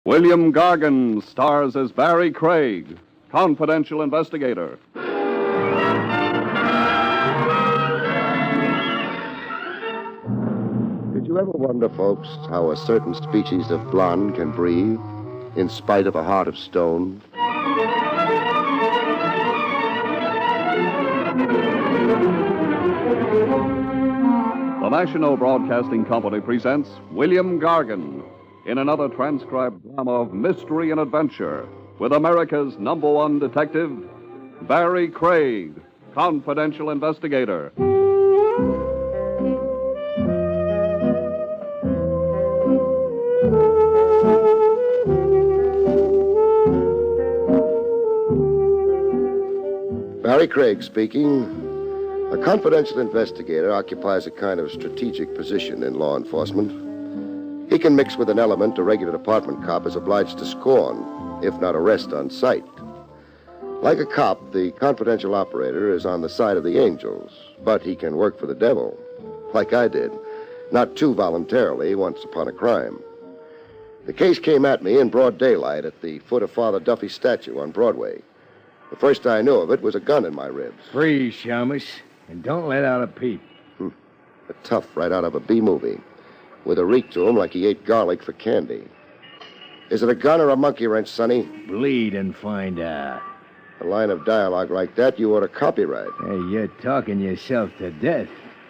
William Gargan stars as Barrie Craig, confidential investigator. Did you ever wonder, folks, how a certain species of blonde can breathe in spite of a heart of stone? The National Broadcasting Company presents William Gargan in another transcribed drama of mystery and adventure with America's #1 detective, Barrie Craig, confidential investigator. Barrie Craig speaking. A confidential investigator occupies a kind of strategic position in law enforcement. He can mix with an element a regular department cop is obliged to scorn, if not arrest on sight. Like a cop, the confidential operator is on the side of the angels, but he can work for the devil, like I did, not too voluntarily once upon a crime. The case came at me in broad daylight at the foot of Father Duffy's statue on Broadway. The first I knew of it was a gun in my ribs. Freeze, Shamus, and don't let out a peep. A tough right out of a B-movie, with a reek to him like he ate garlic for candy. Is it a gun or a monkey wrench, Sonny? Bleed and find out. A line of dialogue like that you ought to copyright. Hey, you're talking yourself to death.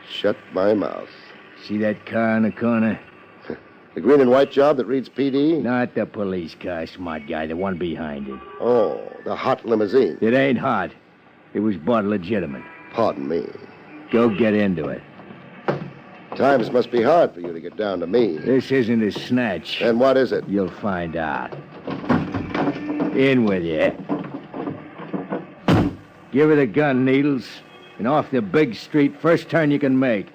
Shut my mouth. See that car in the corner? The green and white job that reads PD? Not the police car, smart guy, the one behind it. Oh, the hot limousine. It ain't hot. It was bought legitimate. Pardon me. Go get into it. Times must be hard for you to get down to me. This isn't a snatch. Then what is it? You'll find out. In with you. Give her the gun, Needles. And off the big street, first turn you can make.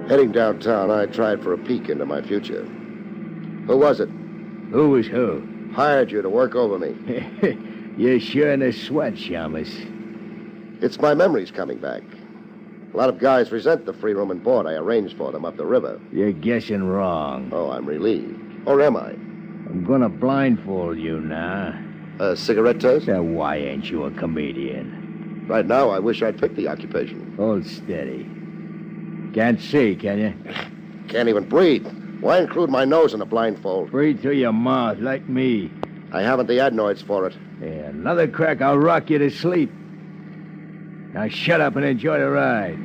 Heading downtown, I tried for a peek into my future. Who was it? Who was who? Hired you to work over me. You're sure in a sweat, Shamus. It's my memories coming back. A lot of guys resent the free room and board I arranged for them up the river. You're guessing wrong. Oh, I'm relieved. Or am I? I'm gonna blindfold you now. A cigarette test? Now, why ain't you a comedian? Right now, I wish I'd picked the occupation. Hold steady. Can't see, can you? Can't even breathe. Why include my nose in a blindfold? Breathe through your mouth, like me. I haven't the adenoids for it. Yeah, another crack, I'll rock you to sleep. Now shut up and enjoy the ride.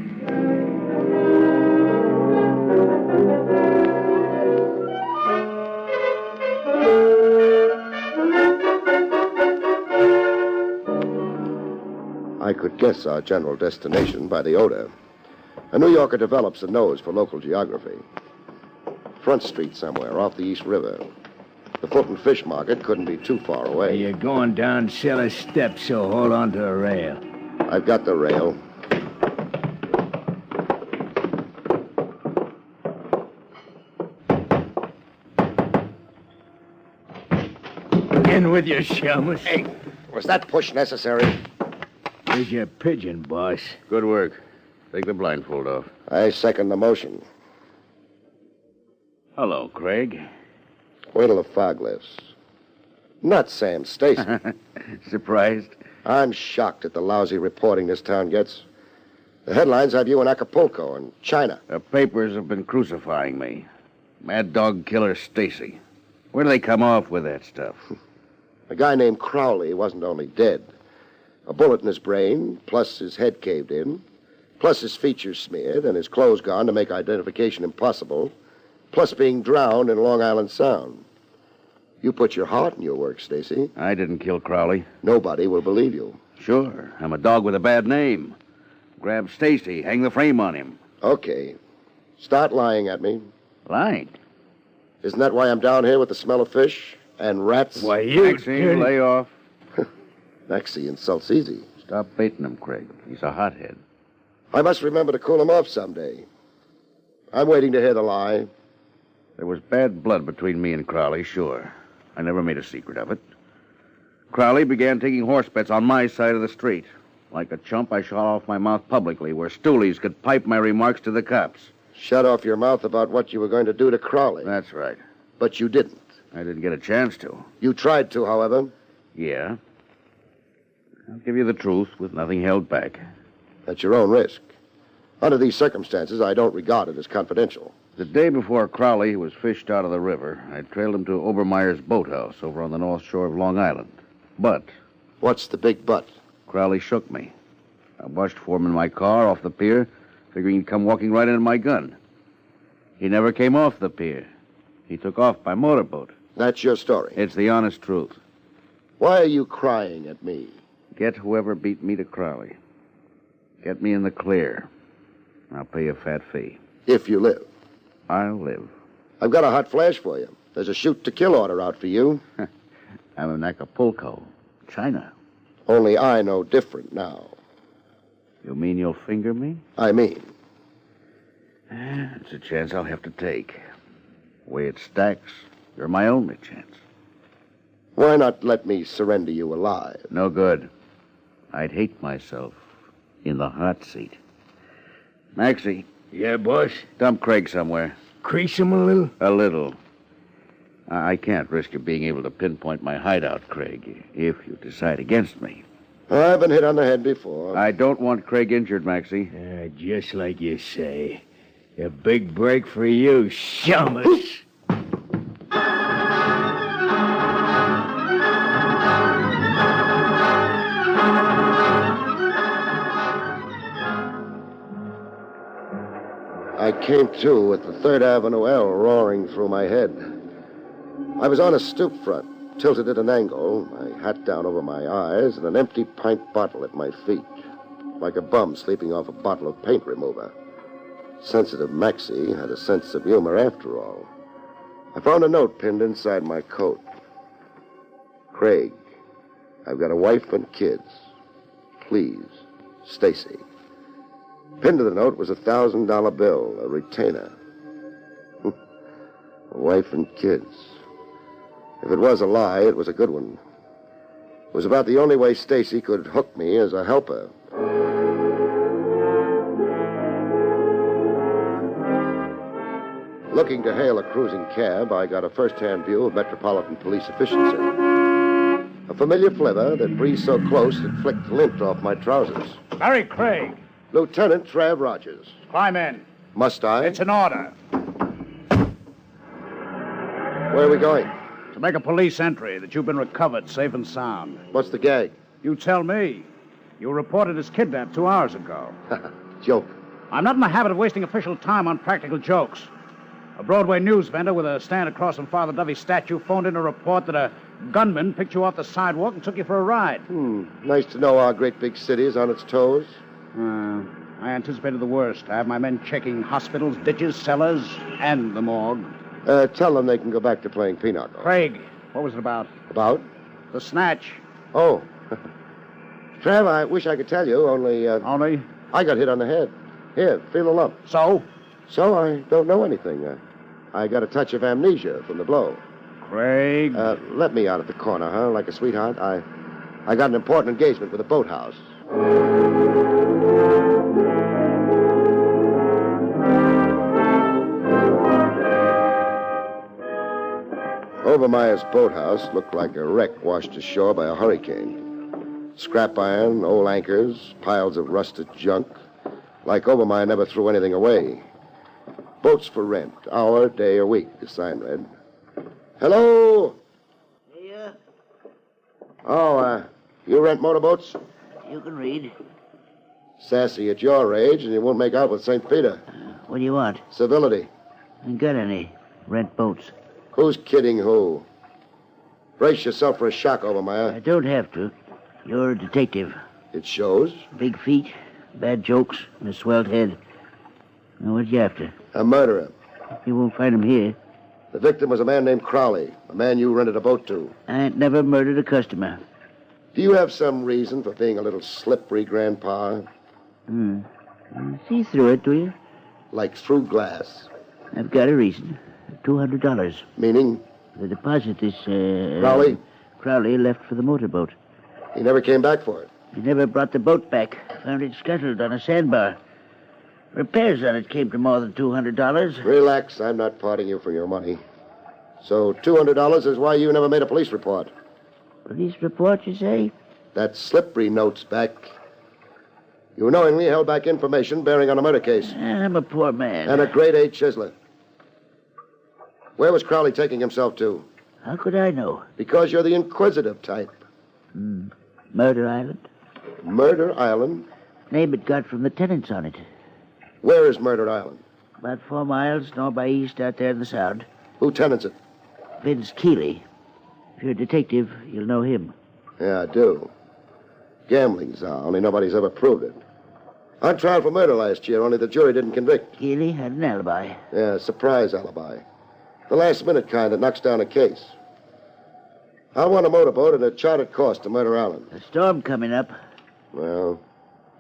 I could guess our general destination by the odor. A New Yorker develops a nose for local geography. Front Street somewhere, off the East River. The Fulton Fish Market couldn't be too far away. You're going down cellar steps, so hold on to a rail. I've got the rail. In with your Shamus. Hey, was that push necessary? Here's your pigeon, boss. Good work. Take the blindfold off. I second the motion. Hello, Craig. Wait till the fog lifts. Not Sam Stacy. Surprised? I'm shocked at the lousy reporting this town gets. The headlines have you in Acapulco and China. The papers have been crucifying me. Mad dog killer Stacy. Where do they come off with that stuff? A guy named Crowley wasn't only dead. A bullet in his brain, plus his head caved in, plus his features smeared and his clothes gone to make identification impossible, plus being drowned in Long Island Sound. You put your heart in your work, Stacy. I didn't kill Crowley. Nobody will believe you. Sure, I'm a dog with a bad name. Grab Stacy, hang the frame on him. Okay. Start lying at me. Lying? Isn't that why I'm down here with the smell of fish and rats? Why, you... Maxine, lay off. Maxie insults easy. Stop baiting him, Craig. He's a hothead. I must remember to cool him off someday. I'm waiting to hear the lie. There was bad blood between me and Crowley, sure. I never made a secret of it. Crowley began taking horse bets on my side of the street. Like a chump, I shut off my mouth publicly, where stoolies could pipe my remarks to the cops. Shut off your mouth about what you were going to do to Crowley. That's right. But you didn't. I didn't get a chance to. You tried to, however. Yeah. I'll give you the truth with nothing held back. At your own risk. Under these circumstances, I don't regard it as confidential. The day before Crowley was fished out of the river, I trailed him to Obermeyer's boathouse over on the north shore of Long Island. But... What's the big but? Crowley shook me. I watched for him in my car off the pier, figuring he'd come walking right into my gun. He never came off the pier. He took off by motorboat. That's your story. It's the honest truth. Why are you crying at me? Get whoever beat me to Crowley. Get me in the clear. I'll pay you a fat fee. If you live. I'll live. I've got a hot flash for you. There's a shoot-to-kill order out for you. I'm in Acapulco, China. Only I know different now. You mean you'll finger me? I mean. It's a chance I'll have to take. The way it stacks, you're my only chance. Why not let me surrender you alive? No good. I'd hate myself in the hot seat. Maxie. Yeah, boss? Dump Craig somewhere. Crease him a little? A little. I can't risk you being able to pinpoint my hideout, Craig, if you decide against me. I've been hit on the head before. I don't want Craig injured, Maxie. Just like you say. A big break for you, Shummus. I came to with the 3rd Avenue L roaring through my head. I was on a stoop front, tilted at an angle, my hat down over my eyes, and an empty pint bottle at my feet, like a bum sleeping off a bottle of paint remover. Sensitive Maxie had a sense of humor after all. I found a note pinned inside my coat. Craig, I've got a wife and kids. Please, Stacy. Pinned to the note was a $1,000 bill, a retainer. A wife and kids. If it was a lie, it was a good one. It was about the only way Stacy could hook me as a helper. Looking to hail a cruising cab, I got a first-hand view of Metropolitan Police efficiency. A familiar flavor that breathed so close it flicked lint off my trousers. Barrie Craig. Lieutenant Trav Rogers. Climb in. Must I? It's an order. Where are we going? To make a police entry that you've been recovered safe and sound. What's the gag? You tell me. You were reported as kidnapped 2 hours ago. Joke. I'm not in the habit of wasting official time on practical jokes. A Broadway news vendor with a stand across from Father Dovey's statue phoned in a report that a gunman picked you off the sidewalk and took you for a ride. Nice to know our great big city is on its toes. I anticipated the worst. I have my men checking hospitals, ditches, cellars, and the morgue. Tell them they can go back to playing pinochle. Craig, what was it about? About? The snatch. Oh. Trav, I wish I could tell you, only... Only? I got hit on the head. Here, feel the lump. So? So I don't know anything. I got a touch of amnesia from the blow. Craig? Let me out at the corner, huh? Like a sweetheart. I got an important engagement with a boathouse. Obermeyer's boathouse looked like a wreck washed ashore by a hurricane. Scrap iron, old anchors, piles of rusted junk. Like Obermeyer never threw anything away. Boats for rent, hour, day, or week, the sign read. Hello? Here, Oh, you rent motorboats? you can read. Sassy at your age, and you won't make out with St. Peter. What do you want? Civility. Ain't got any. Rent boats. Who's kidding who? Brace yourself for a shock, Obermeyer. I don't have to. You're a detective. It shows. Big feet, bad jokes, and a swelled head. Now, what you after? A murderer. You won't find him here. The victim was a man named Crowley, a man you rented a boat to. I ain't never murdered a customer. Do you have some reason for being a little slippery, Grandpa? See through it, do you? Like through glass. I've got a reason. $200. Meaning? The deposit is, Crowley? Crowley left for the motorboat. He never came back for it. He never brought the boat back. Found it scuttled on a sandbar. Repairs on it came to more than $200. Relax. I'm not parting you for your money. So $200 is why you never made a police report. Police report, you say? That slippery note's back. You knowingly held back information bearing on a murder case. I'm a poor man. And a grade A chiseler. Where was Crowley taking himself to? How could I know? Because you're the inquisitive type. Murder Island? Murder Island? Name it got from the tenants on it. Where is Murder Island? About 4 miles north by east out there in the Sound. Who tenants it? Vince Keeley. If you're a detective, you'll know him. Yeah, I do. Gambling czar, only nobody's ever proved it. On trial for murder last year, only the jury didn't convict. Keeley had an alibi. Yeah, surprise alibi. The last-minute kind that knocks down a case. I want a motorboat at a chartered course to Murder Island. A storm coming up. Well,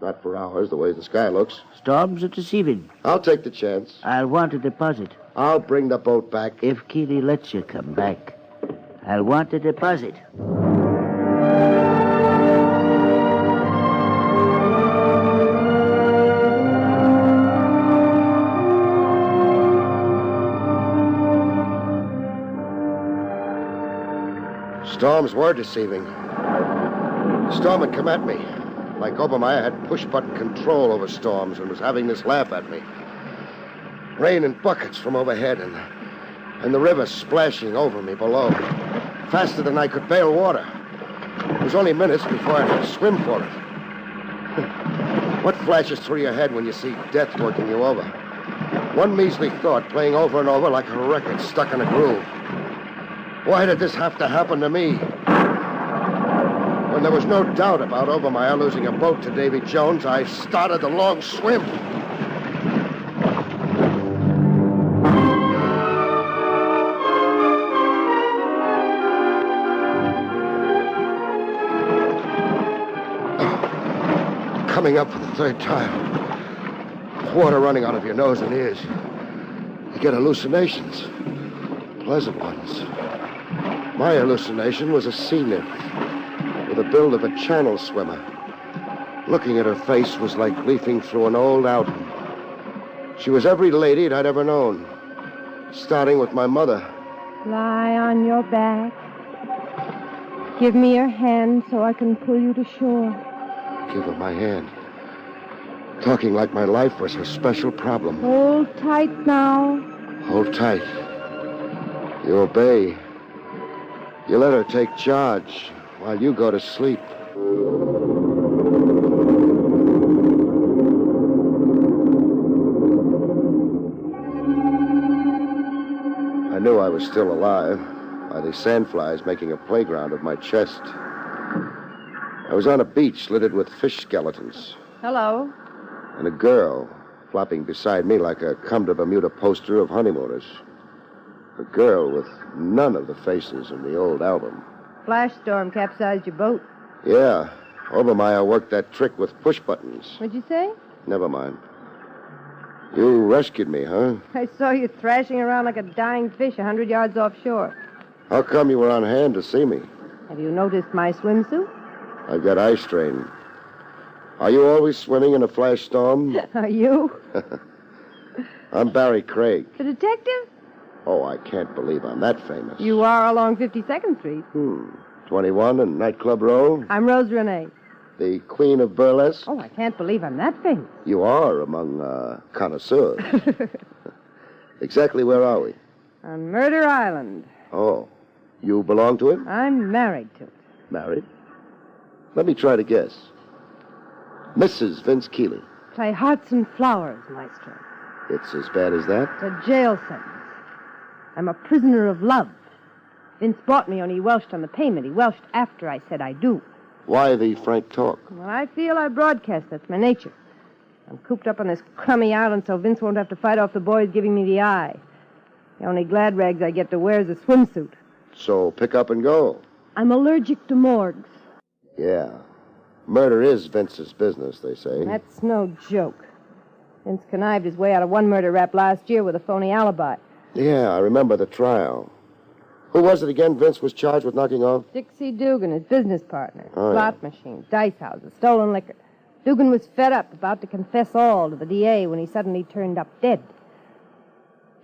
not for hours, the way the sky looks. Storms are deceiving. I'll take the chance. I'll want a deposit. I'll bring the boat back. If Keeley lets you come back, I'll want a deposit. Storms were deceiving. The storm had come at me. Like Obermeyer had push-button control over storms and was having this laugh at me. Rain in buckets from overhead and the river splashing over me below. Faster than I could bail water. It was only minutes before I had to swim for it. What flashes through your head when you see death working you over? One measly thought playing over and over like a record stuck in a groove. Why did this have to happen to me? When there was no doubt about Obermeyer losing a boat to Davy Jones, I started the long swim. Coming up for the third time. Water running out of your nose and ears. You get hallucinations. Pleasant ones. My hallucination was a sea nymph with the build of a channel swimmer. Looking at her face was like leafing through an old album. She was every lady I'd ever known, starting with my mother. Lie on your back. Give me your hand so I can pull you to shore. Give her my hand. Talking like my life was her special problem. Hold tight now. Hold tight. You obey. You let her take charge while you go to sleep. I knew I was still alive by the sandflies making a playground of my chest. I was on a beach littered with fish skeletons. Hello. And a girl flopping beside me like a come-to-Bermuda poster of honeymooners. A girl with none of the faces in the old album. Flash storm capsized your boat. Yeah. Obermeyer worked that trick with push buttons. What'd you say? Never mind. You rescued me, huh? I saw you thrashing around like a dying fish 100 yards offshore. How come you were on hand to see me? Have you noticed my swimsuit? I've got eye strain. Are you always swimming in a flash storm? Are you? I'm Barrie Craig. The detective? Oh, I can't believe I'm that famous. You are along 52nd Street. 21 and Nightclub Row? I'm Rose Renee. The queen of burlesque? Oh, I can't believe I'm that famous. You are among connoisseurs. Exactly where are we? On Murder Island. Oh, you belong to it? I'm married to it. Married? Let me try to guess. Mrs. Vince Keeley. Play Hearts and Flowers, Maestro. It's as bad as that? It's a jail sentence. I'm a prisoner of love. Vince bought me, only he welched on the payment. He welched after I said I do. Why the frank talk? Well, I feel I broadcast. That's my nature. I'm cooped up on this crummy island so Vince won't have to fight off the boys giving me the eye. The only glad rags I get to wear is a swimsuit. So pick up and go. I'm allergic to morgues. Yeah. Murder is Vince's business, they say. That's no joke. Vince connived his way out of one murder rap last year with a phony alibi. Yeah, I remember the trial. Who was it again Vince was charged with knocking off? Dixie Dugan, his business partner. Oh, Slot machines, dice houses, stolen liquor. Dugan was fed up, about to confess all to the DA when he suddenly turned up dead.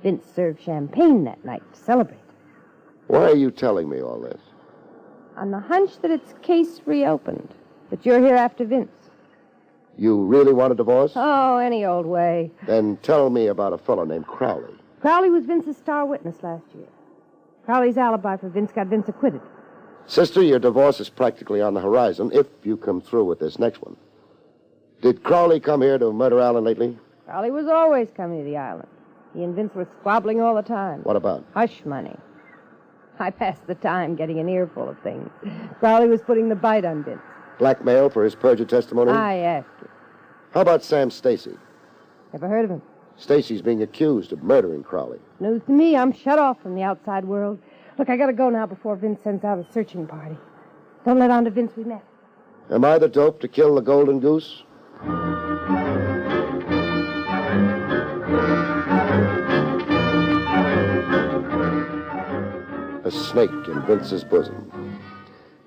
Vince served champagne that night to celebrate. Why are you telling me all this? On the hunch that it's case reopened, that you're here after Vince. You really want a divorce? Oh, any old way. Then tell me about a fellow named Crowley. Crowley was Vince's star witness last year. Crowley's alibi for Vince got Vince acquitted. Sister, your divorce is practically on the horizon if you come through with this next one. Did Crowley come here to Murder Island lately? Crowley was always coming to the island. He and Vince were squabbling all the time. What about? Hush money. I passed the time getting an earful of things. Crowley was putting the bite on Vince. Blackmail for his perjured testimony? I asked you. How about Sam Stacy? Never heard of him. Stacy's being accused of murdering Crowley. News to me. I'm shut off from the outside world. Look, I gotta go now before Vince sends out a searching party. Don't let on to Vince we met. Am I the dope to kill the golden goose? A snake in Vince's bosom.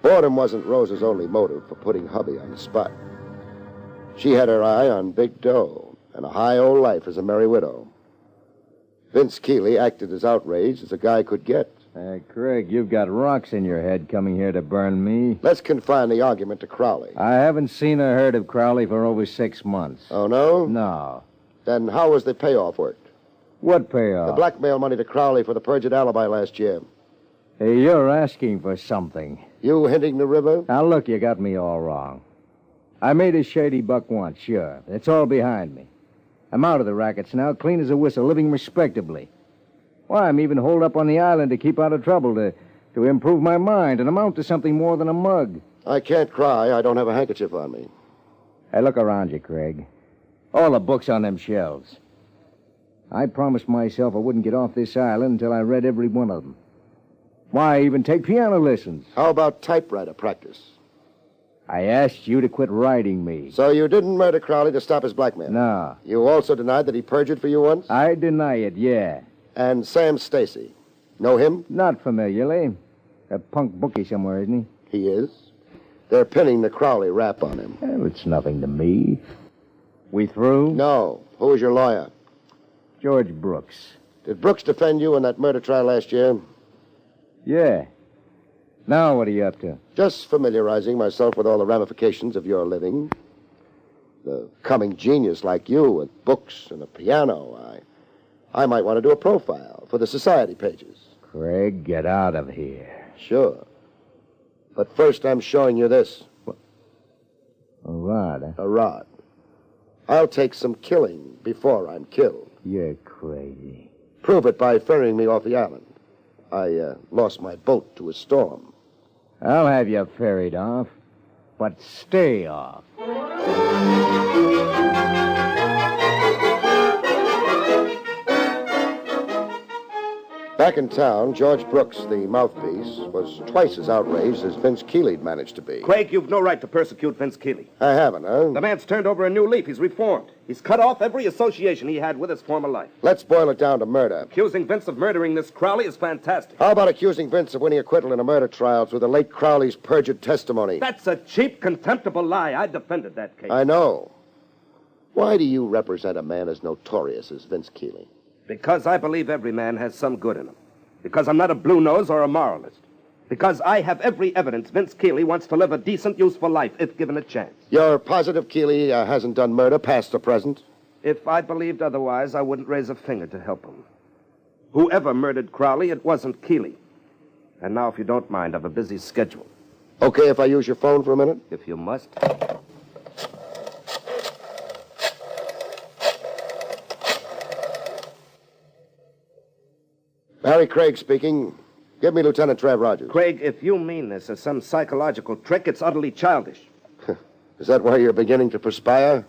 Boredom wasn't Rose's only motive for putting hubby on the spot. She had her eye on big dough and a high old life as a merry widow. Vince Keeley acted as outraged as a guy could get. Craig, you've got rocks in your head coming here to burn me. Let's confine the argument to Crowley. I haven't seen or heard of Crowley for over 6 months. Oh, no? No. Then how was the payoff worked? What payoff? The blackmail money to Crowley for the perjured alibi last year. Hey, you're asking for something. You hinting the river? Now, look, you got me all wrong. I made a shady buck once, sure. It's all behind me. I'm out of the rackets now, clean as a whistle, living respectably. Why, I'm even holed up on the island to keep out of trouble, to improve my mind and amount to something more than a mug. I can't cry. I don't have a handkerchief on me. Hey, look around you, Craig. All the books on them shelves. I promised myself I wouldn't get off this island until I read every one of them. Why, even take piano lessons. How about typewriter practice? I asked you to quit writing me. So you didn't murder Crowley to stop his blackmail? No. You also denied that he perjured for you once? I deny it, yeah. And Sam Stacy. Know him? Not familiarly. A punk bookie somewhere, isn't he? He is. They're pinning the Crowley rap on him. Well, it's nothing to me. We through? No. Who was your lawyer? George Brooks. Did Brooks defend you in that murder trial last year? Yeah. Now what are you up to? Just familiarizing myself with all the ramifications of your living. The coming genius like you with books and a piano. I might want to do a profile for the society pages. Craig, get out of here. Sure. But first I'm showing you this. A rod, huh? A rod. I'll take some killing before I'm killed. You're crazy. Prove it by ferrying me off the island. I lost my boat to a storm. I'll have you ferried off, but stay off. Back in town, George Brooks, the mouthpiece, was twice as outraged as Vince Keeley'd managed to be. Craig, you've no right to persecute Vince Keeley. I haven't, huh? The man's turned over a new leaf. He's reformed. He's cut off every association he had with his former life. Let's boil it down to murder. Accusing Vince of murdering this Crowley is fantastic. How about accusing Vince of winning acquittal in a murder trial through the late Crowley's perjured testimony? That's a cheap, contemptible lie. I defended that case. I know. Why do you represent a man as notorious as Vince Keeley? Because I believe every man has some good in him. Because I'm not a blue nose or a moralist. Because I have every evidence Vince Keeley wants to live a decent, useful life if given a chance. You're positive Keeley hasn't done murder, past or present? If I believed otherwise, I wouldn't raise a finger to help him. Whoever murdered Crowley, it wasn't Keeley. And now, if you don't mind, I've a busy schedule. Okay if I use your phone for a minute? If you must. Barrie Craig speaking. Give me Lieutenant Trav Rogers. Craig, if you mean this as some psychological trick, it's utterly childish. Is that why you're beginning to perspire?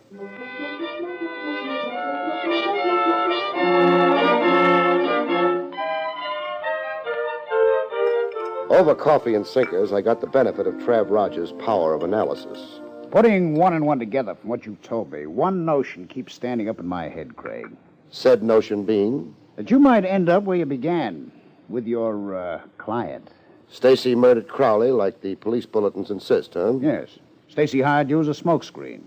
Over coffee and sinkers, I got the benefit of Trav Rogers' power of analysis. Putting one and one together from what you've told me, one notion keeps standing up in my head, Craig. Said notion being? That you might end up where you began, with your client? Stacy murdered Crowley like the police bulletins insist, huh? Yes. Stacy hired you as a smokescreen.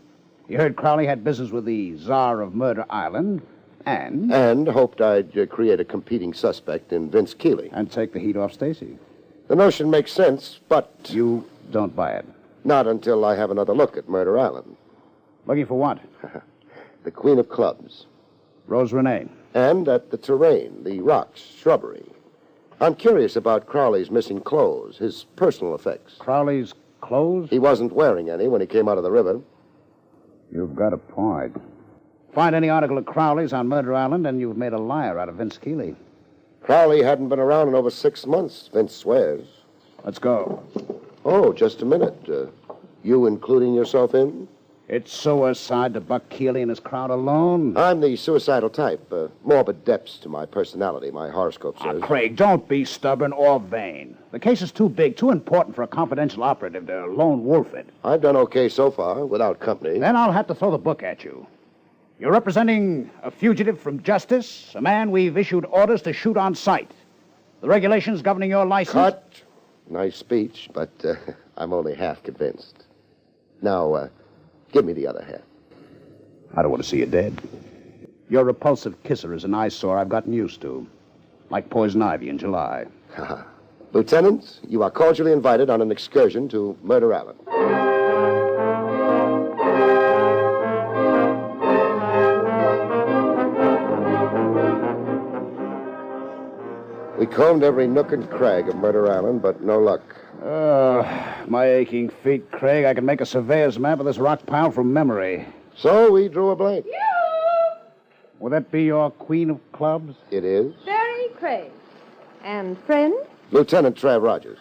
He heard Crowley had business with the Czar of Murder Island, and... And hoped I'd create a competing suspect in Vince Keeley. And take the heat off Stacy. The notion makes sense, but... You don't buy it. Not until I have another look at Murder Island. Looking for what? The Queen of Clubs. Rose Renee. And at the terrain, the rocks, shrubbery. I'm curious about Crowley's missing clothes, his personal effects. Crowley's clothes? He wasn't wearing any when he came out of the river. You've got a point. Find any article of Crowley's on Murder Island, and you've made a liar out of Vince Keeley. Crowley hadn't been around in over 6 months, Vince swears. Let's go. Oh, just a minute. You including yourself in? It's suicide to buck Keeley and his crowd alone. I'm the suicidal type. Morbid depths to my personality, my horoscope says. Craig, don't be stubborn or vain. The case is too big, too important for a confidential operative to lone wolf it. I've done okay so far, without company. Then I'll have to throw the book at you. You're representing a fugitive from justice, a man we've issued orders to shoot on sight. The regulations governing your license... Cut. Nice speech, but I'm only half convinced. Now, give me the other half. I don't want to see you dead. Your repulsive kisser is an eyesore I've gotten used to. Like poison ivy in July. Lieutenant, you are cordially invited on an excursion to Murder Island. We combed every nook and crag of Murder Island, but no luck. My aching feet, Craig. I can make a surveyor's map of this rock pile from memory. So we drew a blank. Will that be your Queen of Clubs? It is. Barrie Craig. And friend? Lieutenant Trav Rogers.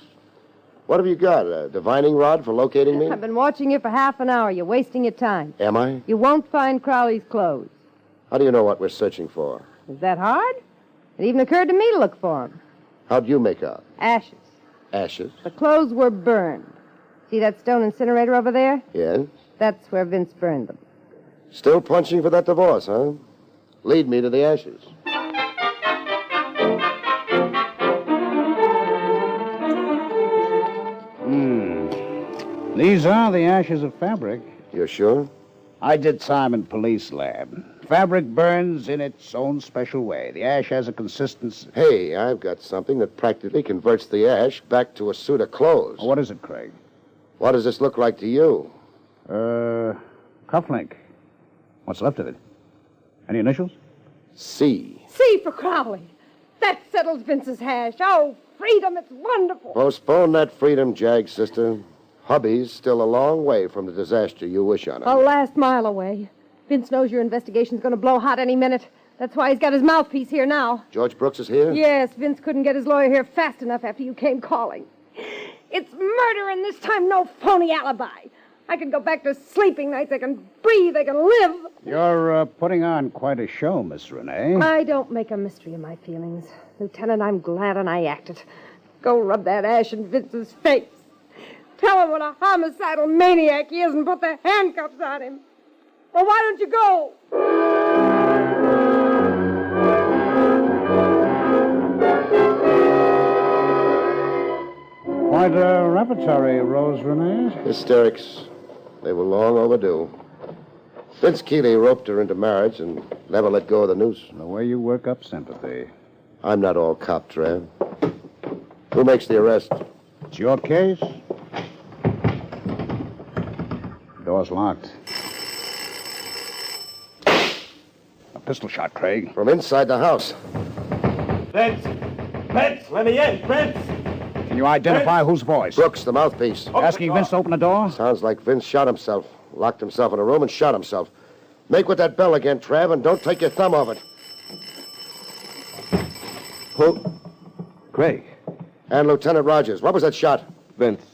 What have you got, a divining rod for locating me? I've been watching you for half an hour. You're wasting your time. Am I? You won't find Crowley's clothes. How do you know what we're searching for? Is that hard? It even occurred to me to look for them. How'd you make out? Ashes. Ashes? The clothes were burned. See that stone incinerator over there? Yes. That's where Vince burned them. Still punching for that divorce, huh? Lead me to the ashes. These are the ashes of fabric. You're sure? I did time in police lab. Fabric burns in its own special way. The ash has a consistency... Hey, I've got something that practically converts the ash back to a suit of clothes. What is it, Craig? What does this look like to you? Cufflink. What's left of it? Any initials? C. C for Crowley. That settles Vince's hash. Oh, freedom, it's wonderful. Postpone that freedom, Jag, sister. Hubby's still a long way from the disaster you wish on him. A last mile away. Vince knows your investigation's going to blow hot any minute. That's why he's got his mouthpiece here now. George Brooks is here? Yes, Vince couldn't get his lawyer here fast enough after you came calling. It's murder, and this time no phony alibi. I can go back to sleeping nights. I can breathe. I can live. You're putting on quite a show, Miss Renee. I don't make a mystery of my feelings. Lieutenant, I'm glad and I acted. Go rub that ash in Vince's face. Tell him what a homicidal maniac he is and put the handcuffs on him. Well, why don't you go? Quite a repertory, Rose Renee. Hysterics. They were long overdue. Vince Keeley roped her into marriage and never let go of the noose. The way you work up sympathy. I'm not all cop, Trav. Who makes the arrest? It's your case. Door's locked. A pistol shot, Craig. From inside the house. Vince! Vince, let me in! Vince! Can you identify whose voice? Brooks, the mouthpiece. Asking Vince to open the door? Sounds like Vince shot himself. Locked himself in a room and shot himself. Make with that bell again, Trav, and don't take your thumb off it. Who? Craig. And Lieutenant Rogers. What was that shot? Vince,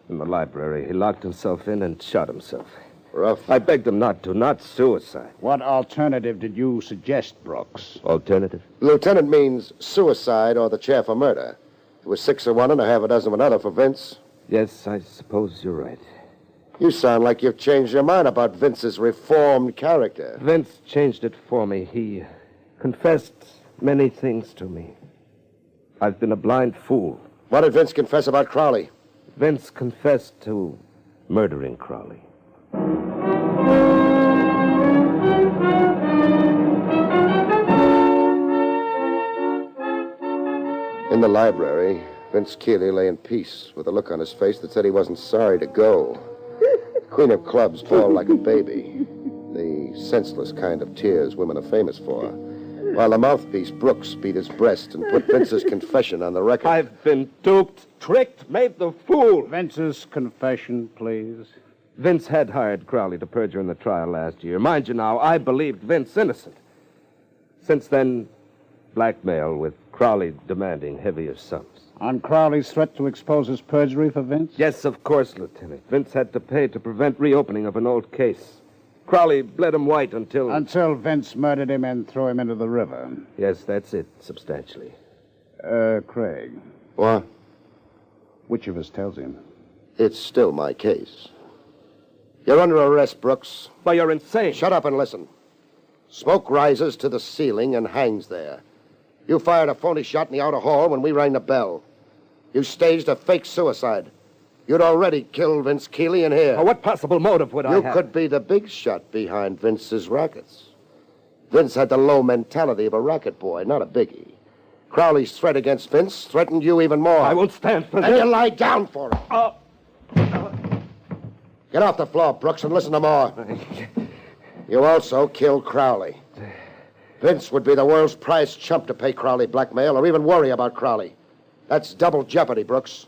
in the library. He locked himself in and shot himself. Rough. I begged him not to, not suicide. What alternative did you suggest, Brooks? Alternative? Lieutenant means suicide or the chair for murder. It was 6 of one and a half a dozen of another for Vince. Yes, I suppose you're right. You sound like you've changed your mind about Vince's reformed character. Vince changed it for me. He confessed many things to me. I've been a blind fool. What did Vince confess about Crowley? Vince confessed to murdering Crowley. In the library, Vince Keeley lay in peace with a look on his face that said he wasn't sorry to go. Queen of Clubs bawled like a baby. The senseless kind of tears women are famous for. While the mouthpiece, Brooks, beat his breast and put Vince's confession on the record. I've been duped, tricked, made the fool. Vince's confession, please. Vince had hired Crowley to perjure in the trial last year. Mind you now, I believed Vince innocent. Since then, blackmail with Crowley demanding heavier sums. On Crowley's threat to expose his perjury for Vince? Yes, of course, Lieutenant. Vince had to pay to prevent reopening of an old case. Crowley bled him white until... Until Vince murdered him and threw him into the river. Yes, that's it, substantially. Craig. What? Which of us tells him? It's still my case. You're under arrest, Brooks. Why, you're insane. Shut up and listen. Smoke rises to the ceiling and hangs there. You fired a phony shot in the outer hall when we rang the bell. You staged a fake suicide. You'd already killed Vince Keeley in here. Now, what possible motive would I have? You could be the big shot behind Vince's rackets. Vince had the low mentality of a racket boy, not a biggie. Crowley's threat against Vince threatened you even more. I won't stand for And this. you lie down for it. Get off the floor, Brooks, and listen to more. You also killed Crowley. Vince would be the world's prized chump to pay Crowley blackmail or even worry about Crowley. That's double jeopardy, Brooks.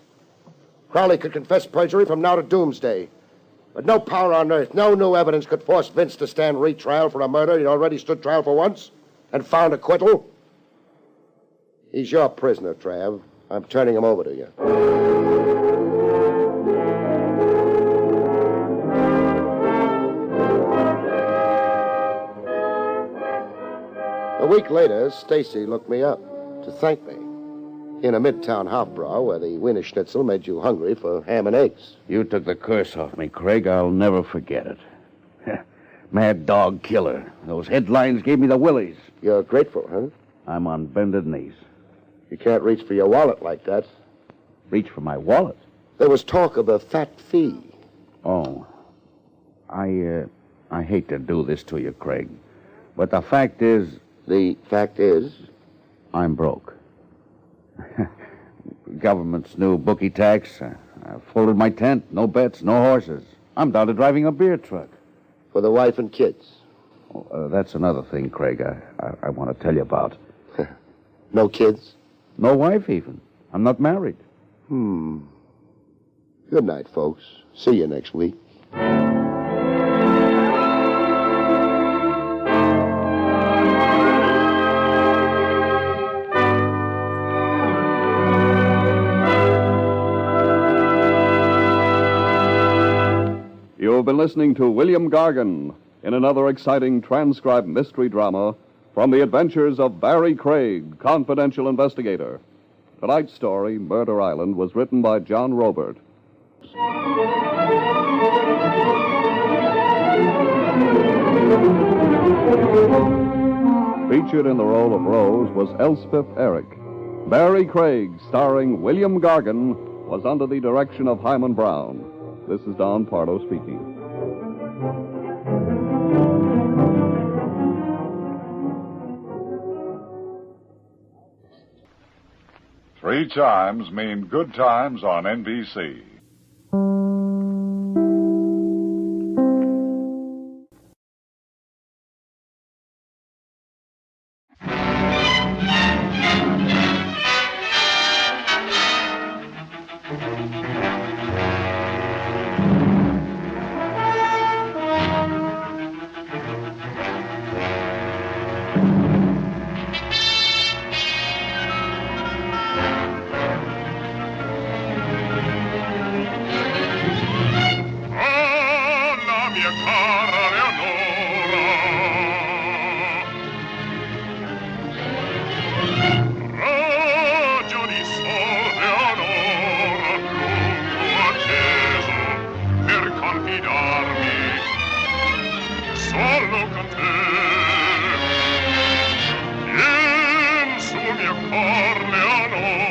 Crowley could confess perjury from now to doomsday. But no power on earth, no new evidence could force Vince to stand retrial for a murder he'd already stood trial for once and found acquittal. He's your prisoner, Trav. I'm turning him over to you. A week later, Stacy looked me up to thank me. In a midtown Hofbrau where the Wiener Schnitzel made you hungry for ham and eggs. You took the curse off me, Craig. I'll never forget it. Mad dog killer. Those headlines gave me the willies. You're grateful, huh? I'm on bended knees. You can't reach for your wallet like that. Reach for my wallet? There was talk of a fat fee. Oh. I hate to do this to you, Craig. But the fact is... The fact is? I'm broke. Government's new bookie tax. I folded my tent. No bets, no horses. I'm down to driving a beer truck. For the wife and kids? That's another thing, Craig, I want to tell you about. No kids? No wife, even. I'm not married. Good night, folks. See you next week. You've been listening to William Gargan in another exciting transcribed mystery drama from the adventures of Barrie Craig, confidential investigator. Tonight's story, Murder Island, was written by John Robert. Featured in the role of Rose was Elspeth Eric. Barrie Craig, starring William Gargan, was under the direction of Hyman Brown. This is Don Pardo speaking. Three chimes mean good times on NBC. Solo con te, in su mio cor, Leonora.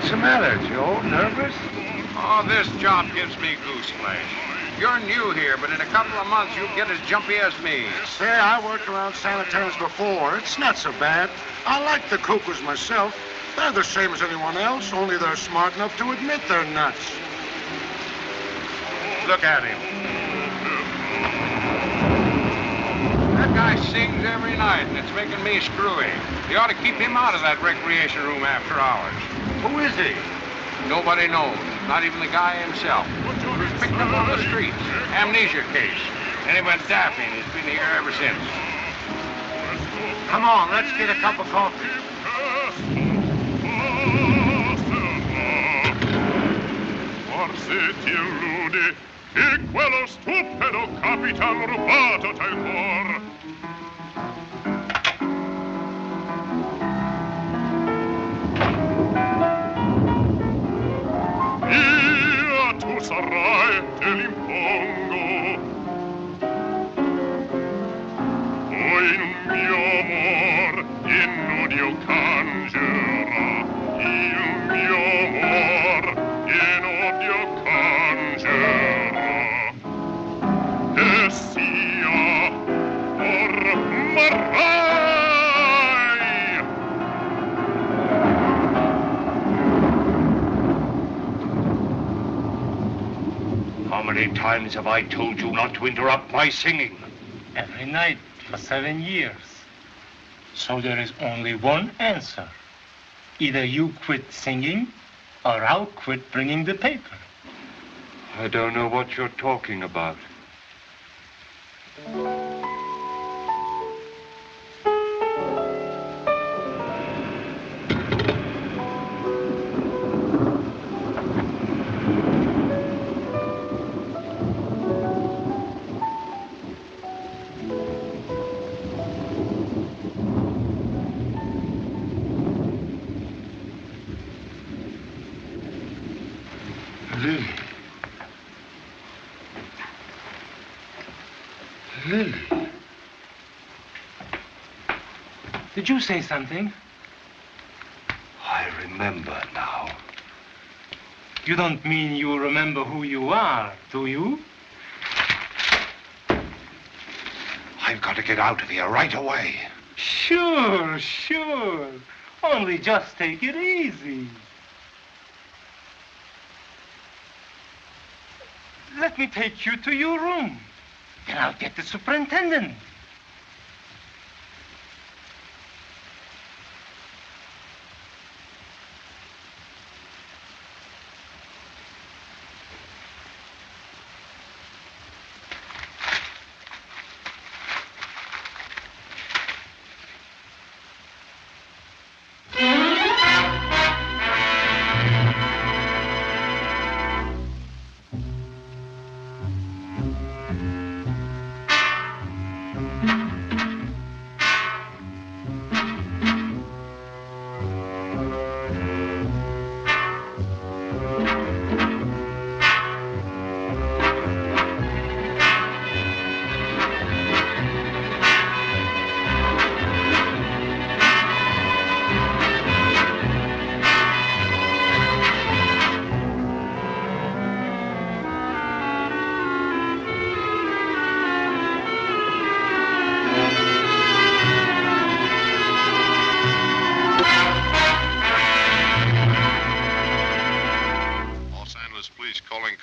What's the matter, Joe? Nervous? Oh, this job gives me gooseflesh. You're new here, but in a couple of months you'll get as jumpy as me. Say, I worked around sanitariums before. It's not so bad. I like the cuckoos myself. They're the same as anyone else, only they're smart enough to admit they're nuts. Look at him. That guy sings every night, and it's making me screwy. You ought to keep him out of that recreation room after hours. Who is he? Nobody knows, not even the guy himself. He was picked up on the streets. Amnesia case. And he went daffing. He's been here ever since. Come on, let's get a cup of coffee. Forse ti illude che quello stupido capitan rubato t'ha il cuor. Io tu sarai, te l'impongo. Poi in un mio amor in odio cangerà. Il mio amor in odio cangerà. E sia ormarai. How many times have I told you not to interrupt my singing? Every night for 7 years. So there is only one answer. Either you quit singing, or I'll quit bringing the paper. I don't know what you're talking about. Lily. Did you say something? I remember now. You don't mean you remember who you are, do you? I've got to get out of here right away. Sure. Only just take it easy. Let me take you to your room. Then I'll get the superintendent.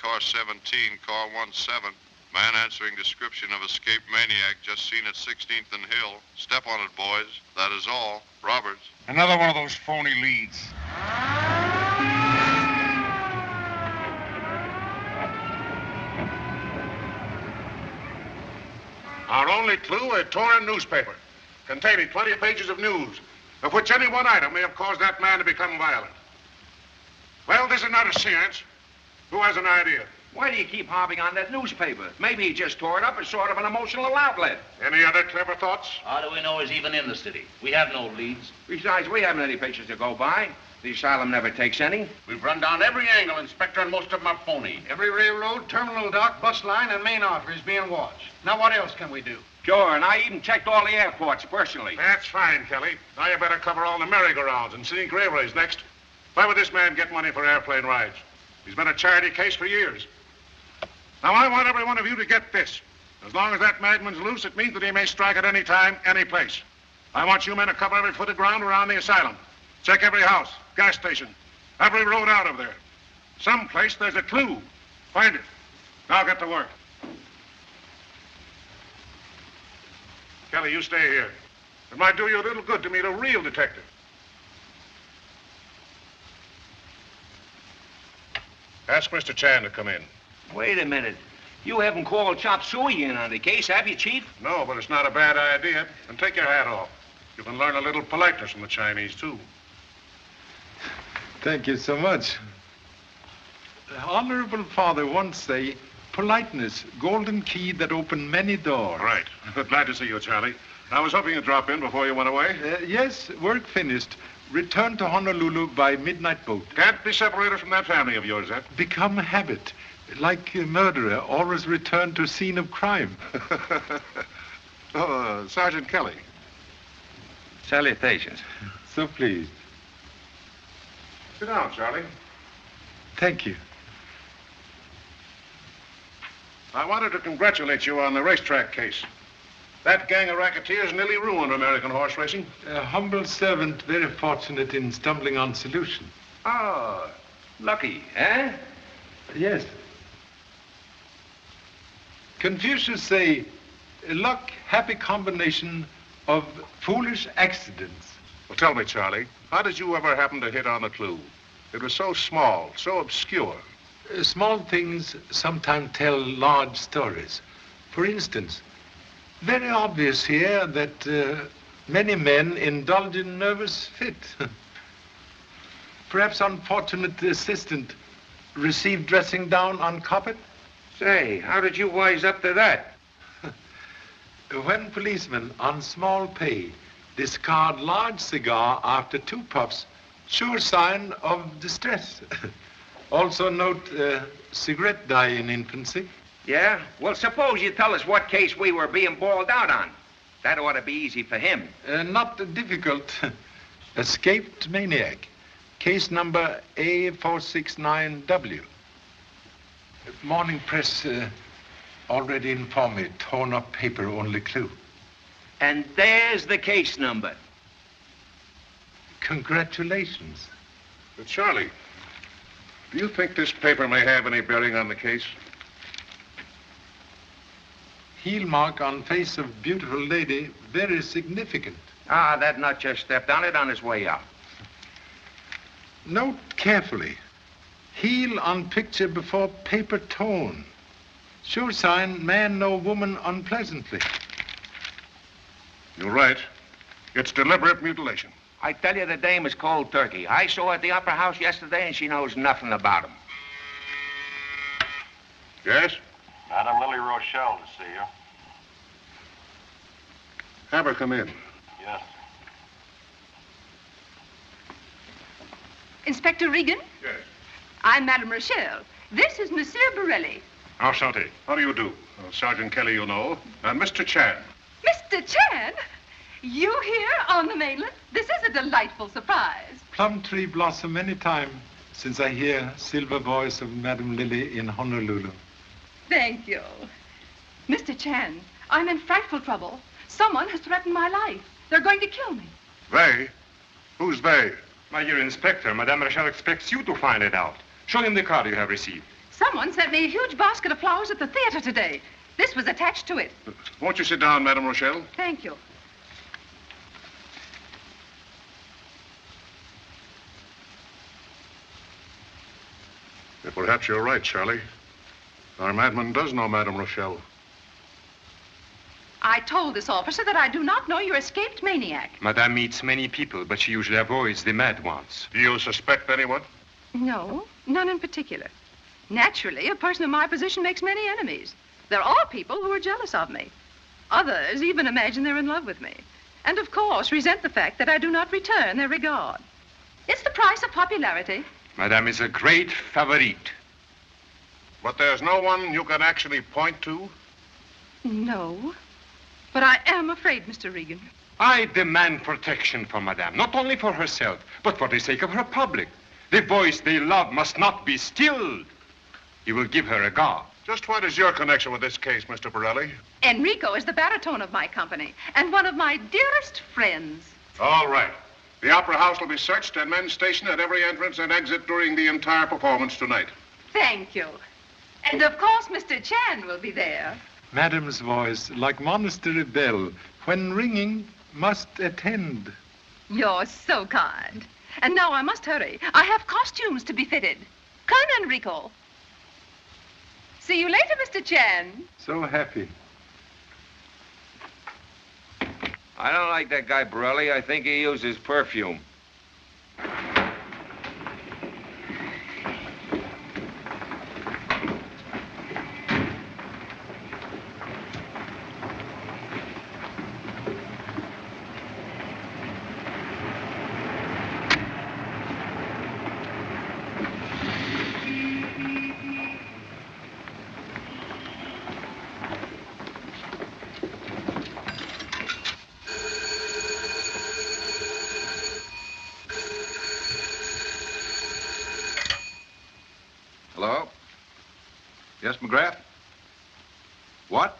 Car 17, car 17. Man answering description of escaped maniac just seen at 16th and Hill. Step on it, boys. That is all. Roberts. Another one of those phony leads. Our only clue, a torn newspaper containing 20 pages of news, of which any one item may have caused that man to become violent. Well, this is not a science. Who has an idea? Why do you keep harping on that newspaper? Maybe he just tore it up as sort of an emotional outlet. Any other clever thoughts? How do we know he's even in the city? We have no leads. Besides, we haven't any pictures to go by. The asylum never takes any. We've run down every angle, Inspector, and most of them are phony. Every railroad, terminal dock, bus line, and main artery is being watched. Now, what else can we do? Sure, and I even checked all the airports personally. That's fine, Kelly. Now you better cover all the merry-go-rounds and scenic railways next. Why would this man get money for airplane rides? He's been a charity case for years. Now, I want every one of you to get this. As long as that madman's loose, it means that he may strike at any time, any place. I want you men to cover every foot of ground around the asylum. Check every house, gas station, every road out of there. Someplace there's a clue. Find it. Now get to work. Kelly, you stay here. It might do you a little good to meet a real detective. Ask Mr. Chan to come in. Wait a minute. You haven't called Chop Suey in on the case, have you, Chief? No, but it's not a bad idea. And take your hat off. You can learn a little politeness from the Chinese, too. Thank you so much. The Honorable Father once say, politeness, golden key that open many doors. Right. Glad to see you, Charlie. I was hoping you'd drop in before you went away. Yes, work finished. Return to Honolulu by midnight boat. Can't be separated from that family of yours, eh? Become a habit. Like a murderer, always return to scene of crime. Sergeant Kelly. Salutations. So pleased. Sit down, Charlie. Thank you. I wanted to congratulate you on the racetrack case. That gang of racketeers nearly ruined American horse racing. A humble servant, very fortunate in stumbling on solution. Oh, lucky, eh? Yes. Confucius say, luck, happy combination of foolish accidents. Well, tell me, Charlie, how did you ever happen to hit on the clue? It was so small, so obscure. Small things sometimes tell large stories. For instance, very obvious here that many men indulge in nervous fit. Perhaps unfortunate assistant received dressing down on carpet? Say, how did you wise up to that? When policemen on small pay discard large cigar after 2 puffs, sure sign of distress. Also note cigarette dye in infancy. Yeah? Well, suppose you tell us what case we were being balled out on. That ought to be easy for him. Not difficult. Escaped maniac. Case number A469W. Morning press already informed me. Torn up paper, only clue. And there's the case number. Congratulations. But Charlie, do you think this paper may have any bearing on the case? Heel mark on face of beautiful lady, very significant. Ah, that nut just stepped on it on his way out. Note carefully. Heel on picture before paper torn. Sure sign, man know woman unpleasantly. You're right. It's deliberate mutilation. I tell you, the dame is cold turkey. I saw her at the Opera House yesterday, and she knows nothing about him. Yes? Madame Lily Rochelle to see you. Have her come in. Yes. Inspector Regan? Yes. I'm Madame Rochelle. This is Monsieur Borelli. Enchanté. How do you do? Sergeant Kelly, you know, and Mr. Chan. Mr. Chan? You here on the mainland? This is a delightful surprise. Plum tree blossom any time since I hear silver voice of Madame Lily in Honolulu. Thank you. Mr. Chan, I'm in frightful trouble. Someone has threatened my life. They're going to kill me. They? Who's they? My dear Inspector, Madame Rochelle expects you to find it out. Show him the card you have received. Someone sent me a huge basket of flowers at the theater today. This was attached to it. Won't you sit down, Madame Rochelle? Thank you. Perhaps you're right, Charlie. Our madman does know Madame Rochelle. I told this officer that I do not know your escaped maniac. Madame meets many people, but she usually avoids the mad ones. Do you suspect anyone? No, none in particular. Naturally, a person in my position makes many enemies. There are people who are jealous of me. Others even imagine they're in love with me. And, of course, resent the fact that I do not return their regard. It's the price of popularity. Madame is a great favorite. But there's no one you can actually point to? No. But I am afraid, Mr. Regan. I demand protection for Madame, not only for herself, but for the sake of her public. The voice they love must not be stilled. You will give her a guard. Just what is your connection with this case, Mr. Borelli? Enrico is the baritone of my company and one of my dearest friends. All right. The Opera House will be searched and men stationed at every entrance and exit during the entire performance tonight. Thank you. And of course, Mr. Chan will be there. Madame's voice, like monastery bell, when ringing, must attend. You're so kind. And now I must hurry. I have costumes to be fitted. Come, Enrico. See you later, Mr. Chan. So happy. I don't like that guy, Borelli. I think he uses perfume. Hello? Yes, McGrath? What?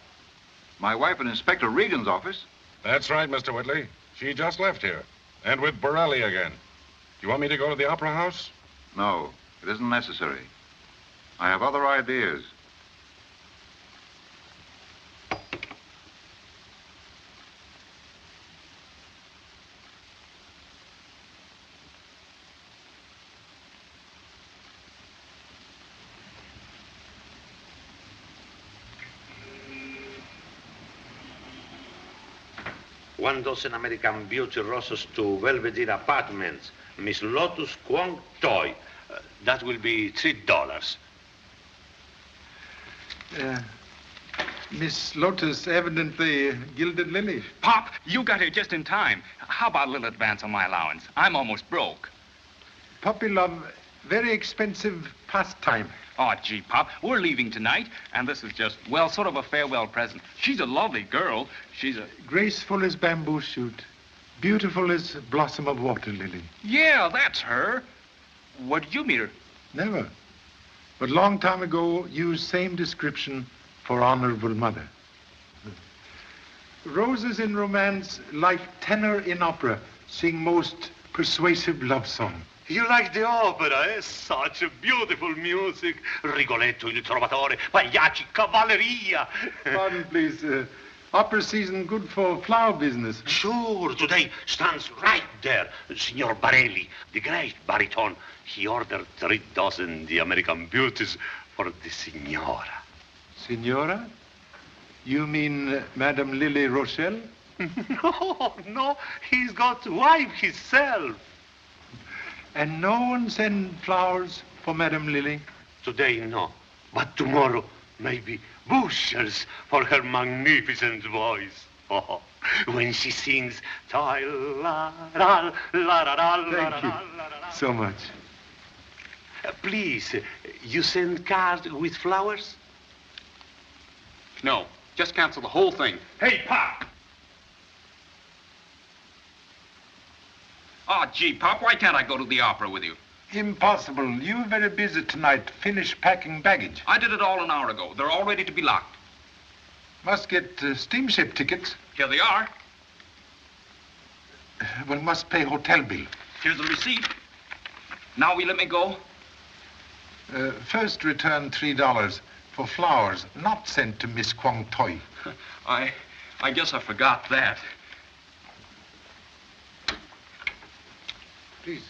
My wife in Inspector Regan's office? That's right, Mr. Whitley. She just left here. And with Borelli again. Do you want me to go to the Opera House? No, it isn't necessary. I have other ideas. One dozen American Beauty roses to Belvedere Apartments. Miss Lotus Kwong Toy. That will be $3. Miss Lotus, evidently gilded lily. Pop, you got here just in time. How about a little advance on my allowance? I'm almost broke. Puppy love, very expensive pastime. Oh, gee, Pop, we're leaving tonight, and this is just, well, sort of a farewell present. She's a lovely girl. She's a... Graceful as bamboo shoot, beautiful as blossom of water lily. Yeah, that's her. What did you meet her? Never. But long time ago, used same description for honorable mother. Roses in romance, like tenor in opera, sing most persuasive love song. You like the opera, eh? Such a beautiful music. Rigoletto, Il Trovatore, Pagliacci, Cavalleria. Pardon, please. Opera season good for flower business. Sure, today stands right there. Signor Barelli, the great baritone. He ordered 3 dozen the American Beauties for the signora. Signora? You mean Madame Lily Rochelle? No, he's got wife himself. And no one send flowers for Madame Lily? Today, no. But tomorrow, maybe bushels for her magnificent voice. Oh, when she sings, thank you so much. Please, you send cards with flowers? No, just cancel the whole thing. Hey, Pop! Oh, gee, Pop, why can't I go to the opera with you? Impossible. You're very busy tonight. Finish packing baggage. I did it all an hour ago. They're all ready to be locked. Must get steamship tickets. Here they are. Well, must pay hotel bill. Here's the receipt. Now will you let me go? First return $3 for flowers not sent to Miss Kwong Toy. I guess I forgot that. Please,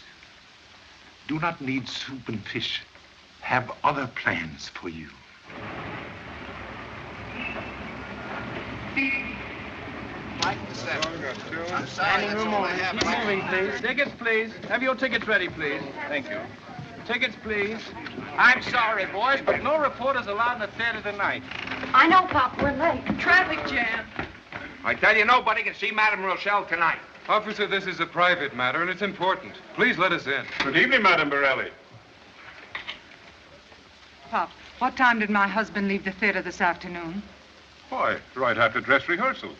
do not need soup and fish. Have other plans for you. Standing room only. Keep moving, please. Tickets, please. Have your tickets ready, please. Thank you. Tickets, please. I'm sorry, boys, but no reporters allowed in the theater tonight. I know, Pop. We're late. Traffic jam. I tell you, nobody can see Madame Rochelle tonight. Officer, this is a private matter, and it's important. Please let us in. Good evening, Madame Borelli. Pop, what time did my husband leave the theater this afternoon? Why, right after dress rehearsal.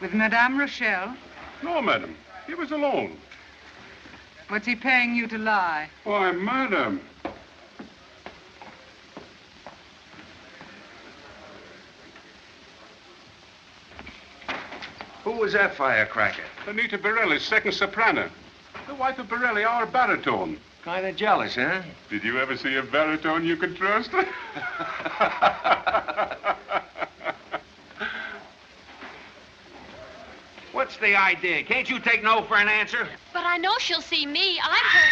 With Madame Rochelle? No, madam. He was alone. What's he paying you to lie? Why, madam. Who was that firecracker? Anita Borelli's second soprano. The wife of Borelli, our baritone. Kind of jealous, huh? Did you ever see a baritone you could trust? What's the idea? Can't you take no for an answer? But I know she'll see me. I'm her.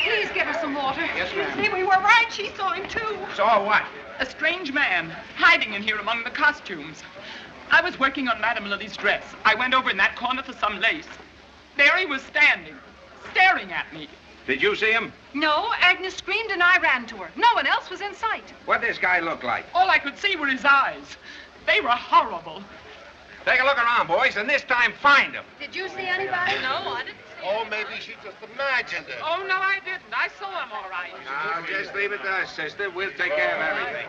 Please get her some water. Yes, ma'am. See, we were right. She saw him, too. Saw what? A strange man hiding in here among the costumes. I was working on Madame Lily's dress. I went over in that corner for some lace. There he was standing, staring at me. Did you see him? No, Agnes screamed and I ran to her. No one else was in sight. What this guy look like? All I could see were his eyes. They were horrible. Take a look around, boys, and this time find him. Did you see anybody? No, I didn't. Oh, maybe she just imagined it. Oh, no, I didn't. I saw him all right. Now, just leave it to us, sister. We'll take care of everything.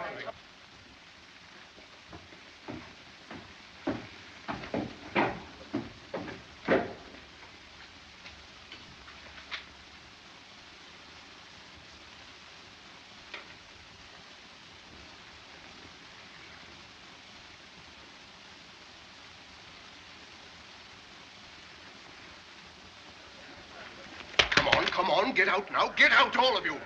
Come on, get out now. Get out, all of you.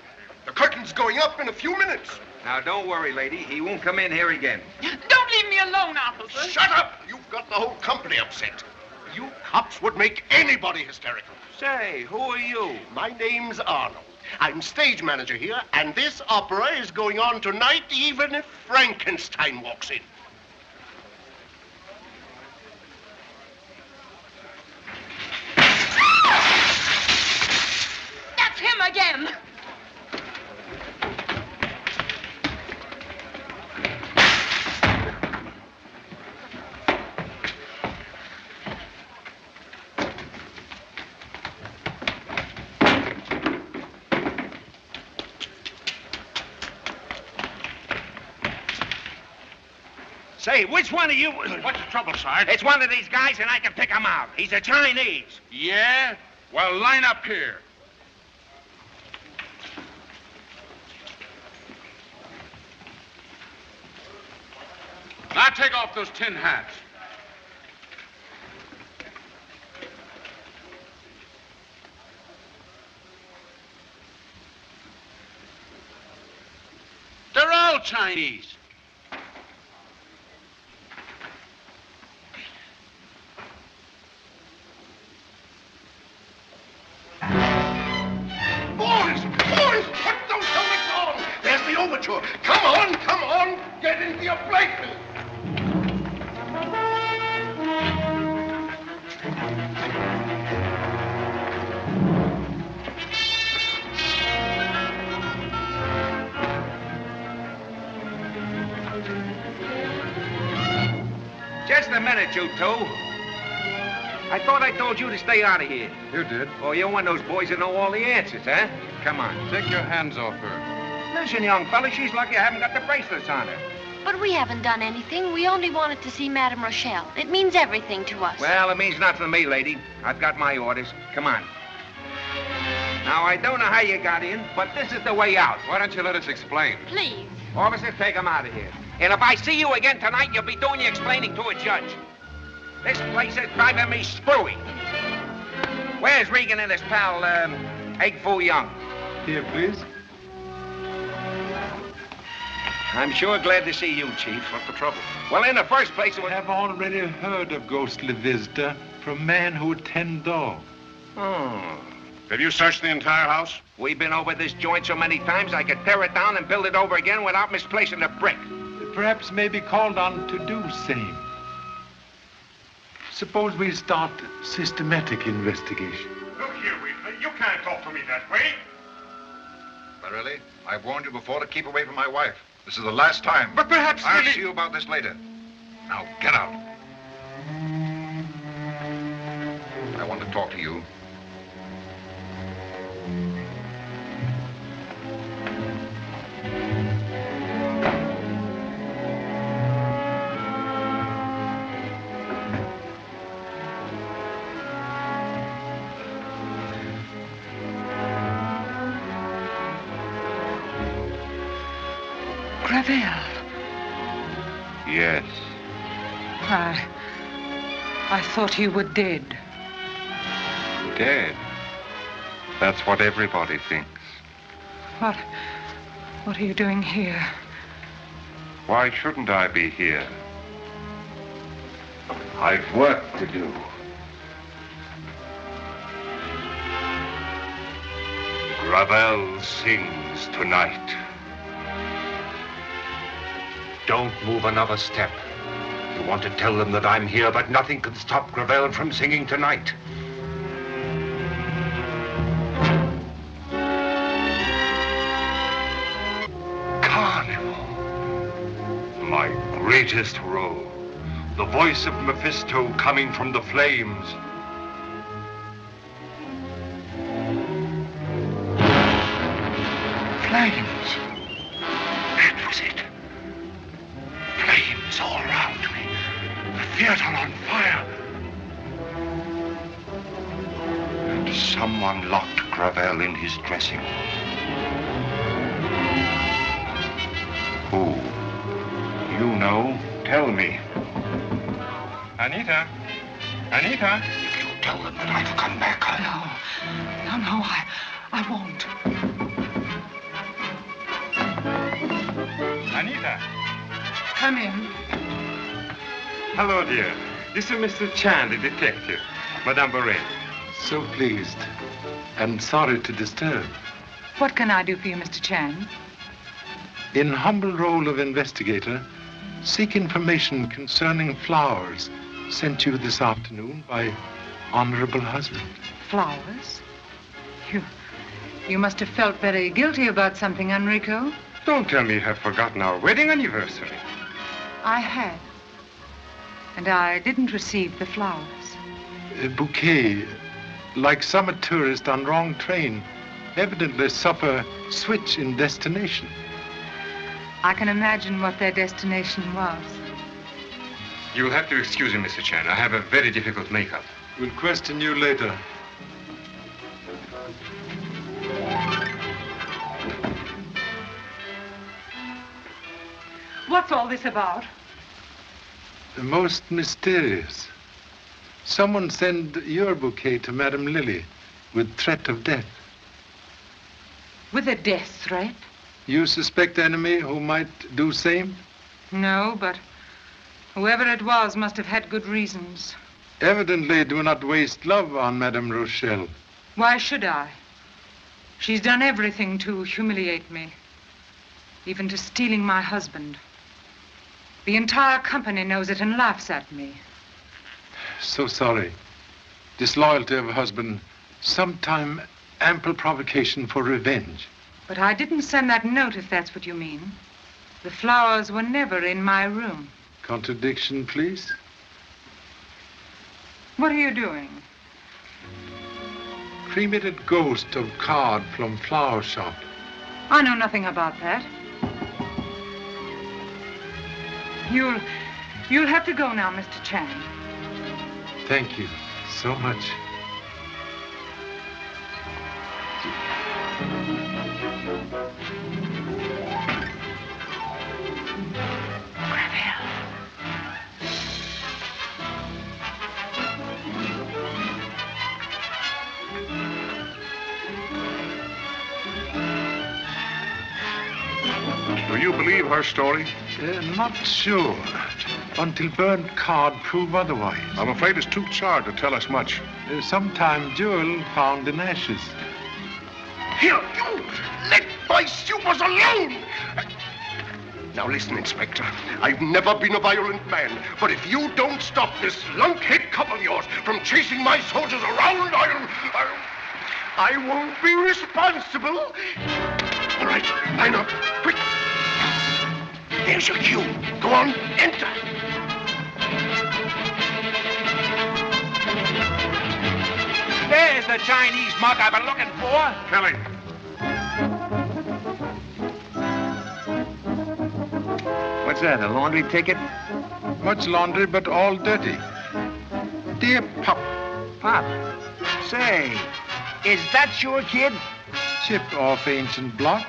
The curtain's going up in a few minutes. Now, don't worry, lady. He won't come in here again. Don't leave me alone, officer. Shut up! You've got the whole company upset. You cops would make anybody hysterical. Say, who are you? My name's Arnold. I'm stage manager here, and this opera is going on tonight even if Frankenstein walks in. That's him again. Say, which one of you... What's the trouble, Sarge? It's one of these guys, and I can pick him out. He's a Chinese. Yeah? Well, line up here. Now take off those tin hats. They're all Chinese. Boys, put those helmets on. There's the overture. Come on, get into your places. Just a minute, you two. I thought I told you to stay out of here. You did. Oh, you're one of those boys that know all the answers, huh? Come on. Take your hands off her. Listen, young fella, she's lucky I haven't got the bracelets on her. But we haven't done anything. We only wanted to see Madame Rochelle. It means everything to us. Well, it means nothing to me, lady. I've got my orders. Come on. Now, I don't know how you got in, but this is the way out. Why don't you let us explain? Please. Officer, take him out of here. And if I see you again tonight, you'll be doing your explaining to a judge. This place is driving me screwy. Where's Regan and his pal, Egg Foo Young? Here, please. I'm sure glad to see you, Chief. What's the trouble? Well, in the first place, it was... I have already heard of ghostly visitor from man who would tend dog. Oh. Have you searched the entire house? We've been over this joint so many times, I could tear it down and build it over again without misplacing a brick. Perhaps may be called on to do same. Suppose we start systematic investigation. Look here, Wheatley. You can't talk to me that way. Barelli, I've warned you before to keep away from my wife. This is the last time. But perhaps I'll Lily... see you about this later. Now, get out. I want to talk to you. Gravel. Yes. I thought you were dead. Dead? That's what everybody thinks. What are you doing here? Why shouldn't I be here? I've work to do. Gravel sings tonight. Don't move another step. You want to tell them that I'm here, but nothing can stop Gravel from singing tonight. Carnival. My greatest role. The voice of Mephisto coming from the flames. Flames. That was it. Flames all around me. The theater on fire. And someone locked Gravel in his dressing room. Who? You know. Tell me. Anita? Anita? If you tell them that I've come back, No, I won't. Anita? Come in. Hello, dear. This is Mr. Chan, the detective. Madame Barrie. So pleased. And sorry to disturb. What can I do for you, Mr. Chan? In humble role of investigator, seek information concerning flowers sent you this afternoon by honorable husband. Flowers? You must have felt very guilty about something, Enrico. Don't tell me you have forgotten our wedding anniversary. I had. And I didn't receive the flowers. A bouquet, like summer tourist on wrong train, evidently suffer switch in destination. I can imagine what their destination was. You'll have to excuse me, Mr. Chan. I have a very difficult makeup. We'll question you later. What's all this about? Most mysterious. Someone sent your bouquet to Madame Lily with threat of death. With a death threat? You suspect enemy who might do same? No, but whoever it was must have had good reasons. Evidently do not waste love on Madame Rochelle. Why should I? She's done everything to humiliate me, even to stealing my husband. The entire company knows it and laughs at me. So sorry. Disloyalty of a husband, sometime ample provocation for revenge. But I didn't send that note, if that's what you mean. The flowers were never in my room. Contradiction, please. What are you doing? Cremated ghost of card from flower shop. I know nothing about that. You'll have to go now, Mr. Chan. Thank you so much. Do you believe her story? Not sure. Until burnt card prove otherwise. I'm afraid it's too charred to tell us much. Sometime jewel found in ashes. Here, you! Let my supers alone! Now listen, Inspector. I've never been a violent man, but if you don't stop this lunkhead couple of yours from chasing my soldiers around, I won't be responsible. All right, line up, quick. There's your cue. Go on, enter. There's the Chinese mug I've been looking for. Kelly. What's that, a laundry ticket? Much laundry, but all dirty. Dear Pop. Pop, say, is that your kid? Chipped off ancient block.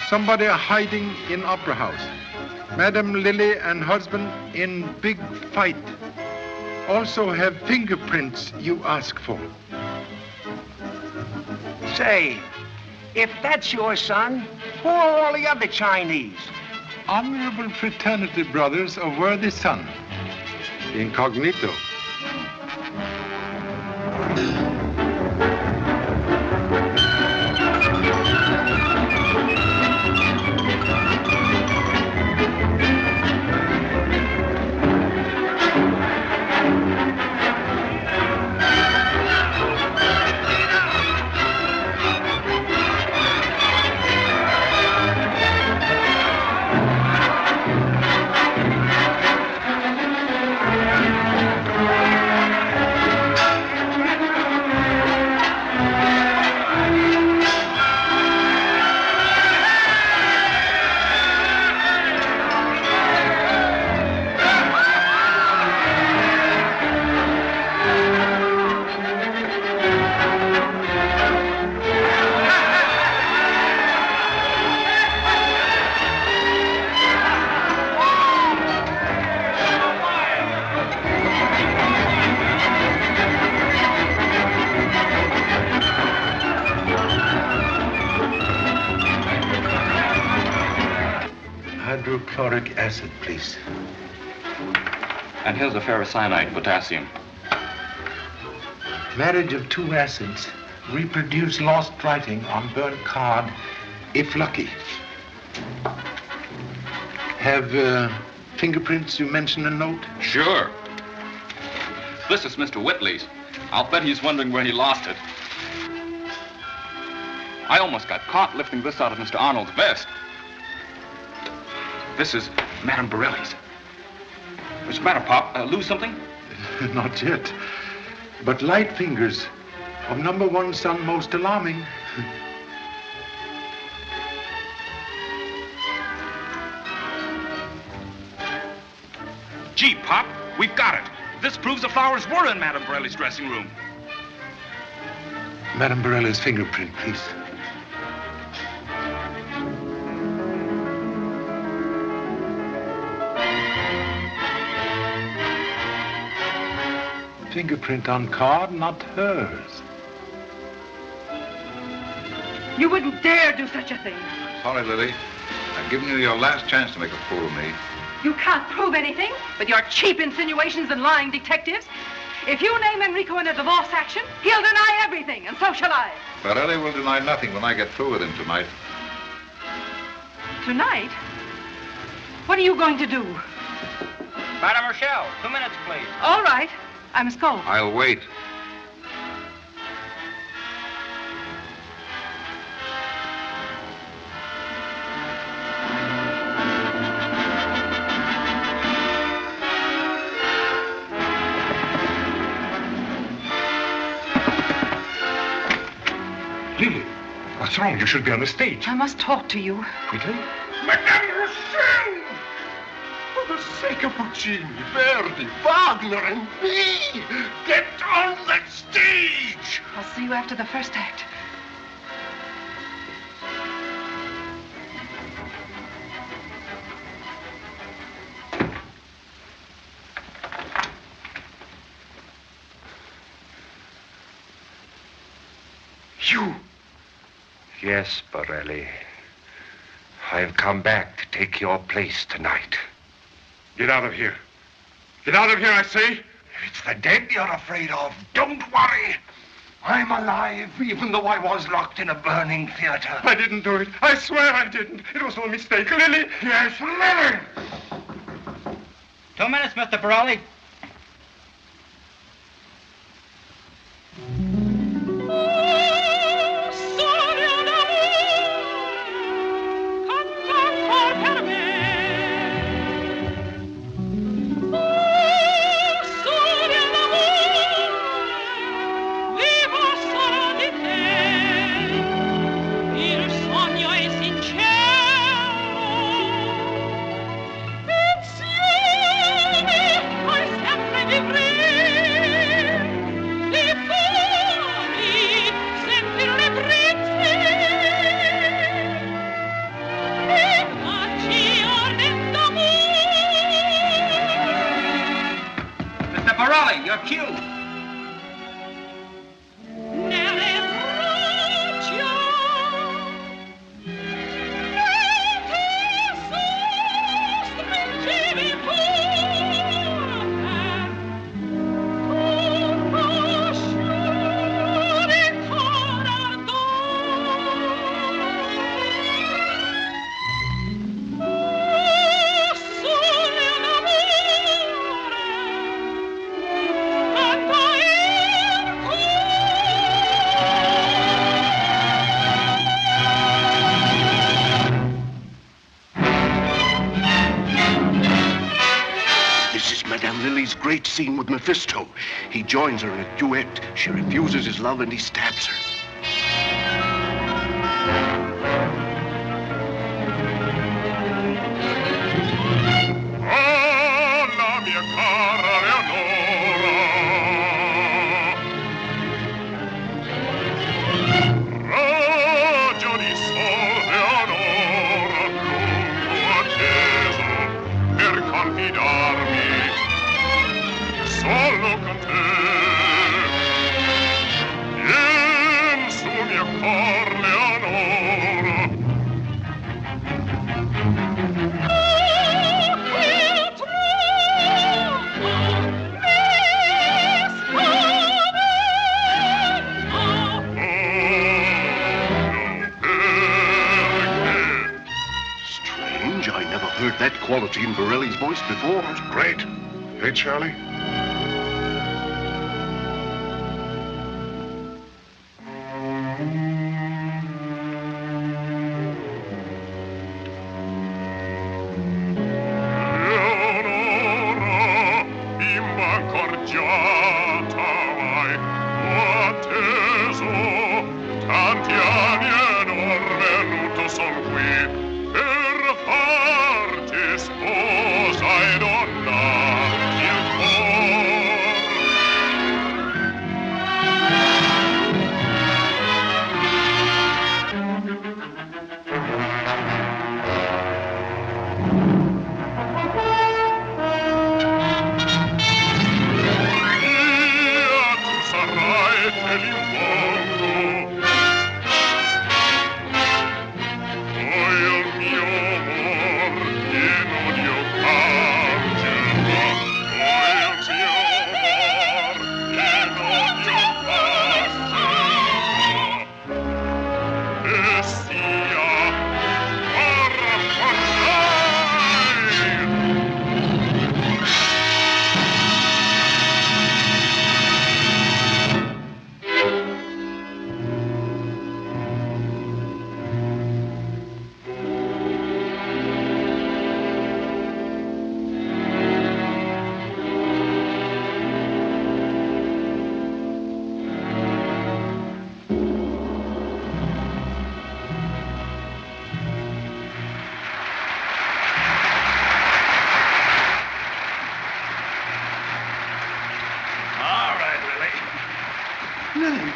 Somebody hiding in Opera House. Madam Lily and husband in big fight. Also have fingerprints you ask for. Say, if that's your son, who are all the other Chinese? Honorable fraternity brothers of worthy son. Incognito. Hydrochloric acid, please. And here's the ferrocyanide, potassium. Marriage of two acids. Reproduce lost writing on burnt card, if lucky. Have fingerprints you mentioned in a note? Sure. This is Mr. Whitley's. I'll bet he's wondering where he lost it. I almost got caught lifting this out of Mr. Arnold's vest. This is Madame Borelli's. What's the matter, Pop? Lose something? Not yet. But light fingers of number one son most alarming. Gee, Pop, we've got it. This proves the flowers were in Madame Borelli's dressing room. Madame Borelli's fingerprint, please. Fingerprint on card, not hers. You wouldn't dare do such a thing. Sorry, Lily. I've given you your last chance to make a fool of me. You can't prove anything with your cheap insinuations and lying detectives. If you name Enrico in a divorce action, he'll deny everything, and so shall I. Borelli will deny nothing when I get through with him tonight. Tonight? What are you going to do? Madame Rochelle, 2 minutes, please. All right. I must go. I'll wait. Lily, what's wrong? You should be on the stage. I must talk to you. Quickly? Madame Rochelle! For the sake of Puccini, Verdi, Wagner, and me, get on that stage! I'll see you after the first act. You? Yes, Borelli. I've come back to take your place tonight. Get out of here. Get out of here, I say. It's the dead you're afraid of. Don't worry. I'm alive, even though I was locked in a burning theater. I didn't do it. I swear I didn't. It was all a mistake. Lily! Yes, Lily! 2 minutes, Mr. Borelli. Insieme ai Mr. Borelli, your cue. Great scene with Mephisto. He joins her in a duet. She refuses his love and he stabs her. Ah, la mia cara Leonora. Raggio di sol, Leonora, lungo atteso per confidarmi solo con te. Vien su mio cor, Leonora. Strange, I never heard that quality in Borelli's voice before. It's great. Hey, Charlie?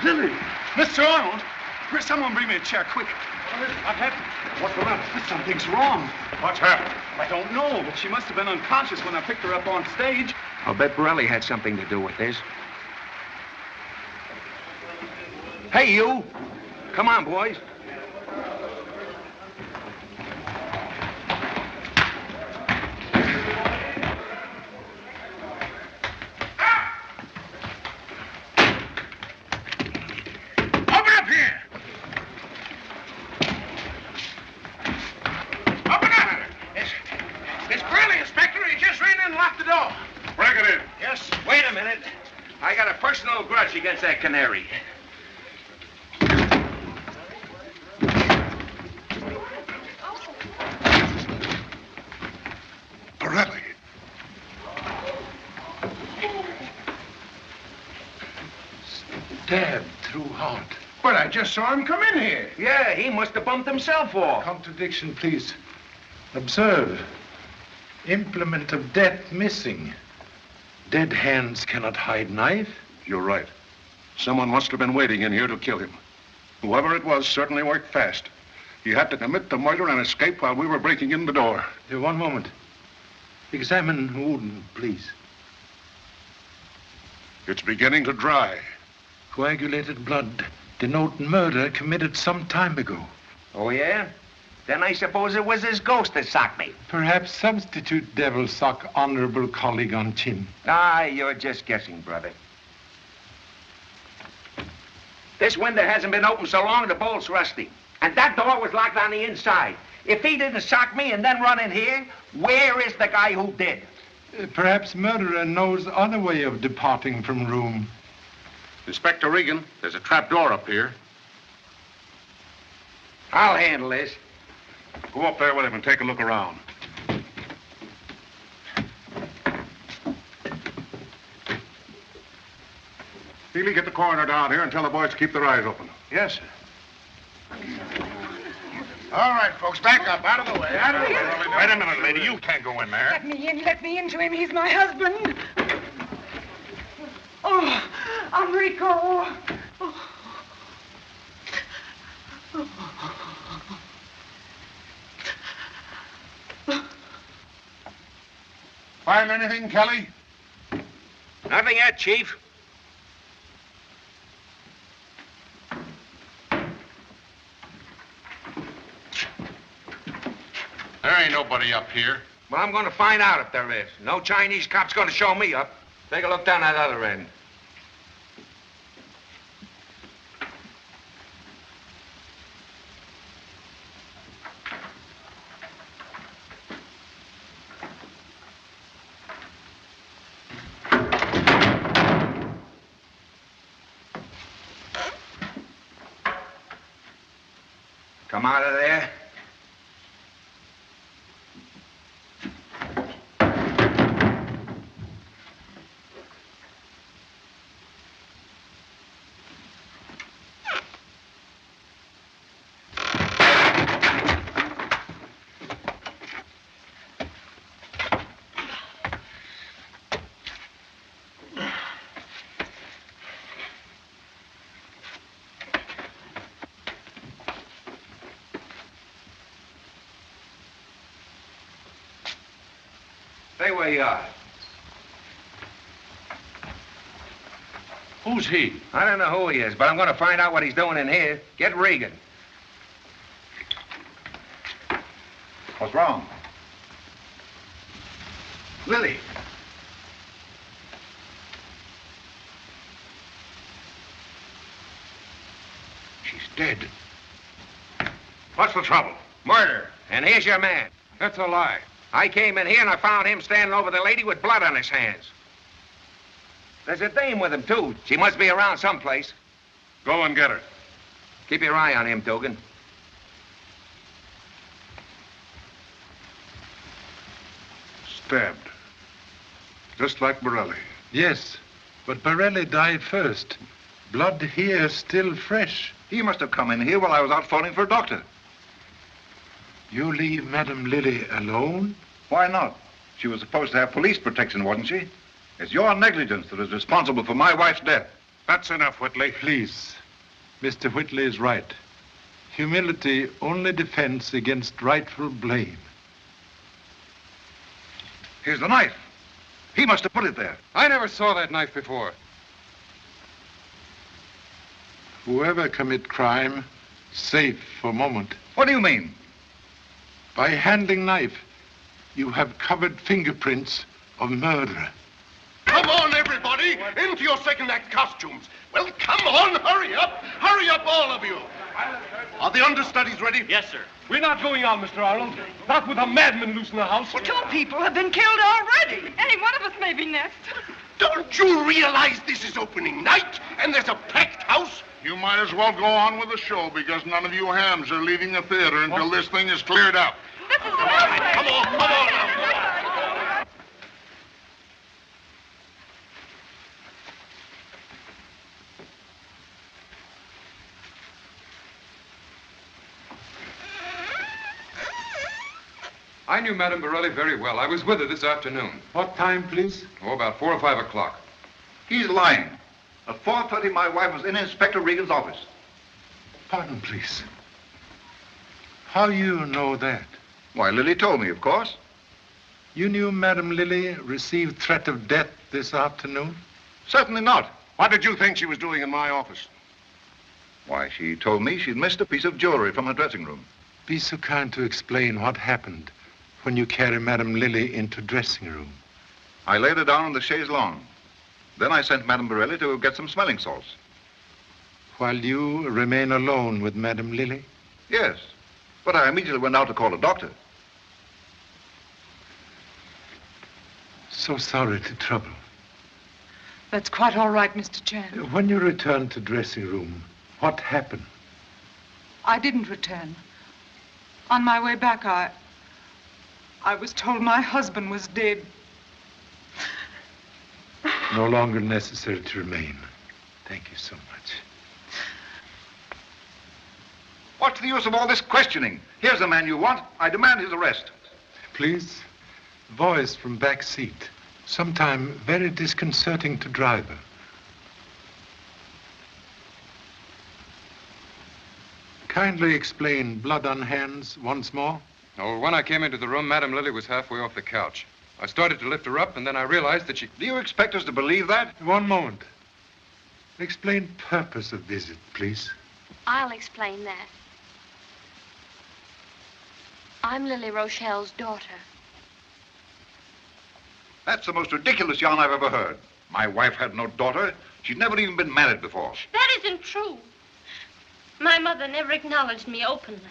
Lily! Mr. Arnold! Someone bring me a chair, quick. What happened? What's the matter? Something's wrong. What's happened? I don't know, but she must have been unconscious when I picked her up on stage. I'll bet Borelli had something to do with this. Hey, you! Come on, boys. Against that canary. Borelli. Stabbed through heart. But I just saw him come in here. Yeah, he must have bumped himself off. Contradiction, please. Observe. Implement of death missing. Dead hands cannot hide knife. You're right. Someone must have been waiting in here to kill him. Whoever it was certainly worked fast. He had to commit the murder and escape while we were breaking in the door. One moment. Examine wound, please. It's beginning to dry. Coagulated blood denote murder committed some time ago. Oh, yeah? Then I suppose it was his ghost that socked me. Perhaps substitute devil sock honorable colleague on chin. Ah, you're just guessing, brother. This window hasn't been open so long, the bolt's rusty. And that door was locked on the inside. If he didn't sock me and then run in here, where is the guy who did? Perhaps murderer knows other way of departing from room. Inspector Regan, there's a trap door up here. I'll handle this. Go up there with him and take a look around. Healy, get the coroner down here and tell the boys to keep their eyes open. Yes, sir. All right, folks, back up. Out of the way. Out of the way. Wait a minute, lady. You can't go in there. Let me into him. He's my husband. Oh, Enrico. Oh. Find anything, Kelly? Nothing yet, Chief. There ain't nobody up here. Well, I'm going to find out if there is. No Chinese cop's going to show me up. Take a look down that other end. Come out of there. Stay where you are. Who's he? I don't know who he is, but I'm going to find out what he's doing in here. Get Regan. What's wrong? Lily. She's dead. What's the trouble? Murder. And here's your man. That's a lie. I came in here and I found him standing over the lady with blood on his hands. There's a dame with him, too. She must be around someplace. Go and get her. Keep your eye on him, Dugan. Stabbed. Just like Borelli. Yes, but Borelli died first. Blood here still fresh. He must have come in here while I was out phoning for a doctor. You leave Madame Lily alone? Why not? She was supposed to have police protection, wasn't she? It's your negligence that is responsible for my wife's death. That's enough, Whitley. Please. Mr. Whitley is right. Humility only defends against rightful blame. Here's the knife. He must have put it there. I never saw that knife before. Whoever commit crime, safe for a moment. What do you mean? By handling knife, you have covered fingerprints of murder. Come on, everybody, into your second act costumes. Well, come on, hurry up. Hurry up, all of you. Are the understudies ready? Yes, sir. We're not going on, Mr. Arnold. Not with a madman loose in the house. Well, 2 people have been killed already. Any one of us may be next. Don't you realize this is opening night and there's a packed house? You might as well go on with the show because none of you hams are leaving the theater until this thing is cleared up. This is Come on now. I knew Madame Borelli very well. I was with her this afternoon. What time, please? Oh, about 4 or 5 o'clock. He's lying. At 4:30, my wife was in Inspector Regan's office. Pardon, please. How you know that? Why, Lily told me, of course. You knew Madame Lily received threat of death this afternoon? Certainly not. What did you think she was doing in my office? Why, she told me she'd missed a piece of jewelry from her dressing room. Be so kind to explain what happened when you carry Madame Lily into dressing room. I laid her down on the chaise longue. Then I sent Madame Borelli to get some smelling salts. While you remain alone with Madame Lily? Yes, but I immediately went out to call a doctor. So sorry to trouble. That's quite all right, Mr. Chan. When you returned to dressing room, what happened? I didn't return. On my way back, I was told my husband was dead. No longer necessary to remain. Thank you so much. What's the use of all this questioning? Here's the man you want. I demand his arrest. Please. Voice from back seat. Sometime very disconcerting to driver. Kindly explain blood on hands once more. Oh, when I came into the room, Madame Lily was halfway off the couch. I started to lift her up, and then I realized that she... Do you expect us to believe that? One moment. Explain purpose of visit, please. I'll explain that. I'm Lily Rochelle's daughter. That's the most ridiculous yarn I've ever heard. My wife had no daughter. She'd never even been married before. That isn't true. My mother never acknowledged me openly.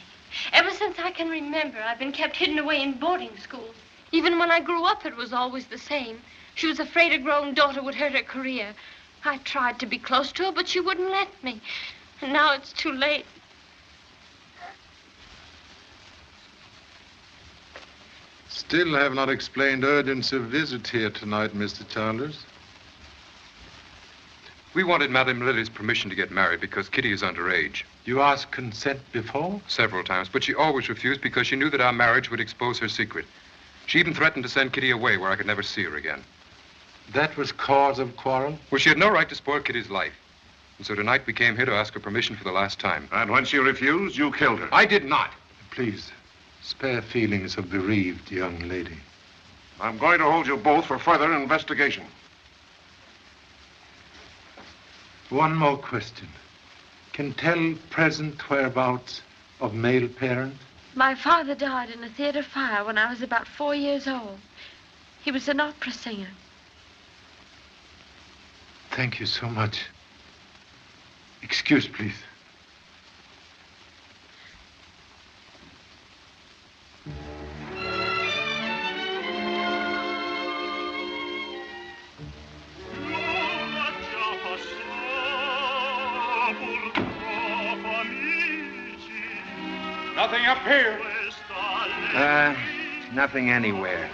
Ever since I can remember, I've been kept hidden away in boarding schools. Even when I grew up, it was always the same. She was afraid a grown daughter would hurt her career. I tried to be close to her, but she wouldn't let me. And now it's too late. Still have not explained urgency of visit here tonight, Mr. Chalmers. We wanted Madame Lily's permission to get married because Kitty is underage. You asked consent before? Several times, but she always refused because she knew that our marriage would expose her secret. She even threatened to send Kitty away where I could never see her again. That was cause of quarrel? Well, she had no right to spoil Kitty's life. And so tonight we came here to ask her permission for the last time. And when she refused, you killed her. I did not. Please, spare feelings of bereaved young lady. I'm going to hold you both for further investigation. One more question. Can tell present whereabouts of male parent? My father died in a theater fire when I was about 4 years old. He was an opera singer. Thank you so much. Excuse, please. Nothing up here. Nothing anywhere.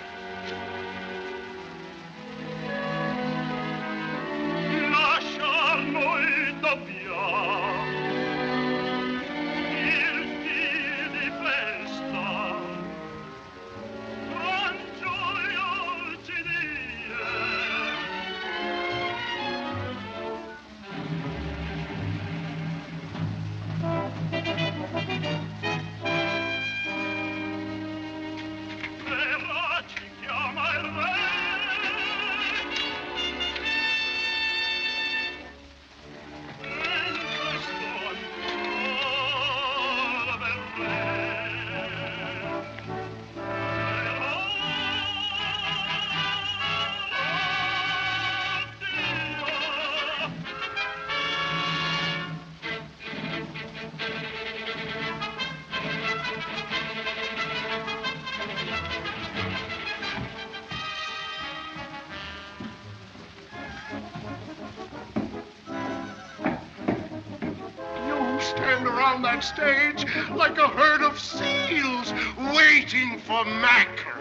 Stand around that stage like a herd of seals waiting for mackerel.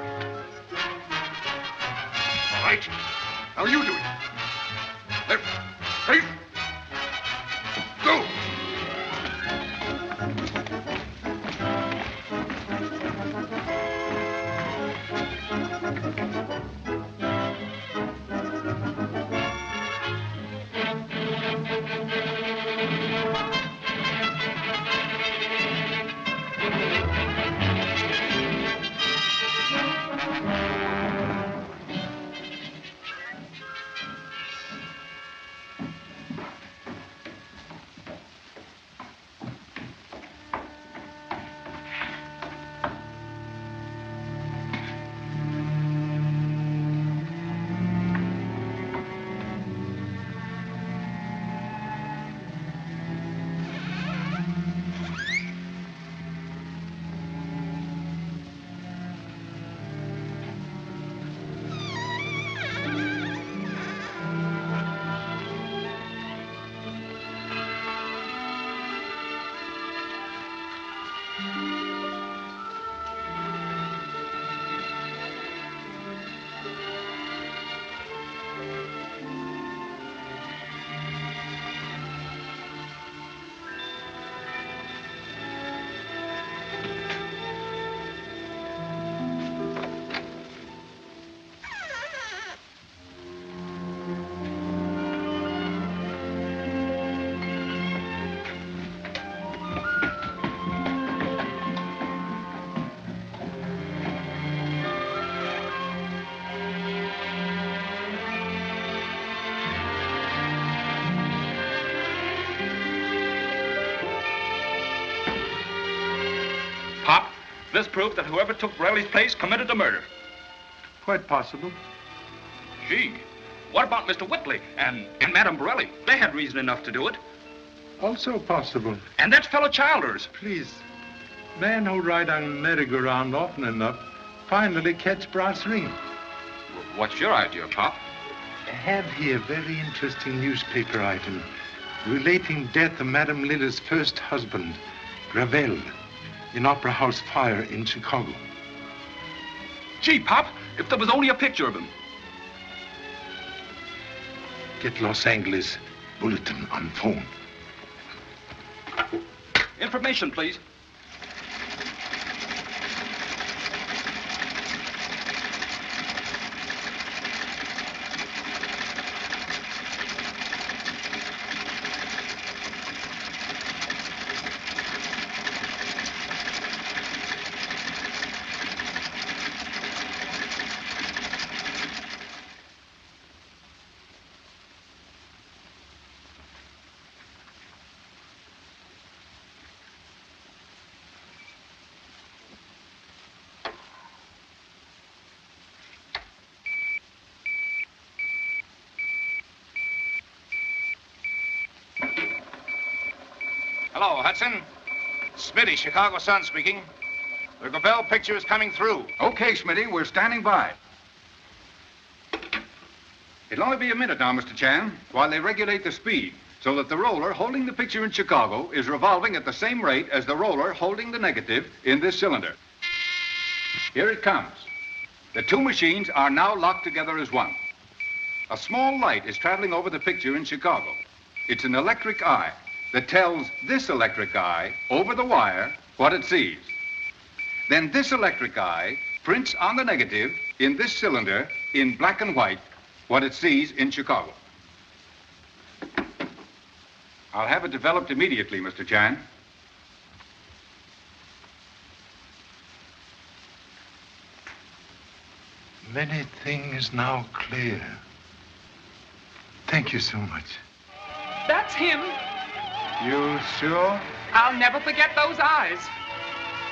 All right, now you do it. Left, right, go. This proves that whoever took Borelli's place committed the murder. Quite possible. Gee, what about Mr. Whitley and Madame Borelli? They had reason enough to do it. Also possible. And that's fellow Childers. Please, men who ride on merry-go-round often enough finally catch brass ring. What's your idea, Pop? I have here a very interesting newspaper item relating death of Madame Lily's first husband, Gravel, in Opera House fire in Chicago. Gee, Pop, if there was only a picture of him. Get Los Angeles Bulletin on phone. Information, please. Hello, Hudson. Smitty, Chicago Sun speaking. The Gravel picture is coming through. Okay, Smitty, we're standing by. It'll only be a minute now, Mr. Chan, while they regulate the speed so that the roller holding the picture in Chicago is revolving at the same rate as the roller holding the negative in this cylinder. Here it comes. The two machines are now locked together as one. A small light is traveling over the picture in Chicago. It's an electric eye that tells this electric eye over the wire what it sees. Then this electric eye prints on the negative in this cylinder in black and white what it sees in Chicago. I'll have it developed immediately, Mr. Chan. Many things now clear. Thank you so much. That's him. You sure? I'll never forget those eyes.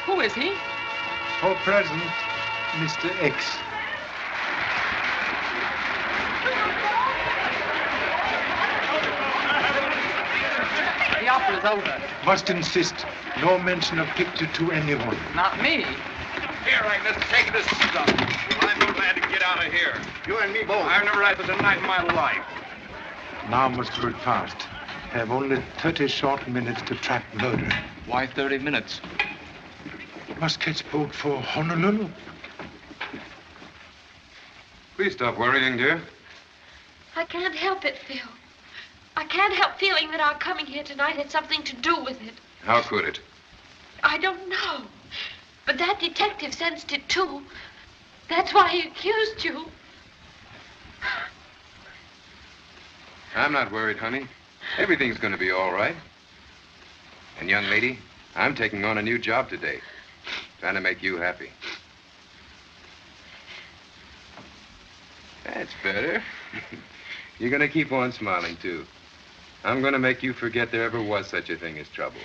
Who is he? For present, Mr. X. The opera's over. Must insist, no mention of picture to anyone. Not me. Here, Agnes, take this stuff. I'm glad to get out of here. You and me both. I've never had such a night in my life. Now must work fast. Have only 30 short minutes to track murder. Why 30 minutes? Must catch boat for Honolulu. Please stop worrying, dear. I can't help it, Phil. I can't help feeling that our coming here tonight had something to do with it. How could it? I don't know. But that detective sensed it, too. That's why he accused you. I'm not worried, honey. Everything's going to be all right. And, young lady, I'm taking on a new job today. Trying to make you happy. That's better. You're going to keep on smiling, too. I'm going to make you forget there ever was such a thing as trouble.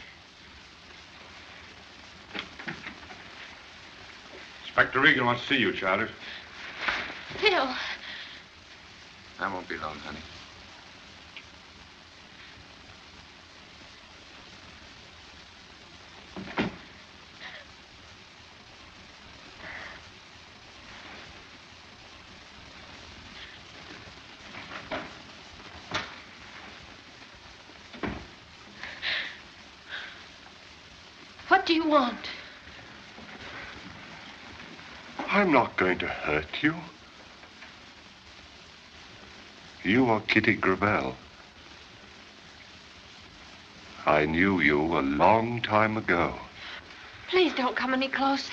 Inspector Regan wants to see you, Childers. Phil. I won't be long, honey. What do you want? I'm not going to hurt you. You are Kitty Gravel. I knew you a long time ago. Please don't come any closer.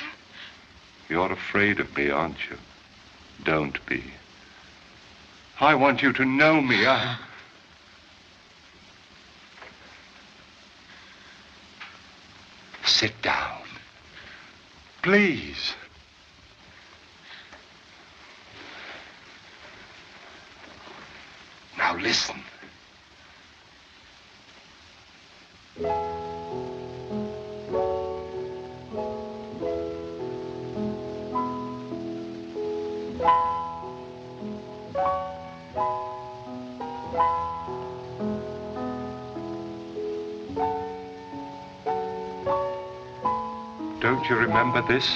You're afraid of me, aren't you? Don't be. I want you to know me. Sit down. Please. Now listen. Don't you remember this?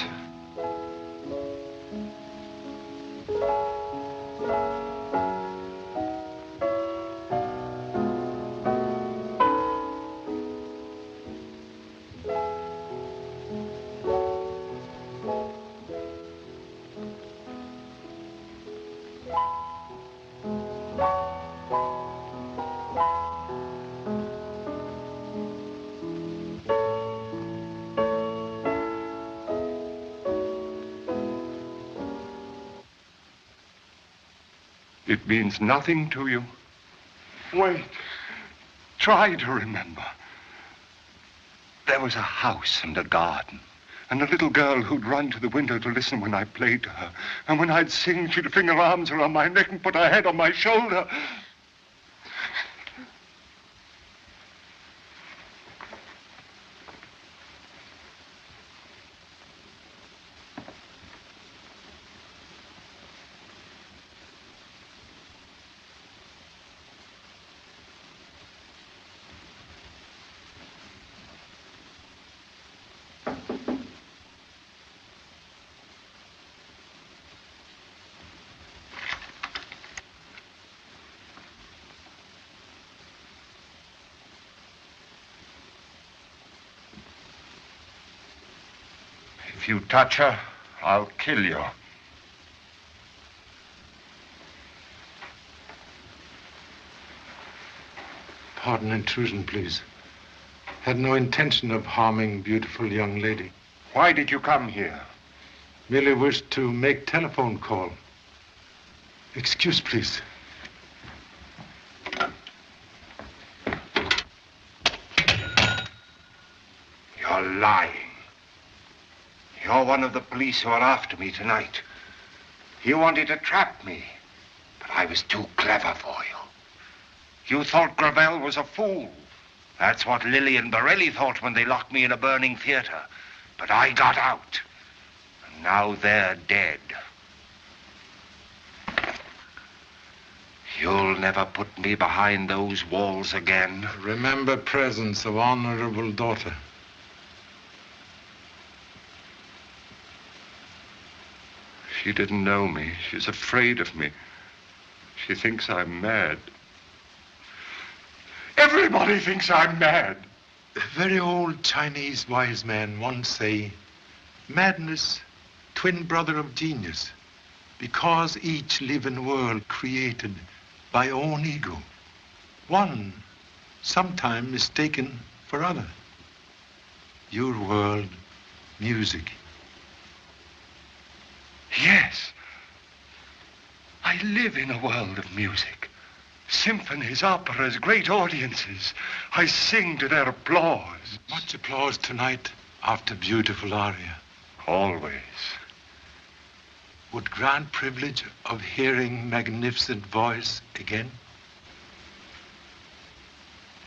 It means nothing to you. Wait. Try to remember. There was a house and a garden, and a little girl who'd run to the window to listen when I played to her. And when I'd sing, she'd fling her arms around my neck and put her head on my shoulder. If you touch her, I'll kill you. Pardon intrusion, please. Had no intention of harming beautiful young lady. Why did you come here? Merely wished to make telephone call. Excuse, please. You're lying. You're one of the police who are after me tonight. You wanted to trap me, but I was too clever for you. You thought Gravel was a fool. That's what Lilly and Borelli thought when they locked me in a burning theater. But I got out, and now they're dead. You'll never put me behind those walls again. Remember presence of honorable daughter. She didn't know me. She's afraid of me. She thinks I'm mad. Everybody thinks I'm mad. A very old Chinese wise man once say, madness, twin brother of genius, because each live in world created by own ego. One, sometime mistaken for other. Your world, music. Yes. I live in a world of music. Symphonies, operas, great audiences. I sing to their applause. Much applause tonight after beautiful aria. Always. Would grant privilege of hearing magnificent voice again?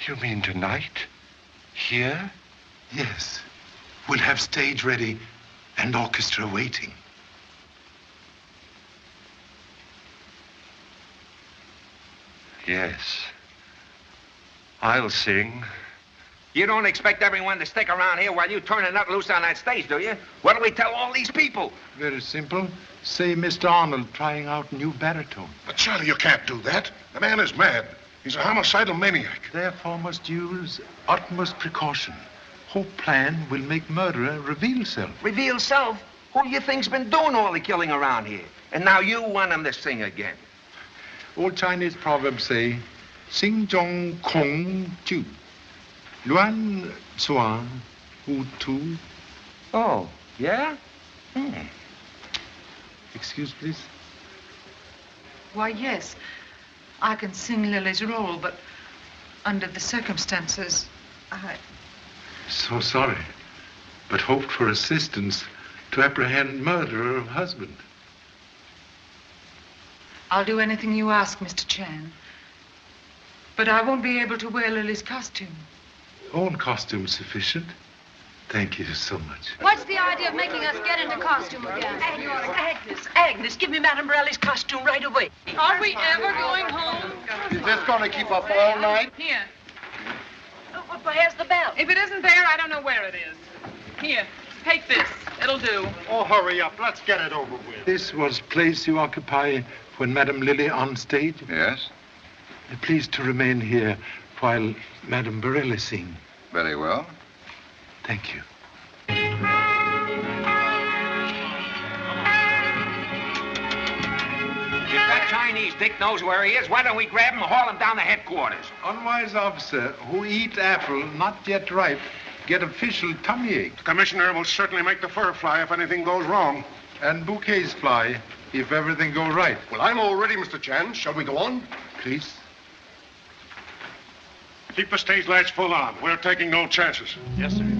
You mean tonight? Here? Yes. We'll have stage ready and orchestra waiting. Yes. I'll sing. You don't expect everyone to stick around here while you turn a nut loose on that stage, do you? What do we tell all these people? Very simple. Say Mr. Arnold trying out new baritone. But Charlie, you can't do that. The man is mad. He's a homicidal maniac. Therefore must use utmost precaution. Whole plan will make murderer reveal self. Reveal self? Who do you think's been doing all the killing around here? And now you want him to sing again. Old Chinese proverbs say, Sing Zhong Kong Ju. Luan Suan Wu Tu. Oh, yeah? Excuse, please. Why, yes. I can sing Lily's role, but under the circumstances, So sorry, but hoped for assistance to apprehend murderer of husband. I'll do anything you ask, Mr. Chan. But I won't be able to wear Lily's costume. Own costume sufficient. Thank you so much. What's the idea of making us get into costume again? Agnes, give me Madame Borelli's costume right away. Are we ever going home? Is this going to keep up all night? Here. Where's the bell? If it isn't there, I don't know where it is. Here, take this. It'll do. Oh, hurry up. Let's get it over with. This was place you occupy when Madame Lily on stage? Yes. Please to remain here while Madame Borelli sing. Very well. Thank you. If that Chinese dick knows where he is, why don't we grab him and haul him down to headquarters? Unwise officer who eat apple not yet ripe get official tummy ache. The commissioner will certainly make the fur fly if anything goes wrong. And bouquets fly if everything go right. Well, I'm all ready, Mr. Chan. Shall we go on? Please. Keep the stage lights full on. We're taking no chances. Yes, sir.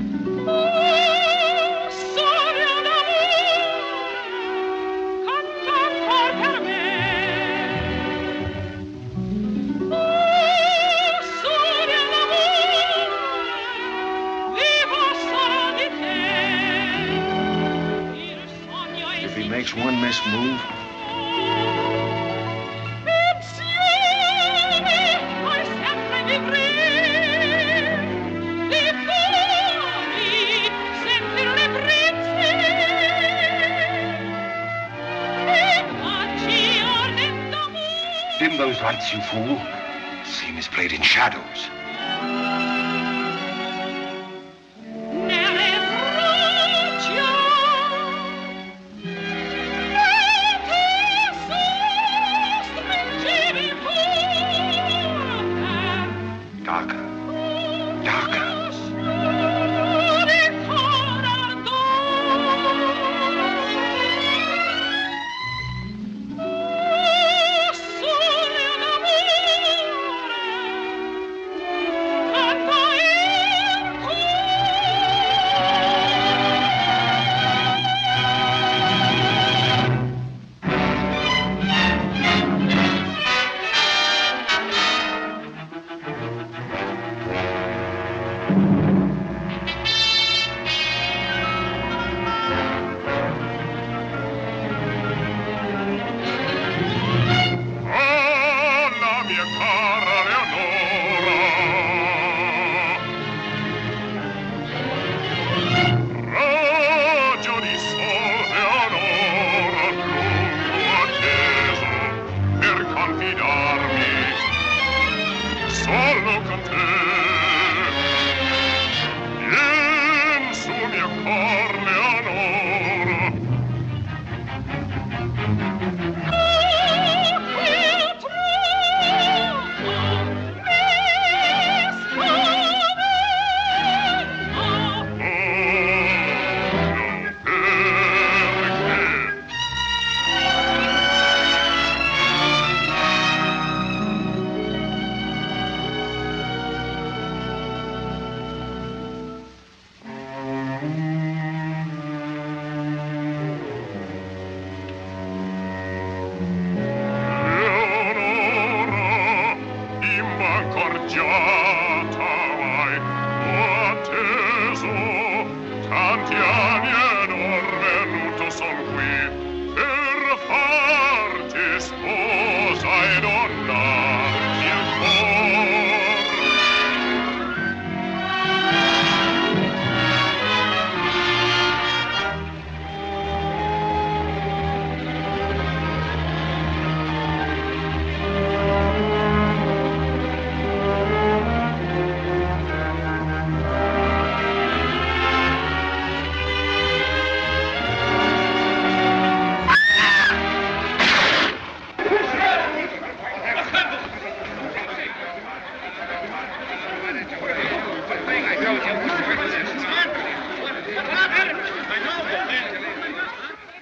If he makes one missed move, dim those lights, you fool. Scene is played in shadows. Darker. Darker.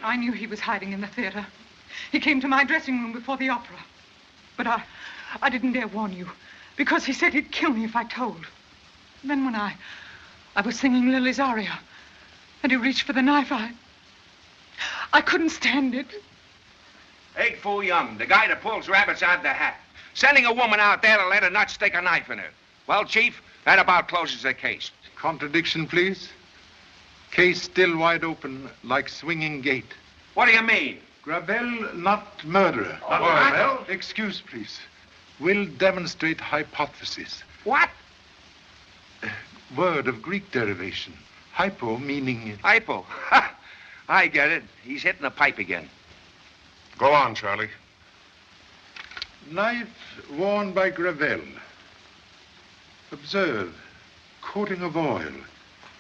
I knew he was hiding in the theater. He came to my dressing room before the opera. But I didn't dare warn you, because he said he'd kill me if I told. Then when I was singing Lily's aria, and he reached for the knife, I couldn't stand it. Egg Foo Young, the guy that pulls rabbits out of the hat. Sending a woman out there to let a nut stick a knife in her. Well, Chief, that about closes the case. Contradiction, please. Case still wide open, like swinging gate. What do you mean? Gravel, not murderer. Not Gravel? Excuse, please. Will demonstrate hypothesis. What? Word of Greek derivation. Hypo meaning... Hypo. Ha! I get it. He's hitting the pipe again. Go on, Charlie. Knife worn by Gravel. Observe. Coating of oil.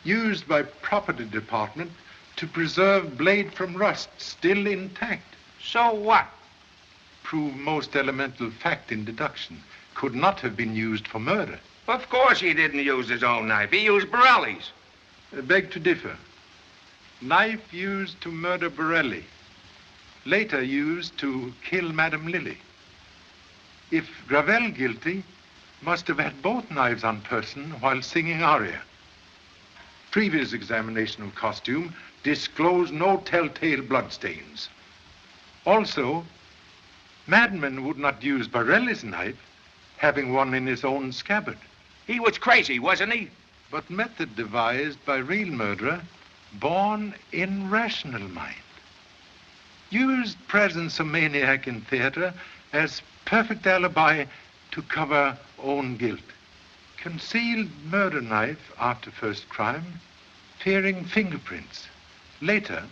Used by property department to preserve blade from rust, still intact. So what? Prove most elemental fact in deduction. Could not have been used for murder. Of course he didn't use his own knife. He used Borelli's. Beg to differ. Knife used to murder Borelli. Later used to kill Madame Lily. If Gravel guilty, must have had both knives on person while singing aria. Previous examination of costume disclosed no telltale bloodstains. Also, madman would not use Borelli's knife, having one in his own scabbard. He was crazy, wasn't he? But method devised by real murderer, born in rational mind. Used presence of maniac in theater as perfect alibi to cover own guilt. Concealed murder knife after first crime, fearing fingerprints. Later,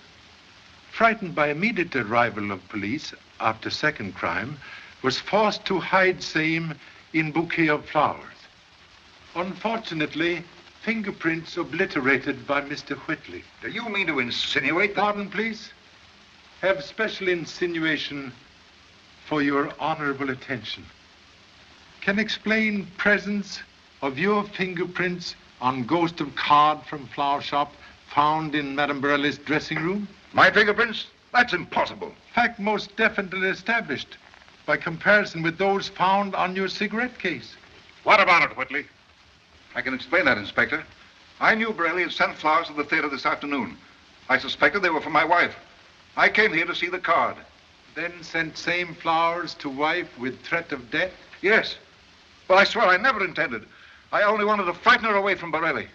frightened by immediate arrival of police after second crime, was forced to hide same in bouquet of flowers. Unfortunately, fingerprints obliterated by Mr. Whitley. Do you mean to insinuate that... Pardon, please. Have special insinuation for your honorable attention. Can explain presence of your fingerprints on ghost of card from flower shop found in Madame Borelli's dressing room? My fingerprints? That's impossible. Fact most definitely established by comparison with those found on your cigarette case. What about it, Whitley? I can explain that, Inspector. I knew Borelli had sent flowers to the theater this afternoon. I suspected they were for my wife. I came here to see the card. Then sent same flowers to wife with threat of death? Yes. But I swear I never intended. I only wanted to frighten her away from Borelli.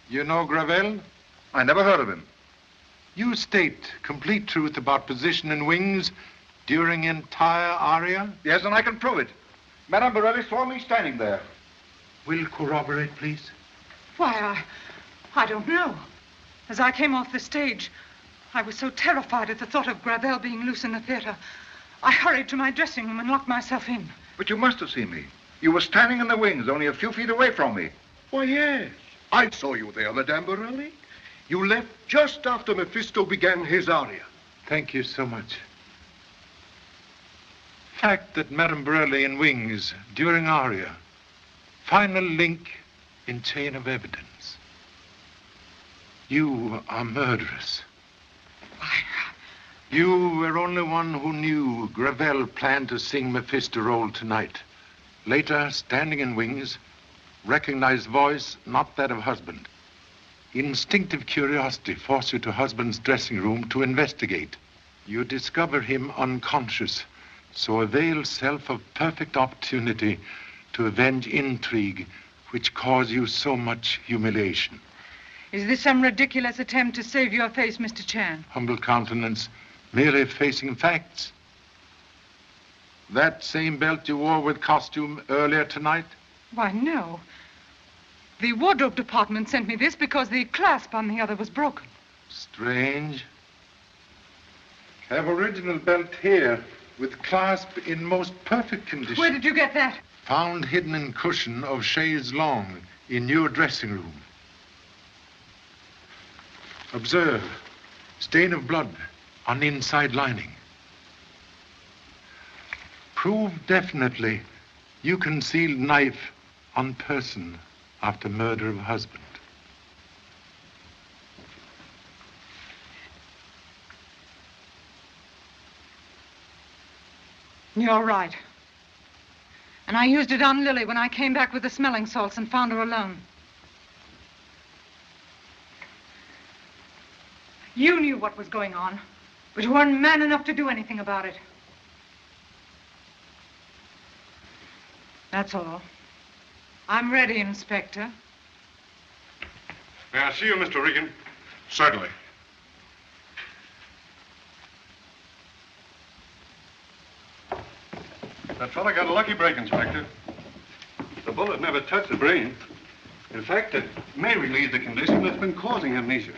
You know Gravel? I never heard of him. You state complete truth about position and wings during entire aria? Yes, and I can prove it. Madame Borelli saw me standing there. Will corroborate, please? Why, I don't know. As I came off the stage, I was so terrified at the thought of Gravel being loose in the theater. I hurried to my dressing room and locked myself in. But you must have seen me. You were standing in the wings, only a few feet away from me. Why, yes. I saw you there, Madame Borelli. You left just after Mephisto began his aria. Thank you so much. Fact that Madame Borelli in wings during aria. Final link in chain of evidence. You are murderous. You were only one who knew Gravel planned to sing Mephisto role tonight. Later, standing in wings, recognized voice not that of husband. Instinctive curiosity forced you to husband's dressing room to investigate. You discover him unconscious, so avail self of perfect opportunity to avenge intrigue which caused you so much humiliation. Is this some ridiculous attempt to save your face, Mr. Chan? Humble countenance, merely facing facts. That same belt you wore with costume earlier tonight? Why, no. The wardrobe department sent me this because the clasp on the other was broken. Strange. Have original belt here with clasp in most perfect condition. Where did you get that? Found hidden in cushion of chaise longue in your dressing room. Observe, stain of blood on inside lining. Prove definitely you concealed knife on person after murder of husband. You're right. And I used it on Lily when I came back with the smelling salts and found her alone. You knew what was going on, but you weren't man enough to do anything about it. That's all. I'm ready, Inspector. May I see you, Mr. Regan? Certainly. That fella got a lucky break, Inspector. The bullet never touched the brain. In fact, it may relieve the condition that's been causing amnesia.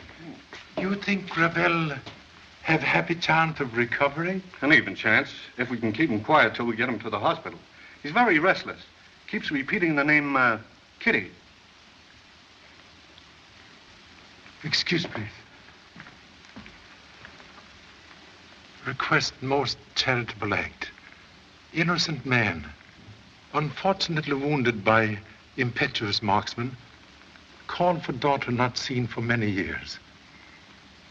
You think Ravel have happy chance of recovering? An even chance, if we can keep him quiet till we get him to the hospital. He's very restless. Keeps repeating the name, Kitty. Excuse me. Request most charitable act. Innocent man, unfortunately wounded by impetuous marksman, called for daughter not seen for many years.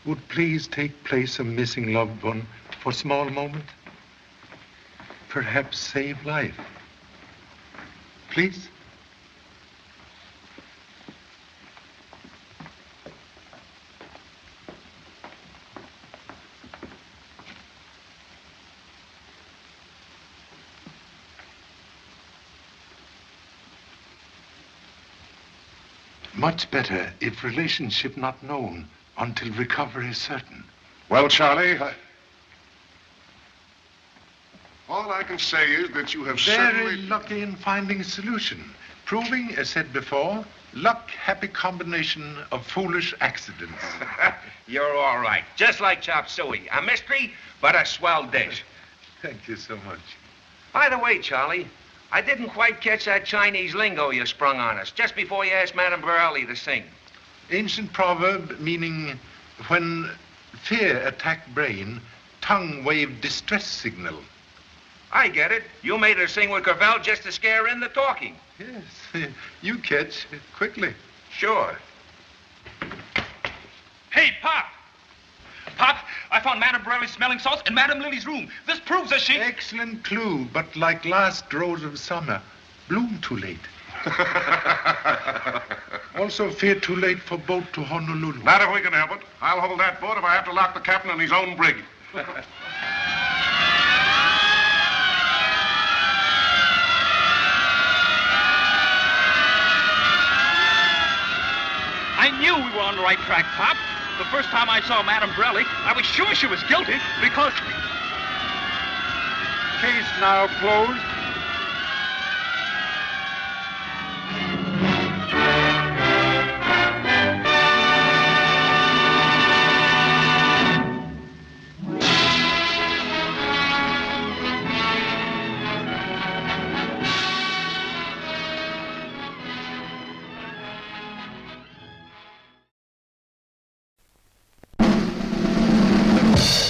Would please take place a missing loved one for small moment? Perhaps save life. Please? Much better if relationship not known until recovery is certain. Well, Charlie, all I can say is that you have Very certainly... lucky in finding a solution. Proving, as said before, luck, happy combination of foolish accidents. You're all right. Just like chop suey. A mystery, but a swell dish. Thank you so much. By the way, Charlie, I didn't quite catch that Chinese lingo you sprung on us just before you asked Madame Borelli to sing. Ancient proverb meaning when fear attacked brain, tongue waved distress signal. I get it. You made her sing with Gravel just to scare in the talking. Yes, you catch quickly. Sure. Hey, Pop! Pop, I found Madame Borelli's smelling salts in Madame Lily's room. This proves that she... Excellent clue, but like last rose of summer, bloom too late. Also fear too late for boat to Honolulu. Not if we can help it. I'll hold that boat if I have to lock the captain in his own brig. I knew we were on the right track, Pop. The first time I saw Madame Borelli, I was sure she was guilty because... Case now closed.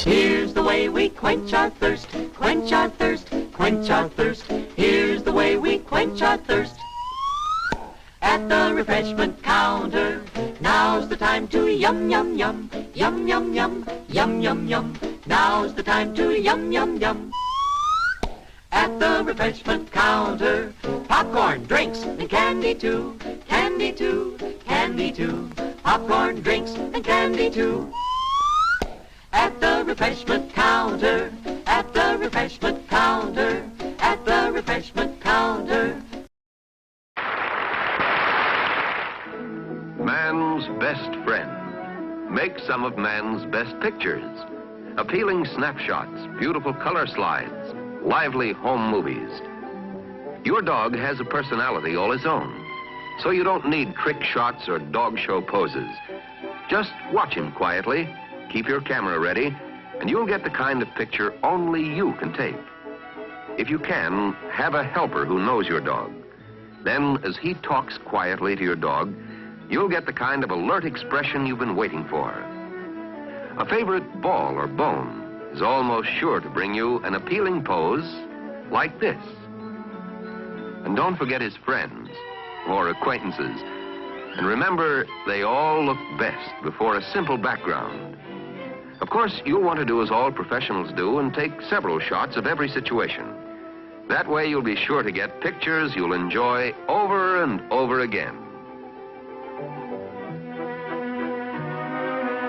Here's the way we quench our thirst, quench our thirst, quench our thirst. Here's the way we quench our thirst. At the refreshment counter, now's the time to yum, yum, yum, yum, yum, yum, yum, yum, yum. Now's the time to yum, yum, yum. At the refreshment counter, popcorn, drinks, and candy too, candy too, candy too. Popcorn, drinks, and candy too. At the refreshment counter, at the refreshment counter, at the refreshment counter. Man's best friend. Make some of man's best pictures. Appealing snapshots, beautiful color slides, lively home movies. Your dog has a personality all his own, so you don't need trick shots or dog show poses. Just watch him quietly. Keep your camera ready, and you'll get the kind of picture only you can take. If you can, have a helper who knows your dog. Then, as he talks quietly to your dog, you'll get the kind of alert expression you've been waiting for. A favorite ball or bone is almost sure to bring you an appealing pose like this. And don't forget his friends or acquaintances. And remember, they all look best before a simple background. Of course, you'll want to do as all professionals do and take several shots of every situation. That way, you'll be sure to get pictures you'll enjoy over and over again.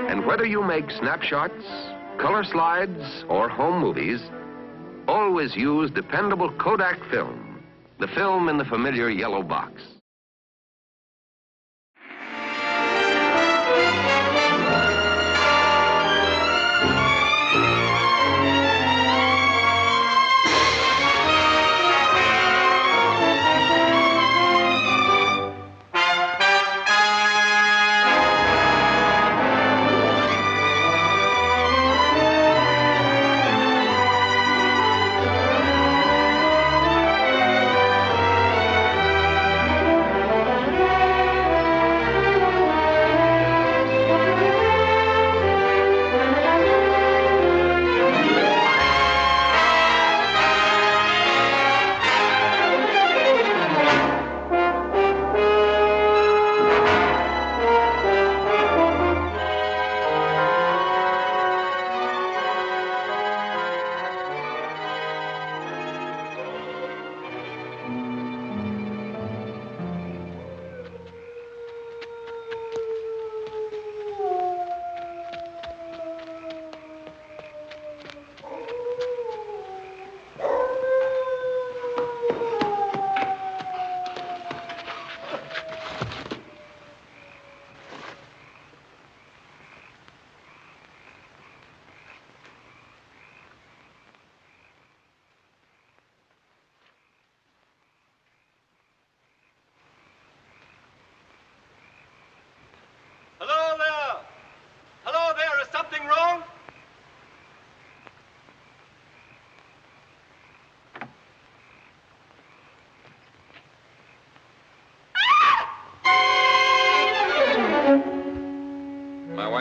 And whether you make snapshots, color slides, or home movies, always use dependable Kodak film, the film in the familiar yellow box.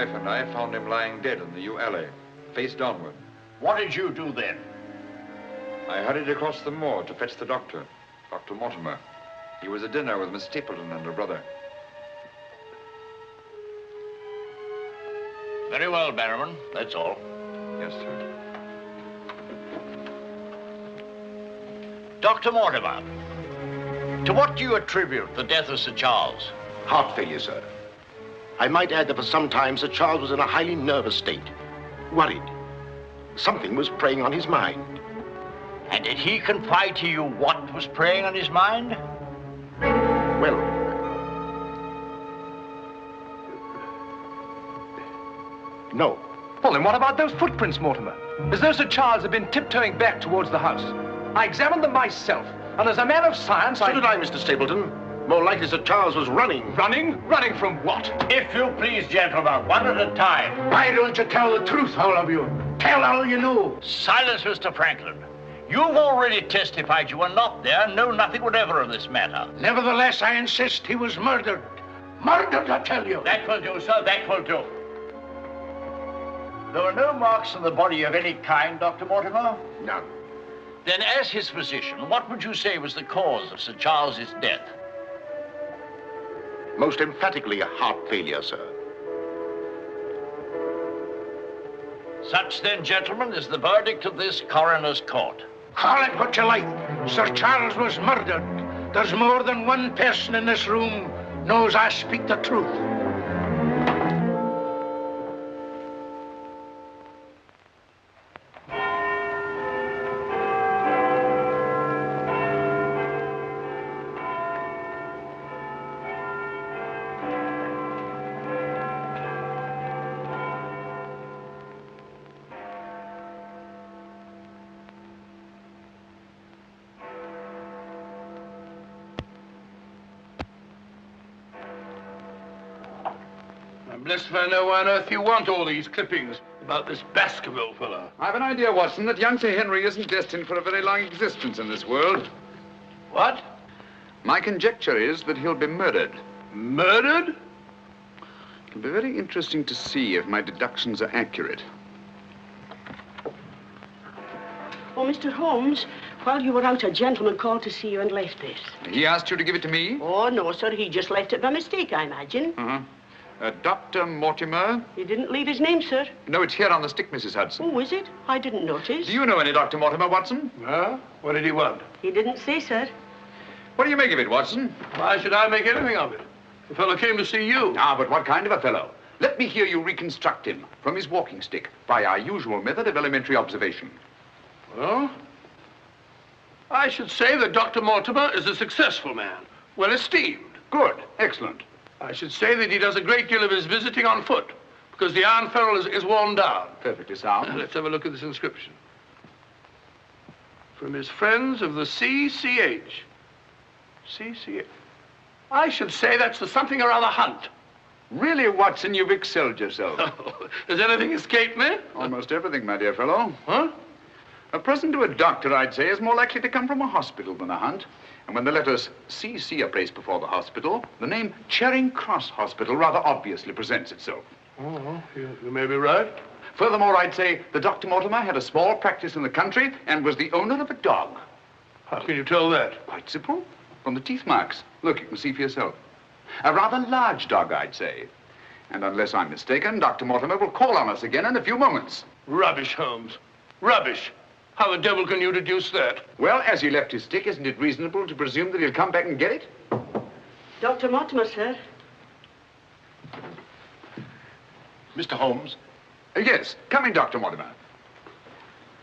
wife and I found him lying dead in the yew alley, face downward. What did you do then? I hurried across the moor to fetch the doctor, Dr. Mortimer. He was at dinner with Miss Stapleton and her brother. Very well, Barrowman. That's all. Yes, sir. Dr. Mortimer, to what do you attribute the death of Sir Charles? Heart failure, sir. I might add that for some time Sir Charles was in a highly nervous state. Worried. Something was preying on his mind. And did he confide to you what was preying on his mind? Well, no. Well, then what about those footprints, Mortimer? As though Sir Charles had been tiptoeing back towards the house. I examined them myself, and as a man of science, So did I, Mr. Stapleton. More likely Sir Charles was running. Running? Running from what? If you please, gentlemen, one at a time. Why don't you tell the truth, all of you? Tell all you know. Silence, Mr. Franklin. You've already testified you were not there and know nothing whatever of this matter. Nevertheless, I insist he was murdered. Murdered, I tell you. That will do, sir, that will do. There were no marks on the body of any kind, Dr. Mortimer? None. Then, as his physician, what would you say was the cause of Sir Charles's death? Most emphatically a heart failure, sir. Such, then, gentlemen, is the verdict of this coroner's court. Call it what you like. Sir Charles was murdered. There's more than one person in this room knows I speak the truth. Blessed if I know why on earth you want all these clippings about this Baskerville fellow. I've an idea, Watson, that young Sir Henry isn't destined for a very long existence in this world. What? My conjecture is that he'll be murdered. Murdered? It'll be very interesting to see if my deductions are accurate. Oh, Mr. Holmes, while you were out, a gentleman called to see you and left this. He asked you to give it to me? Oh, no, sir. He just left it by mistake, I imagine. Uh-huh. Dr. Mortimer? He didn't leave his name, sir. No, it's here on the stick, Mrs. Hudson. Oh, is it? I didn't notice. Do you know any Dr. Mortimer, Watson? Huh? What did he want? He didn't say, sir. What do you make of it, Watson? Why should I make anything of it? The fellow came to see you. Ah, but what kind of a fellow? Let me hear you reconstruct him from his walking stick by our usual method of elementary observation. Well, I should say that Dr. Mortimer is a successful man, well esteemed. Good. Excellent. I should say that he does a great deal of his visiting on foot, because the iron ferrule is worn down. Perfectly sound. Let's have a look at this inscription. From his friends of the CCH. CCH. I should say that's the something or other hunt. Really, Watson, you've excelled yourself. Does anything escape me? Almost everything, my dear fellow. Huh? A present to a doctor, I'd say, is more likely to come from a hospital than a hunt. And when the letters CC are placed before the hospital, the name Charing Cross Hospital rather obviously presents itself. Oh, you may be right. Furthermore, I'd say that Dr. Mortimer had a small practice in the country and was the owner of a dog. How can you tell that? Quite simple. From the teeth marks. Look, you can see for yourself. A rather large dog, I'd say. And unless I'm mistaken, Dr. Mortimer will call on us again in a few moments. Rubbish, Holmes. Rubbish. How the devil can you deduce that? Well, as he left his stick, isn't it reasonable to presume that he'll come back and get it? Dr. Mortimer, sir. Mr. Holmes? Yes. Come in, Dr. Mortimer.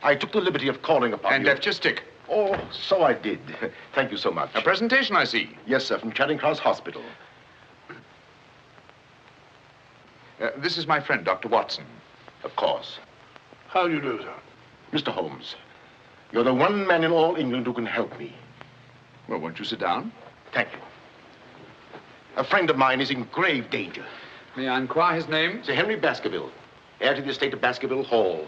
I took the liberty of calling upon you. And left your stick. Oh, so I did. Thank you so much. A presentation, I see. Yes, sir, from Charing Cross Hospital. This is my friend, Dr. Watson. Of course. How do you do, sir? Mr. Holmes, you're the one man in all England who can help me. Well, won't you sit down? Thank you. A friend of mine is in grave danger. May I inquire his name? Sir Henry Baskerville, heir to the estate of Baskerville Hall.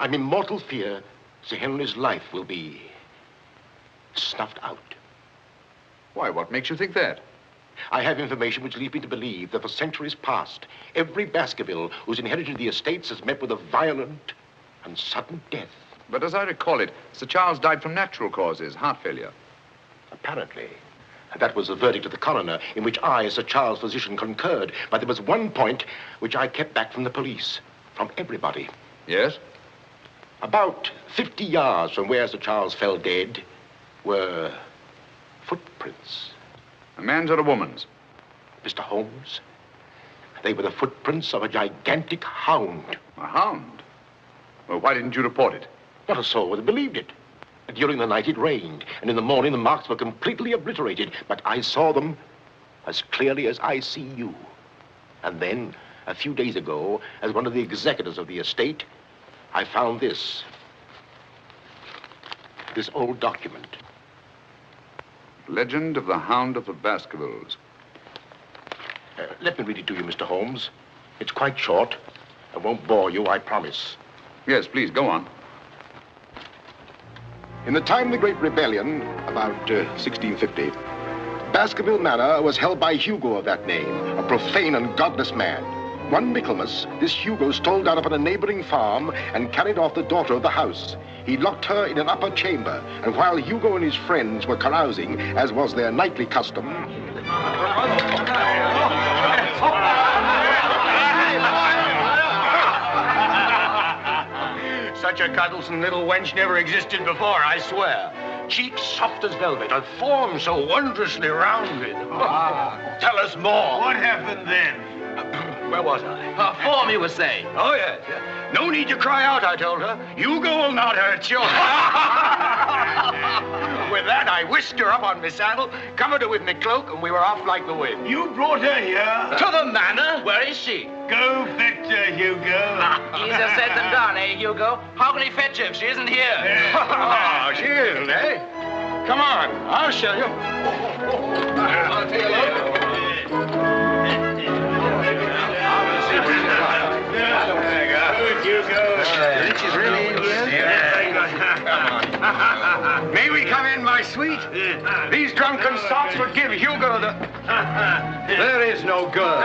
I'm in mortal fear Sir Henry's life will be snuffed out. Why, what makes you think that? I have information which leads me to believe that for centuries past, every Baskerville who's inherited the estates has met with a violent and sudden death. But as I recall it, Sir Charles died from natural causes, heart failure. Apparently. And that was the verdict of the coroner, in which I, as Sir Charles' physician, concurred. But there was one point which I kept back from the police, from everybody. Yes? About 50 yards from where Sir Charles fell dead were footprints. A man's or a woman's? Mr. Holmes, they were the footprints of a gigantic hound. A hound? Well, why didn't you report it? Not a soul would have believed it. During the night it rained, and in the morning the marks were completely obliterated, but I saw them as clearly as I see you. And then, a few days ago, as one of the executors of the estate, I found this old document. Legend of the Hound of the Baskervilles. Let me read it to you, Mr. Holmes. It's quite short. I won't bore you, I promise. Yes, please, go on. In the time of the Great Rebellion, about 1650, Baskerville Manor was held by Hugo of that name, a profane and godless man. One Michaelmas, this Hugo stole down upon a neighboring farm and carried off the daughter of the house. He locked her in an upper chamber, and while Hugo and his friends were carousing, as was their nightly custom... Such a cuddlesome little wench never existed before, I swear. Cheeks soft as velvet, a form so wondrously rounded. Tell us more. What happened then? Where was I? Her form, you were saying. Oh, yes. No need to cry out, I told her. Hugo will not hurt you. With that, I whisked her up on my saddle, covered her with my cloak, and we were off like the wind. You brought her here? To the manor. Where is she? Go fetch her, Hugo. Easier said than done, eh, Hugo? How can he fetch her if she isn't here? Oh, she isn't, eh? Come on, I'll show you. I'll take a look. She's really in here? May we come in, my sweet? These drunken sots would give Hugo the... There is no girl.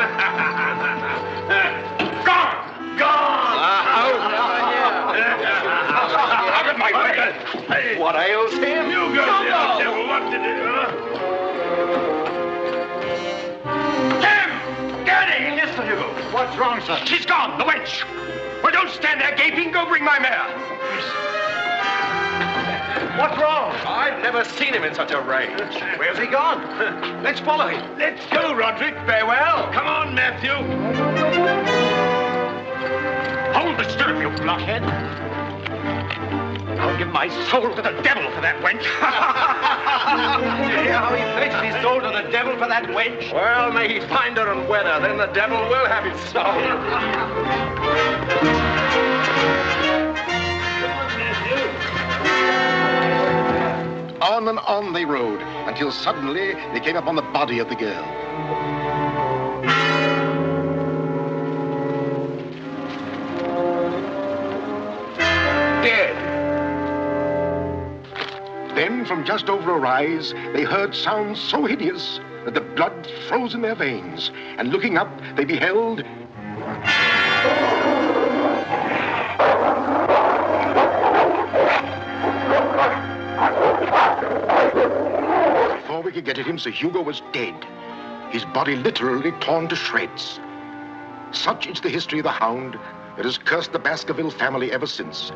Gone! Gone! Out of my way! What ails him? Hugo, what to do, huh? Danny! Yes, sir, Hugo. What's wrong, sir? She's gone, the wench. Well, don't stand there gaping. Go bring my mare. What's wrong? I've never seen him in such a rage. Where's he gone? Let's follow him. Let's go, Roderick. Farewell. Come on, Matthew. Hold the stirrup, you blockhead. I'll give my soul to the devil for that wench. You hear how he pledged his soul to the devil for that wench? Well, may he find her and wed her, then the devil will have his soul. On and on they rode, until suddenly they came upon the body of the girl. Dead. Then, from just over a rise, they heard sounds so hideous that the blood froze in their veins. And looking up, they beheld... Before we could get at him, Sir Hugo was dead. His body literally torn to shreds. Such is the history of the Hound that has cursed the Baskerville family ever since,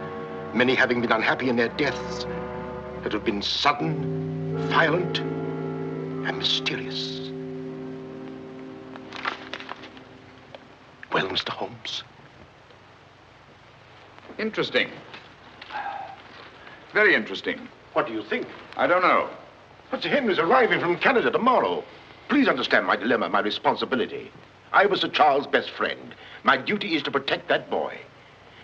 many having been unhappy in their deaths that have been sudden, violent, and mysterious. Well, Mr. Holmes? Interesting. Very interesting. What do you think? I don't know. But Sir Henry's arriving from Canada tomorrow. Please understand my dilemma, my responsibility. I was Sir Charles' best friend. My duty is to protect that boy.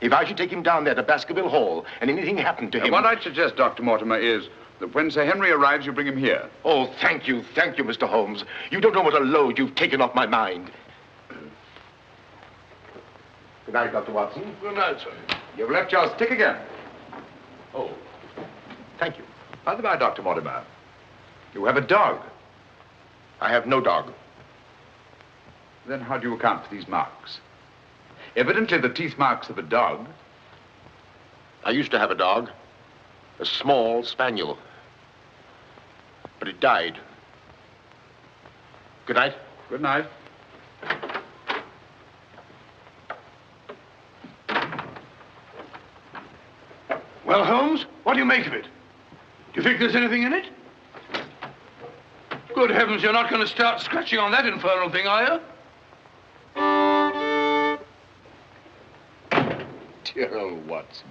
If I should take him down there to Baskerville Hall and anything happened to him... What I'd suggest, Dr. Mortimer, is that when Sir Henry arrives, you bring him here. Oh, thank you, Mr. Holmes. You don't know what a load you've taken off my mind. Good night, Dr. Watson. Good night, sir. You've left your stick again. Oh, thank you. By the by, Dr. Mortimer, you have a dog. I have no dog. Then how do you account for these marks? Evidently the teeth marks of a dog. I used to have a dog, a small spaniel, but it died. Good night. Good night. Well, Holmes, what do you make of it? Do you think there's anything in it? Good heavens, you're not going to start scratching on that infernal thing, are you? Dear old Watson.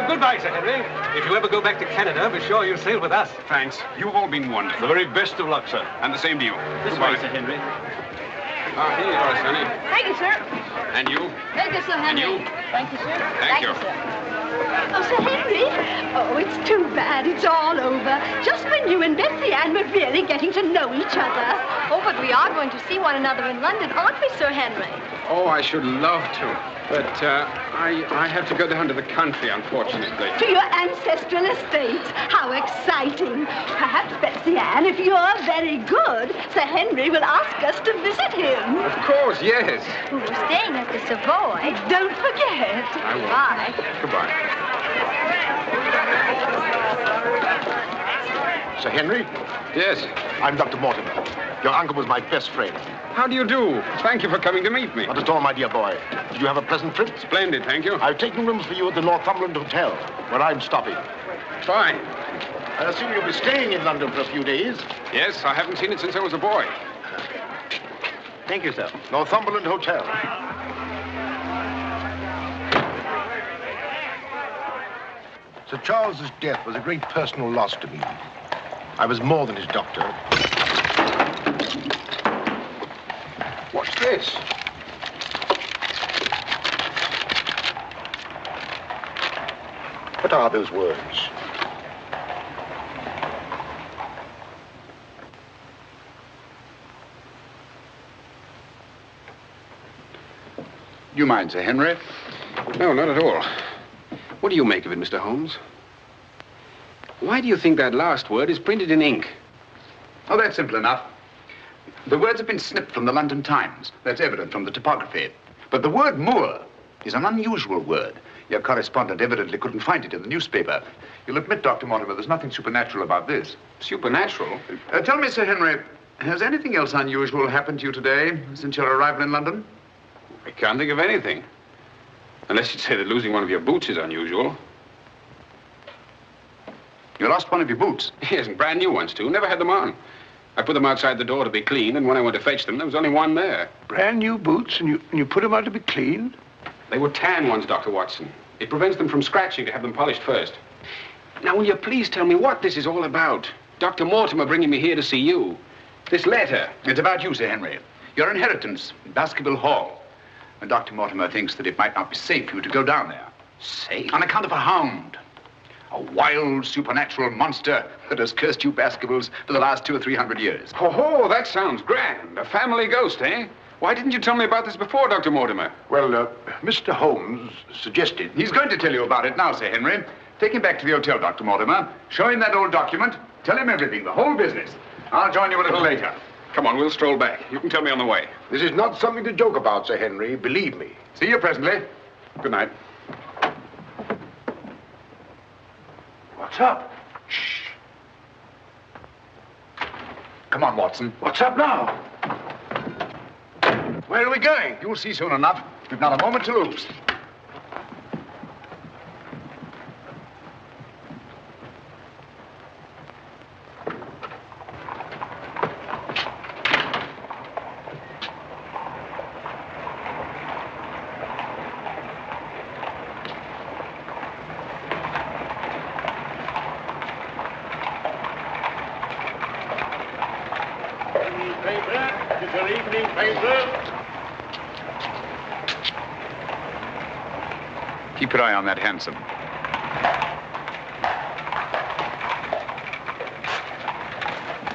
Goodbye, Sir Henry. If you ever go back to Canada, be sure you sail with us. Thanks. You've all been wonderful. The very best of luck, sir. And the same to you. This way, Sir Henry. Ah, here you are, Sonny. Thank you, sir. And you? Thank you, Sir Henry. And you? Thank you, sir. Thank you. sir. Oh, Sir Henry. Oh, it's too bad. It's all over. Just when you and Bessie Ann were really getting to know each other. Oh, but we are going to see one another in London, aren't we, Sir Henry? Oh, I should love to. But I have to go down to the country, unfortunately. To your ancestral estate. How exciting. Perhaps, Bessie Ann, if you're very good, Sir Henry will ask us to visit him. Of course, yes. We're staying at the Savoy. Don't forget. I will. Bye. Goodbye. Sir Henry? Yes? I'm Dr. Mortimer. Your uncle was my best friend. How do you do? Thank you for coming to meet me. Not at all, my dear boy. Did you have a pleasant trip? Splendid, thank you. I've taken rooms for you at the Northumberland Hotel, where I'm stopping. Fine. I assume you'll be staying in London for a few days. Yes, I haven't seen it since I was a boy. Thank you, sir. Northumberland Hotel. Sir Charles's death was a great personal loss to me. I was more than his doctor. What's this? What are those words? Do you mind, Sir Henry? No, not at all. What do you make of it, Mr. Holmes? Why do you think that last word is printed in ink? Oh, that's simple enough. The words have been snipped from the London Times. That's evident from the typography. But the word moor is an unusual word. Your correspondent evidently couldn't find it in the newspaper. You'll admit, Dr. Mortimer, there's nothing supernatural about this. Supernatural? Tell me, Sir Henry, has anything else unusual happened to you today since your arrival in London? I can't think of anything. Unless you'd say that losing one of your boots is unusual. You lost one of your boots? Yes, and brand new ones, too. Never had them on. I put them outside the door to be cleaned, and when I went to fetch them, there was only one there. Brand new boots, and you put them out to be cleaned? They were tan ones, Dr. Watson. It prevents them from scratching to have them polished first. Now, will you please tell me what this is all about? Dr. Mortimer bringing me here to see you. This letter. It's about you, Sir Henry. Your inheritance in Baskerville Hall. And Dr. Mortimer thinks that it might not be safe for you to go down there. Safe? On account of a hound. A wild, supernatural monster that has cursed you Baskervilles for the last 200 or 300 years. Oh, that sounds grand. A family ghost, eh? Why didn't you tell me about this before, Dr. Mortimer? Well, Mr. Holmes suggested... He's going to tell you about it now, Sir Henry. Take him back to the hotel, Dr. Mortimer. Show him that old document. Tell him everything, the whole business. I'll join you a little later. Come on, we'll stroll back. You can tell me on the way. This is not something to joke about, Sir Henry. Believe me. See you presently. Good night. What's up? Shh. Come on, Watson. What's up now? Where are we going? You'll see soon enough. We've not a moment to lose. evening paper. Get your evening paper. Keep your eye on that hansom.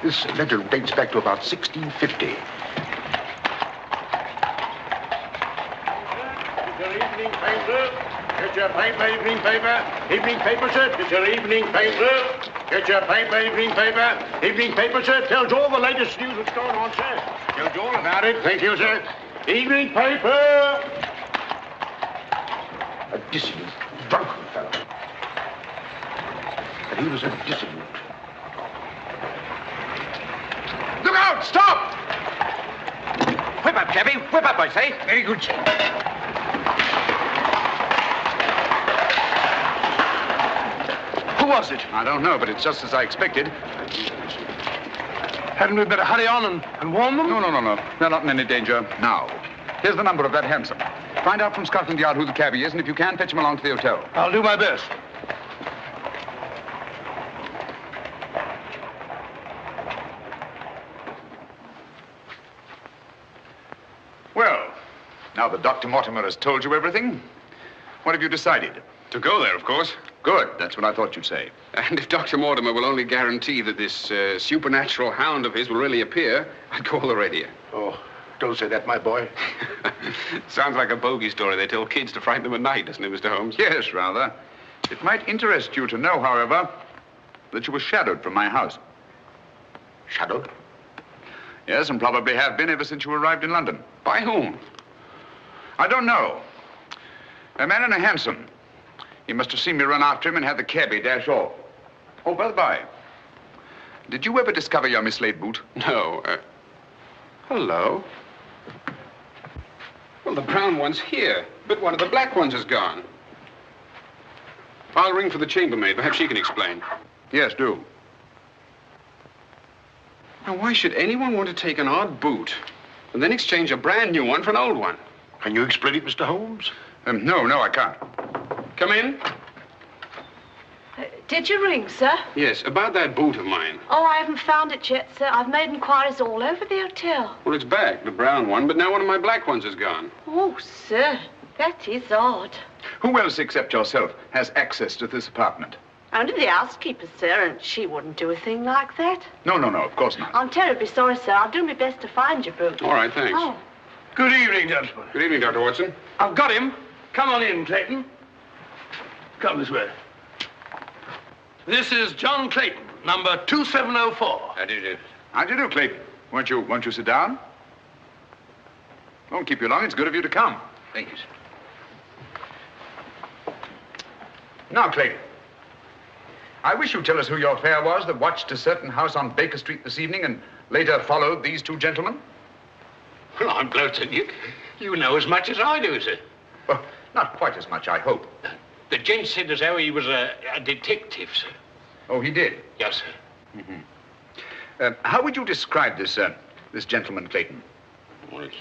This letter dates back to about 1650. Get your evening paper. Get your paper, evening paper. Evening paper, sir. Get your evening paper. Get your paper, evening paper. Evening paper, sir. Tells all the latest news that's going on, sir. Tells you all about it. Thank you, sir. Evening paper. A dissident, drunken fellow. And he was a dissident. Look out! Stop! Whip up, cabby. Whip up, I say. Very good, sir. Who was it? I don't know, but it's just as I expected. Hadn't we better hurry on and warn them? No. They're not in any danger now. Here's the number of that hansom. Find out from Scotland Yard who the cabby is, and if you can, fetch him along to the hotel. I'll do my best. Well, now that Dr. Mortimer has told you everything, what have you decided? To go there, of course. Good. That's what I thought you'd say. And if Dr. Mortimer will only guarantee that this supernatural hound of his will really appear, I'd call the radio. Oh, don't say that, my boy. Sounds like a bogey story they tell kids to frighten them at night, doesn't it, Mr. Holmes? Yes, rather. It might interest you to know, however, that you were shadowed from my house. Shadowed? Yes, and probably have been ever since you arrived in London. By whom? I don't know. A man in a hansom. He must have seen me run after him and had the cabby dash off. Oh, by the by, did you ever discover your mislaid boot? No. Hello. Well, the brown one's here, but one of the black ones is gone. I'll ring for the chambermaid. Perhaps she can explain. Yes, do. Now, why should anyone want to take an odd boot and then exchange a brand new one for an old one? Can you explain it, Mr. Holmes? No, I can't. Come in. Did you ring, sir? Yes, about that boot of mine. Oh, I haven't found it yet, sir. I've made inquiries all over the hotel. Well, it's back, the brown one, but now one of my black ones is gone. Oh, sir, that is odd. Who else except yourself has access to this apartment? Only the housekeeper, sir, and she wouldn't do a thing like that. No, of course not. I'm terribly sorry, sir. I'll do my best to find your boot. All right, thanks. Oh. Good evening, gentlemen. Good evening, Dr. Watson. I've got him. Come on in, Clayton. Come this way. This is John Clayton, number 2704. How do you do? How do you do, Clayton? Won't you sit down? Won't keep you long. It's good of you to come. Thank you, sir. Now, Clayton, I wish you'd tell us who your fare was that watched a certain house on Baker Street this evening and later followed these two gentlemen. Well, I'm glad to you know as much as I do, sir. Well, not quite as much, I hope. The gent said as how he was a detective, sir. Oh, he did? Yes, sir. Mm-hmm. How would you describe this gentleman, Clayton? Well, it's,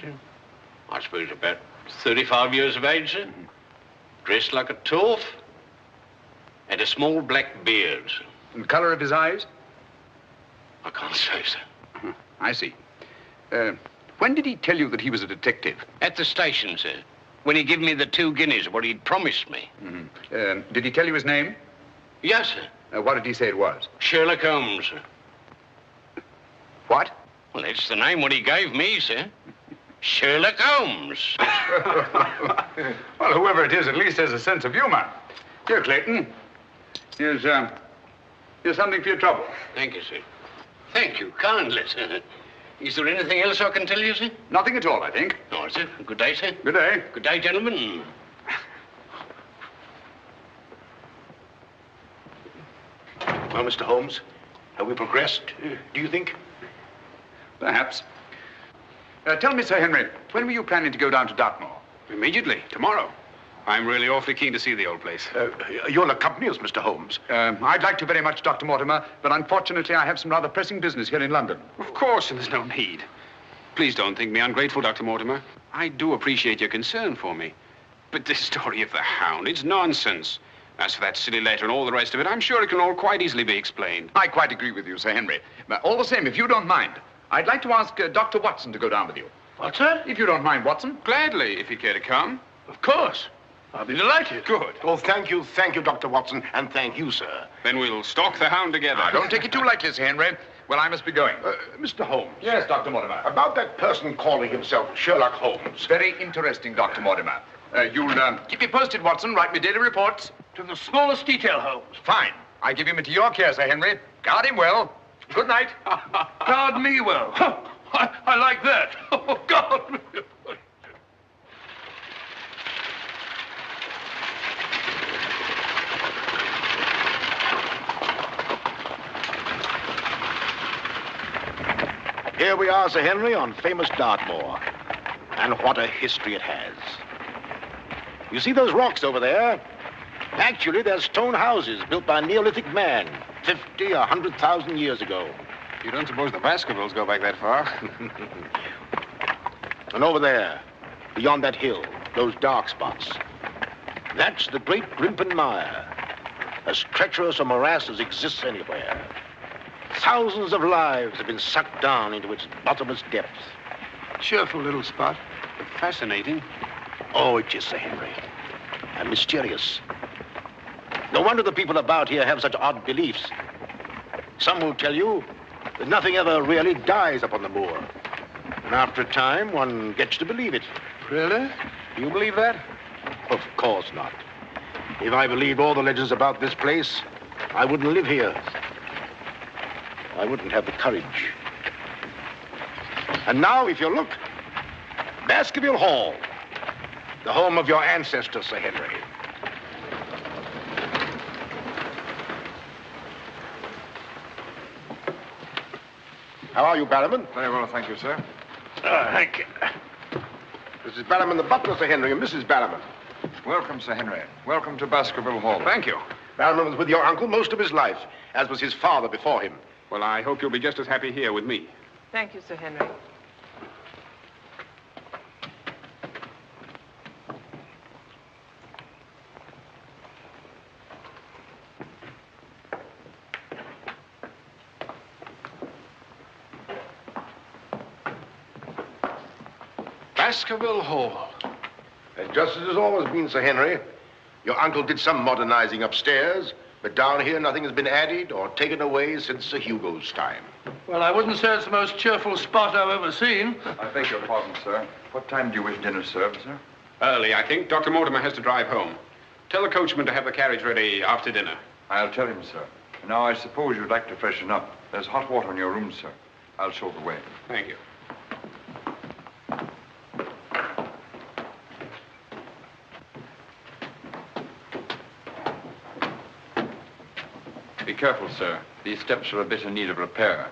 I suppose about 35 years of age, sir. Mm-hmm. Dressed like a toff. Had a small black beard, sir. And the color of his eyes? I can't say, sir. I see. When did he tell you that he was a detective? At the station, sir. When he gave me the 2 guineas, what he'd promised me. Mm-hmm. Did he tell you his name? Yes, sir. What did he say it was? Sherlock Holmes, sir. What? Well, that's the name what he gave me, sir. Sherlock Holmes. Well, whoever it is at least has a sense of humor. Here, Clayton. Here's something for your trouble. Thank you, sir. Thank you kindly, sir. Is there anything else I can tell you, sir? Nothing at all, I think. All right, sir. Good day, sir. Good day. Good day, gentlemen. Well, Mr. Holmes, have we progressed, do you think? Perhaps. Tell me, Sir Henry, when were you planning to go down to Dartmoor? Immediately, tomorrow. I'm really awfully keen to see the old place. You'll accompany us, Mr. Holmes. I'd like to very much, Dr. Mortimer, but unfortunately I have some rather pressing business here in London. Of course, and there's no need. Please don't think me ungrateful, Dr. Mortimer. I do appreciate your concern for me. But this story of the Hound, it's nonsense. As for that silly letter and all the rest of it, I'm sure it can all quite easily be explained. I quite agree with you, Sir Henry. But all the same, if you don't mind, I'd like to ask Dr. Watson to go down with you. What, sir? If you don't mind, Watson. Gladly, if you care to come. Of course. I'll be delighted. Good. Oh, thank you, Dr. Watson, and thank you, sir. Then we'll stalk the Hound together. Now, don't take it too lightly, Sir Henry. Well, I must be going. Mr. Holmes. Yes, Dr. Mortimer. About that person calling himself Sherlock Holmes. Very interesting, Dr. Mortimer. You'll keep me posted, Watson. Write me daily reports. To the smallest detail, Holmes. Fine. I give him into your care, Sir Henry. Guard him well. Good night. Guard me well. I like that. Oh, God. Here we are, Sir Henry, on famous Dartmoor. And what a history it has. You see those rocks over there? Actually, they're stone houses built by a Neolithic man 50, 100,000 years ago. You don't suppose the Baskervilles go back that far? And over there, beyond that hill, those dark spots, that's the great Grimpen Mire, as treacherous a morass as exists anywhere. Thousands of lives have been sucked down into its bottomless depths. Cheerful little spot. Fascinating. Oh, it is, Sir Henry. And mysterious. No wonder the people about here have such odd beliefs. Some will tell you that nothing ever really dies upon the moor. And after a time, one gets to believe it. Really? Do you believe that? Of course not. If I believed all the legends about this place, I wouldn't live here. I wouldn't have the courage. And now, if you look, Baskerville Hall, the home of your ancestors, Sir Henry. How are you, Barrowman? Very well, thank you, sir. Thank you. This is Barrowman the butler, Sir Henry, and Mrs. Barrowman. Welcome, Sir Henry. Welcome to Baskerville Hall. Thank you. Barrowman was with your uncle most of his life, as was his father before him. Well, I hope you'll be just as happy here with me. Thank you, Sir Henry. Baskerville Hall. And just as it's always been, Sir Henry, your uncle did some modernizing upstairs, but down here nothing has been added or taken away since Sir Hugo's time. Well, I wouldn't say it's the most cheerful spot I've ever seen. I beg your pardon, sir. What time do you wish dinner served, sir? Early, I think. Dr. Mortimer has to drive home. Tell the coachman to have the carriage ready after dinner. I'll tell him, sir. Now, I suppose you'd like to freshen up. There's hot water in your room, sir. I'll show the way. Thank you. Be careful, sir. These steps are a bit in need of repair.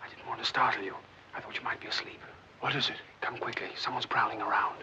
I didn't want to startle you. I thought you might be asleep. What is it? Come quickly. Someone's prowling around.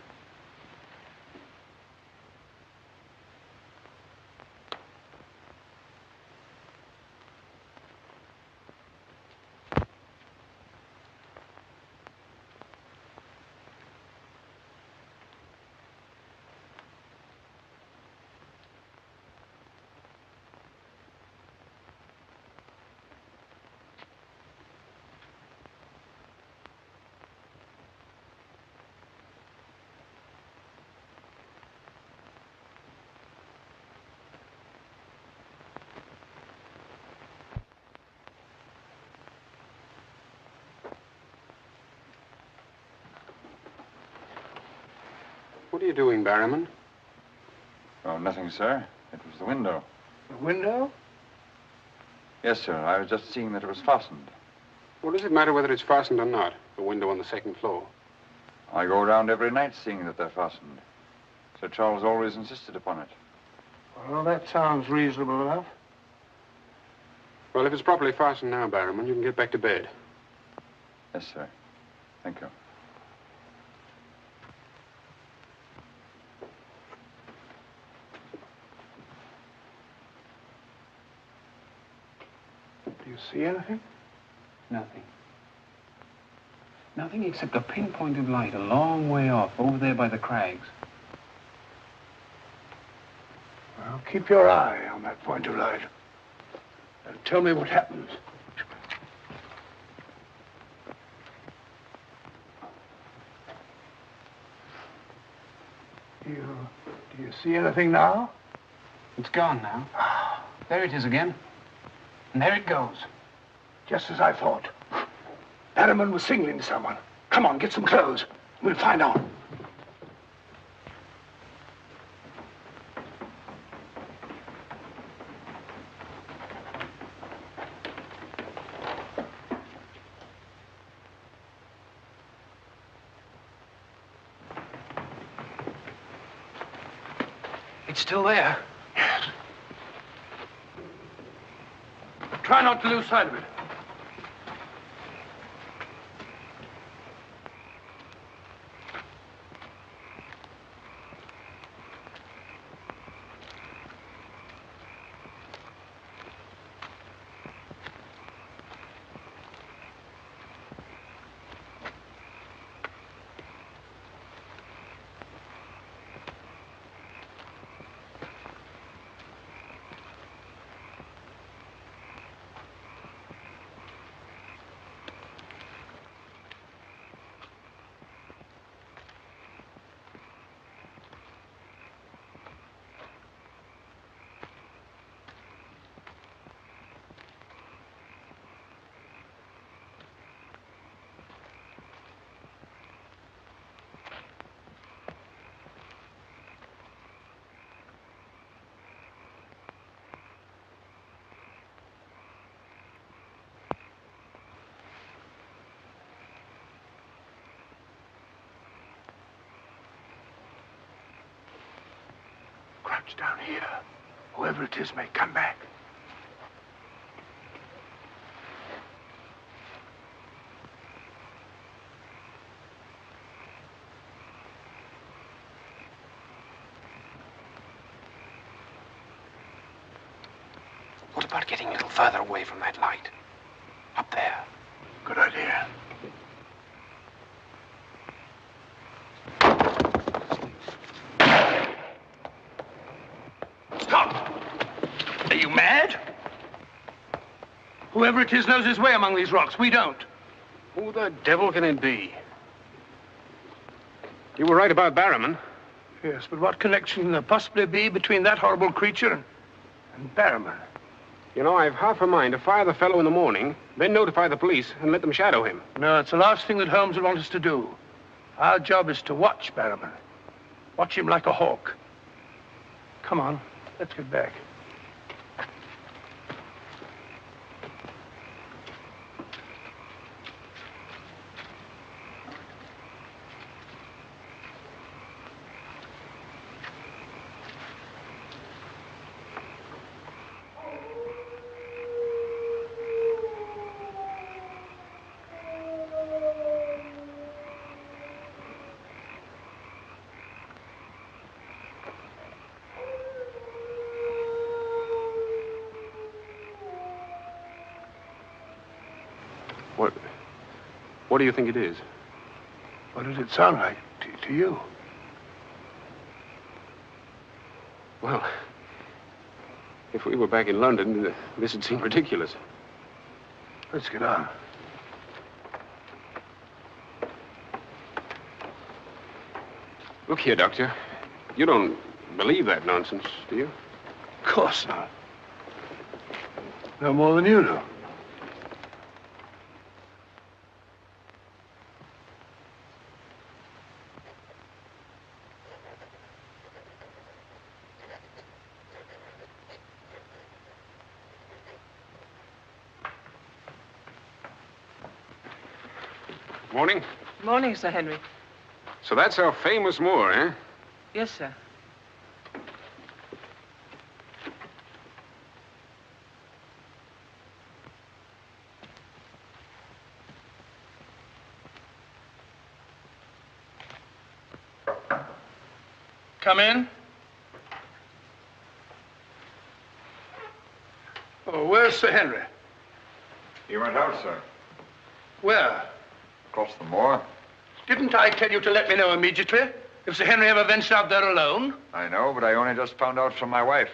What are you doing, Barrowman? Oh, nothing, sir. It was the window. The window? Yes, sir. I was just seeing that it was fastened. What does it matter whether it's fastened or not? The window on the second floor. I go around every night seeing that they're fastened. Sir Charles always insisted upon it. Well, that sounds reasonable enough. Well, if it's properly fastened now, Barrowman, you can get back to bed. Yes, sir. Thank you. Do you see anything? Nothing. Nothing except a pinpoint of light a long way off, over there by the crags. Well, keep your eye on that point of light. And tell me what happens. Do you see anything now? It's gone now. There it is again. And there it goes. Just as I thought. Barrowman was signaling to someone. Come on, get some clothes. We'll find out. It's still there. Yes. Try not to lose sight of it. Crouch down here. Whoever it is may come back. What about getting a little further away from that light? Up there. Good idea. Are you mad? Whoever it is knows his way among these rocks. We don't. Who the devil can it be? You were right about Barrowman. Yes, but what connection can there possibly be between that horrible creature and Barrowman? You know, I've half a mind to fire the fellow in the morning, then notify the police and let them shadow him. No, it's the last thing that Holmes would want us to do. Our job is to watch Barrowman. Watch him like a hawk. Come on, let's get back. What do you think it is? What does it sound like to you? Well, if we were back in London, this would seem ridiculous. Let's get on. Look here, Doctor. You don't believe that nonsense, do you? Of course not. No more than you do. Morning. Morning, Sir Henry. So that's our famous Moor, eh? Yes, sir. Come in. Oh, where's Sir Henry? He went out, sir. Where? Across the moor. Didn't I tell you to let me know immediately if Sir Henry ever ventured out there alone? I know, but I only just found out from my wife.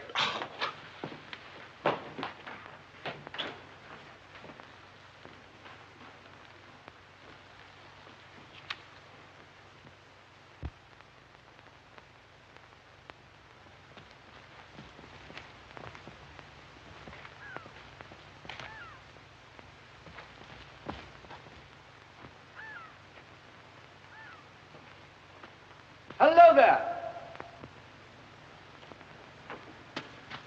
Hello there.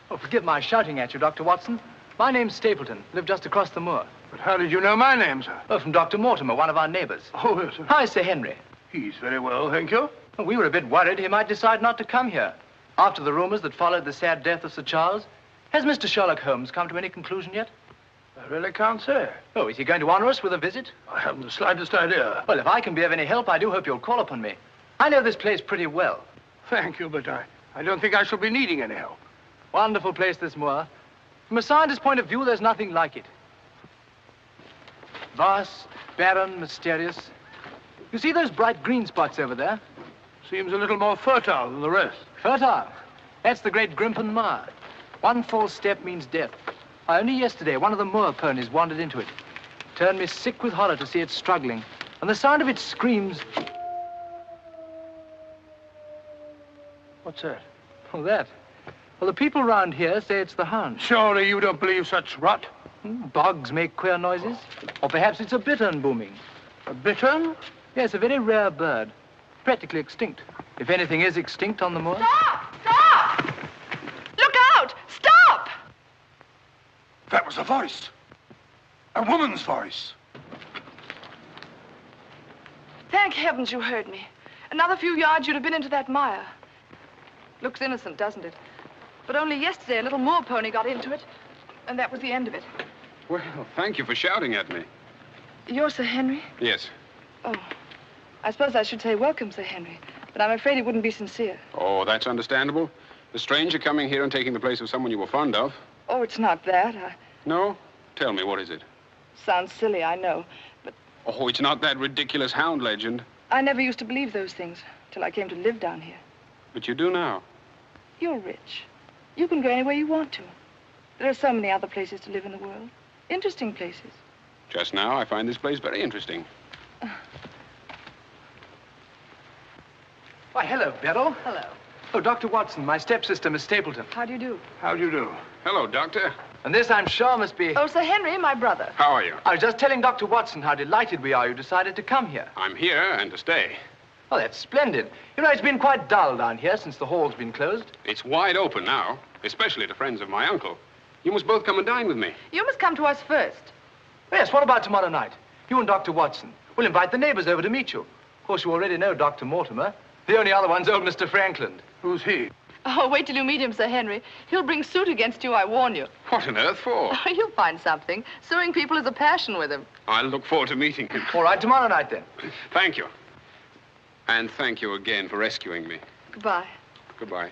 Oh, forgive my shouting at you, Dr. Watson. My name's Stapleton. Live just across the moor. But how did you know my name, sir? Oh, from Dr. Mortimer, one of our neighbors. Oh, yes, sir. Hi, Sir Henry. He's very well, thank you. Well, we were a bit worried he might decide not to come here. After the rumors that followed the sad death of Sir Charles, has Mr. Sherlock Holmes come to any conclusion yet? I really can't say. Oh, is he going to honor us with a visit? I haven't the slightest idea. Well, if I can be of any help, I do hope you'll call upon me. I know this place pretty well. Thank you, but I don't think I shall be needing any help. Wonderful place, this moor. From a scientist's point of view, there's nothing like it. Vast, barren, mysterious. You see those bright green spots over there? Seems a little more fertile than the rest. Fertile? That's the great Grimpen Moor. One false step means death. Only yesterday, one of the moor ponies wandered into it. Turned me sick with horror to see it struggling. And the sound of its screams... What's that? Oh, that? Well, the people round here say it's the Hound. Surely you don't believe such rot? Bogs make queer noises. Or perhaps it's a bittern booming. A bittern? Yes, a very rare bird. Practically extinct. If anything is extinct on the moor. Stop! Stop! Look out! Stop! That was a voice. A woman's voice. Thank heavens you heard me. Another few yards, you'd have been into that mire. Looks innocent, doesn't it? But only yesterday, a little moor pony got into it, and that was the end of it. Well, thank you for shouting at me. You're Sir Henry? Yes. Oh, I suppose I should say welcome, Sir Henry, but I'm afraid it wouldn't be sincere. Oh, that's understandable. A stranger coming here and taking the place of someone you were fond of. Oh, it's not that. No? Tell me, what is it? Sounds silly, I know, but Oh, it's not that ridiculous Hound legend. I never used to believe those things till I came to live down here. But you do now. You're rich. You can go anywhere you want to. There are so many other places to live in the world. Interesting places. Just now, I find this place very interesting. Why, hello, Beryl. Hello. Oh, Dr. Watson, my stepsister, Miss Stapleton. How do you do? How do you do? Hello, Doctor. And this, I'm sure, must be... Oh, Sir Henry, my brother. How are you? I was just telling Dr. Watson how delighted we are you decided to come here. I'm here and to stay. Oh, that's splendid. You know, it's been quite dull down here since the hall's been closed. It's wide open now, especially to friends of my uncle. You must both come and dine with me. You must come to us first. Yes, what about tomorrow night? You and Dr. Watson. We'll invite the neighbors over to meet you. Of course, you already know Dr. Mortimer. The only other one's old Mr. Franklin. Who's he? Oh, wait till you meet him, Sir Henry. He'll bring suit against you, I warn you. What on earth for? You'll find something. Suing people is a passion with him. I'll look forward to meeting him. All right, tomorrow night, then. Thank you. And thank you again for rescuing me. Goodbye. Goodbye.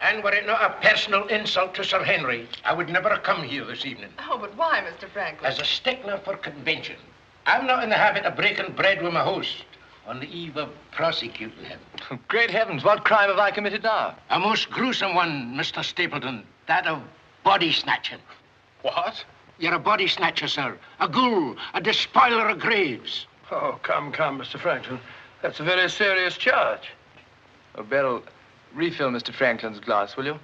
And were it not a personal insult to Sir Henry, I would never have come here this evening. Oh, but why, Mr. Franklin? As a stickler for convention, I'm not in the habit of breaking bread with my host on the eve of prosecuting him. Great heavens, what crime have I committed now? A most gruesome one, Mr. Stapleton. That of body snatching. What? You're a body snatcher, sir. A ghoul, a despoiler of graves. Oh, come, Mr. Franklin. That's a very serious charge. Oh, Beryl, Refill Mr. Franklin's glass, will you?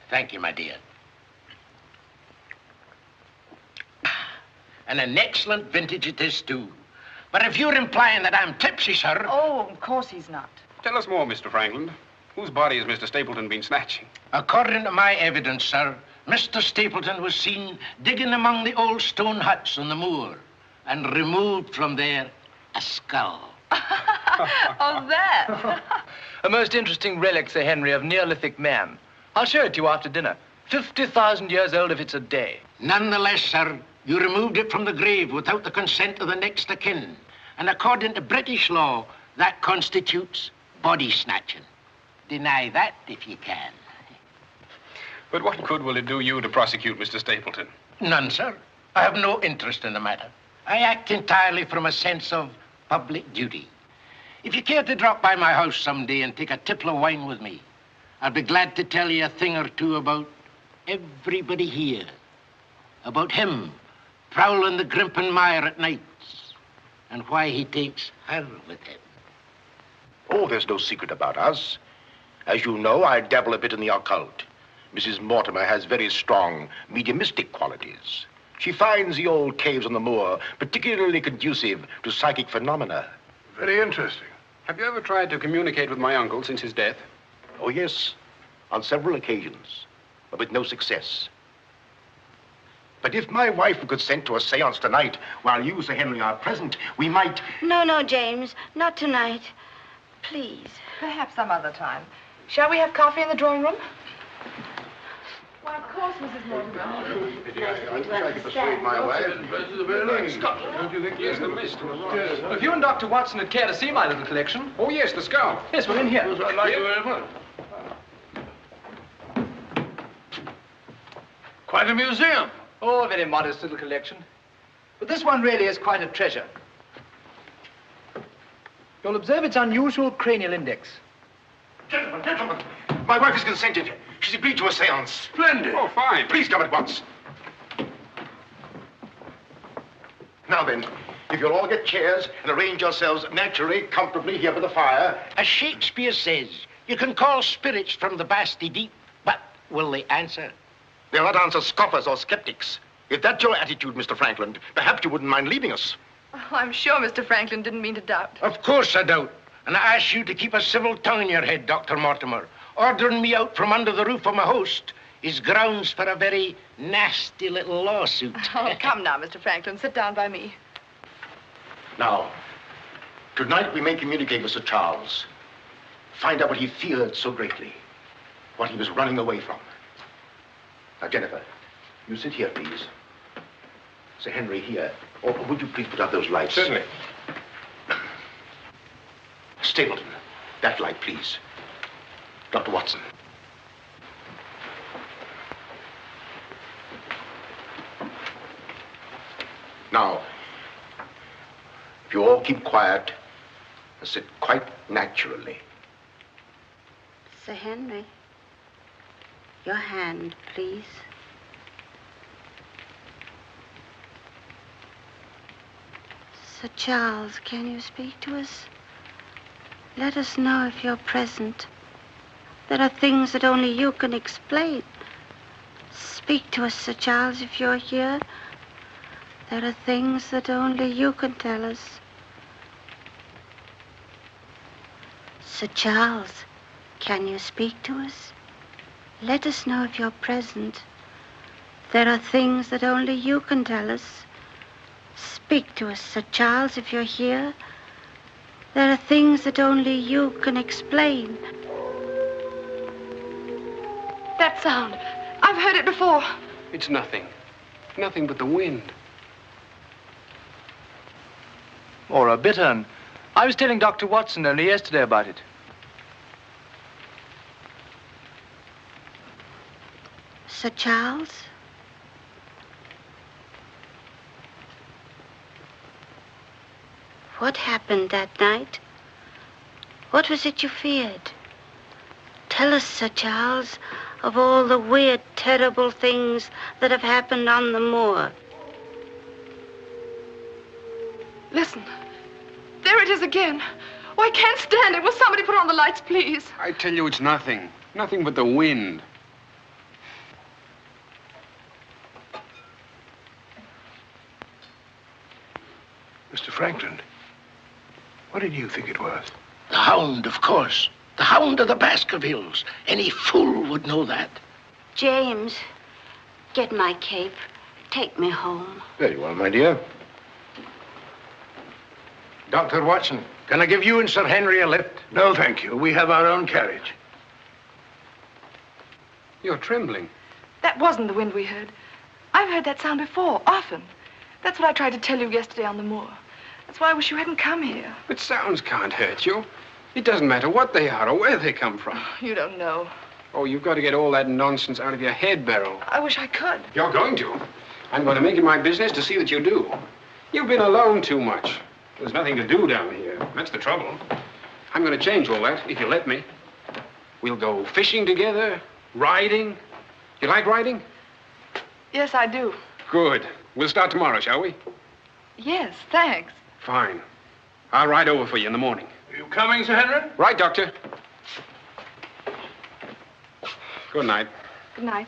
Thank you, my dear. And an excellent vintage it is, too. But if you're implying that I'm tipsy, sir... Oh, of course he's not. Tell us more, Mr. Franklin. Whose body has Mr. Stapleton been snatching? According to my evidence, sir, Mr. Stapleton was seen digging among the old stone huts on the moor and removed from there a skull. Oh, that. A most interesting relic, Sir Henry, of Neolithic man. I'll show it to you after dinner. 50,000 years old if it's a day. Nonetheless, sir, you removed it from the grave without the consent of the next of kin. And according to British law, that constitutes body snatching. Deny that if you can. But what good will it do you to prosecute Mr. Stapleton? None, sir. I have no interest in the matter. I act entirely from a sense of public duty. If you care to drop by my house someday and take a tipple of wine with me, I'll be glad to tell you a thing or two about everybody here. About him prowling the Grimpen Mire at nights and why he takes her with him. Oh, there's no secret about us. As you know, I dabble a bit in the occult. Mrs. Mortimer has very strong mediumistic qualities. She finds the old caves on the moor particularly conducive to psychic phenomena. Very interesting. Have you ever tried to communicate with my uncle since his death? Oh, yes, on several occasions, but with no success. But if my wife would consent to a seance tonight, while you, Sir Henry, are present, we might... No, James, not tonight. Please. Perhaps some other time. Shall we have coffee in the drawing room? Why, of course, Mrs. Mortimer. I could persuade my wife. Don't you think yes, the mist? If you and Dr. Watson would care to see my little collection. Oh, yes, the skull. Yes, we're in here. I'd like to very much. Quite a museum. Oh, a very modest little collection. But this one really is quite a treasure. You'll observe its unusual cranial index. Gentlemen, my wife has consented. She's agreed to a seance. Splendid. Oh, fine. Please come at once. Now then, if you'll all get chairs and arrange yourselves naturally, comfortably here by the fire. As Shakespeare says, you can call spirits from the vasty deep, but will they answer? They'll not answer scoffers or skeptics. If that's your attitude, Mr. Franklin, perhaps you wouldn't mind leaving us. Oh, I'm sure Mr. Franklin didn't mean to doubt. Of course I doubt. And I ask you to keep a civil tongue in your head, Dr. Mortimer. Ordering me out from under the roof of my host is grounds for a very nasty little lawsuit. Oh, come now, Mr. Franklin. Sit down by me. Now, tonight we may communicate with Sir Charles. Find out what he feared so greatly. What he was running away from. Now, Jennifer, you sit here, please. Sir Henry, here. Or would you please put out those lights? Certainly. Stapleton, that light, please. Dr. Watson. Now, if you all keep quiet and sit quite naturally. Sir Henry, your hand, please. Sir Charles, can you speak to us? Let us know if you're present. There are things that only you can explain. Speak to us, Sir Charles, if you're here. There are things that only you can tell us. Sir Charles, can you speak to us? Let us know if you're present. There are things that only you can tell us. Speak to us, Sir Charles, if you're here. There are things that only you can explain. That sound. I've heard it before. It's nothing. Nothing but the wind. Or a bittern. I was telling Dr. Watson only yesterday about it. Sir Charles? What happened that night? What was it you feared? Tell us, Sir Charles, of all the weird, terrible things that have happened on the moor. Listen. There it is again. Oh, I can't stand it. Will somebody put on the lights, please? I tell you, it's nothing. Nothing but the wind. Mr. Franklin, what did you think it was? The Hound, of course. The Hound of the Baskervilles. Any fool would know that. James, get my cape. Take me home. Very well, my dear. Dr. Watson, can I give you and Sir Henry a lift? No, thank you. We have our own carriage. You're trembling. That wasn't the wind we heard. I've heard that sound before, often. That's what I tried to tell you yesterday on the moor. That's why I wish you hadn't come here. But sounds can't hurt you. It doesn't matter what they are or where they come from. You don't know. Oh, you've got to get all that nonsense out of your head, Beryl. I wish I could. You're going to. I'm going to make it my business to see that you do. You've been alone too much. There's nothing to do down here. That's the trouble. I'm going to change all that, if you let me. We'll go fishing together, riding. You like riding? Yes, I do. Good. We'll start tomorrow, shall we? Yes, thanks. Fine. I'll ride over for you in the morning. Are you coming, Sir Henry? Right, Doctor. Good night. Good night.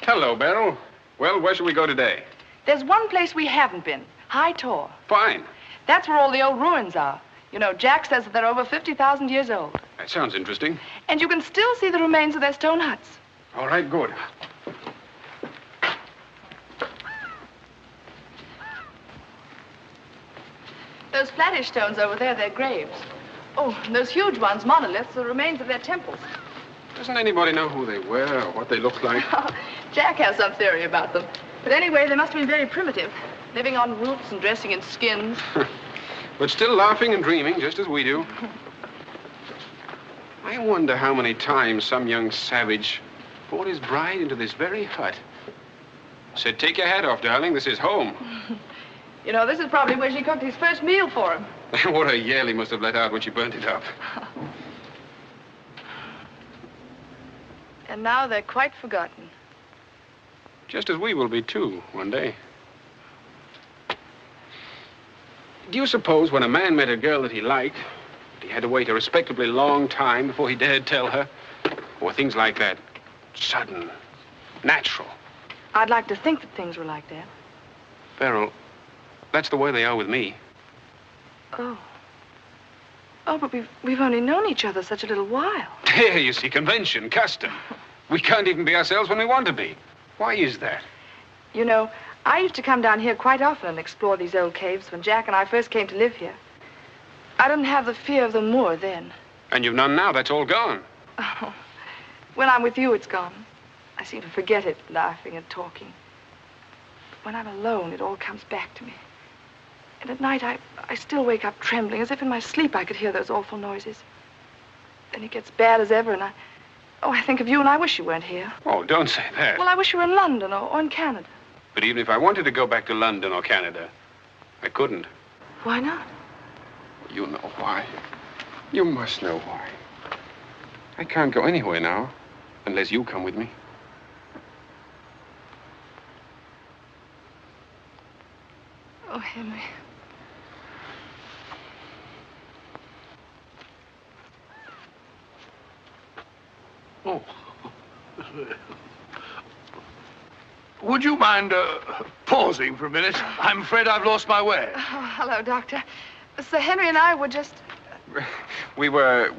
Hello, Beryl. Well, where shall we go today? There's one place we haven't been, High Tor. Fine. That's where all the old ruins are. You know, Jack says that they're over 50,000 years old. That sounds interesting. And you can still see the remains of their stone huts. All right, good. Those flattish stones over there, they're graves. Oh, and those huge ones, monoliths, are the remains of their temples. Doesn't anybody know who they were or what they looked like? Jack has some theory about them. But anyway, they must have been very primitive, living on roots and dressing in skins. But still laughing and dreaming, just as we do. I wonder how many times some young savage brought his bride into this very hut. Said, take your hat off, darling, this is home. You know, this is probably where she cooked his first meal for him. What a yell he must have let out when she burnt it up. And now they're quite forgotten. Just as we will be, too, one day. Do you suppose when a man met a girl that he liked, he had to wait a respectably long time before he dared tell her? Or things like that? Sudden, natural. I'd like to think that things were like that. Beryl, that's the way they are with me. Oh. Oh, but we've only known each other such a little while. There, you see, convention, custom. We can't even be ourselves when we want to be. Why is that? You know, I used to come down here quite often and explore these old caves when Jack and I first came to live here. I didn't have the fear of the moor then. And you've none now. That's all gone. Oh, when I'm with you, it's gone. I seem to forget it, laughing and talking. But when I'm alone, it all comes back to me. And at night, I still wake up trembling, as if in my sleep I could hear those awful noises. Then it gets bad as ever, and I think of you, and I wish you weren't here. Oh, don't say that. Well, I wish you were in London or in Canada. But even if I wanted to go back to London or Canada, I couldn't. Why not? You know why. You must know why. I can't go anywhere now, unless you come with me. Oh, Henry. Oh. Would you mind pausing for a minute? I'm afraid I've lost my way. Oh, hello, Doctor. Sir Henry and I were just... We were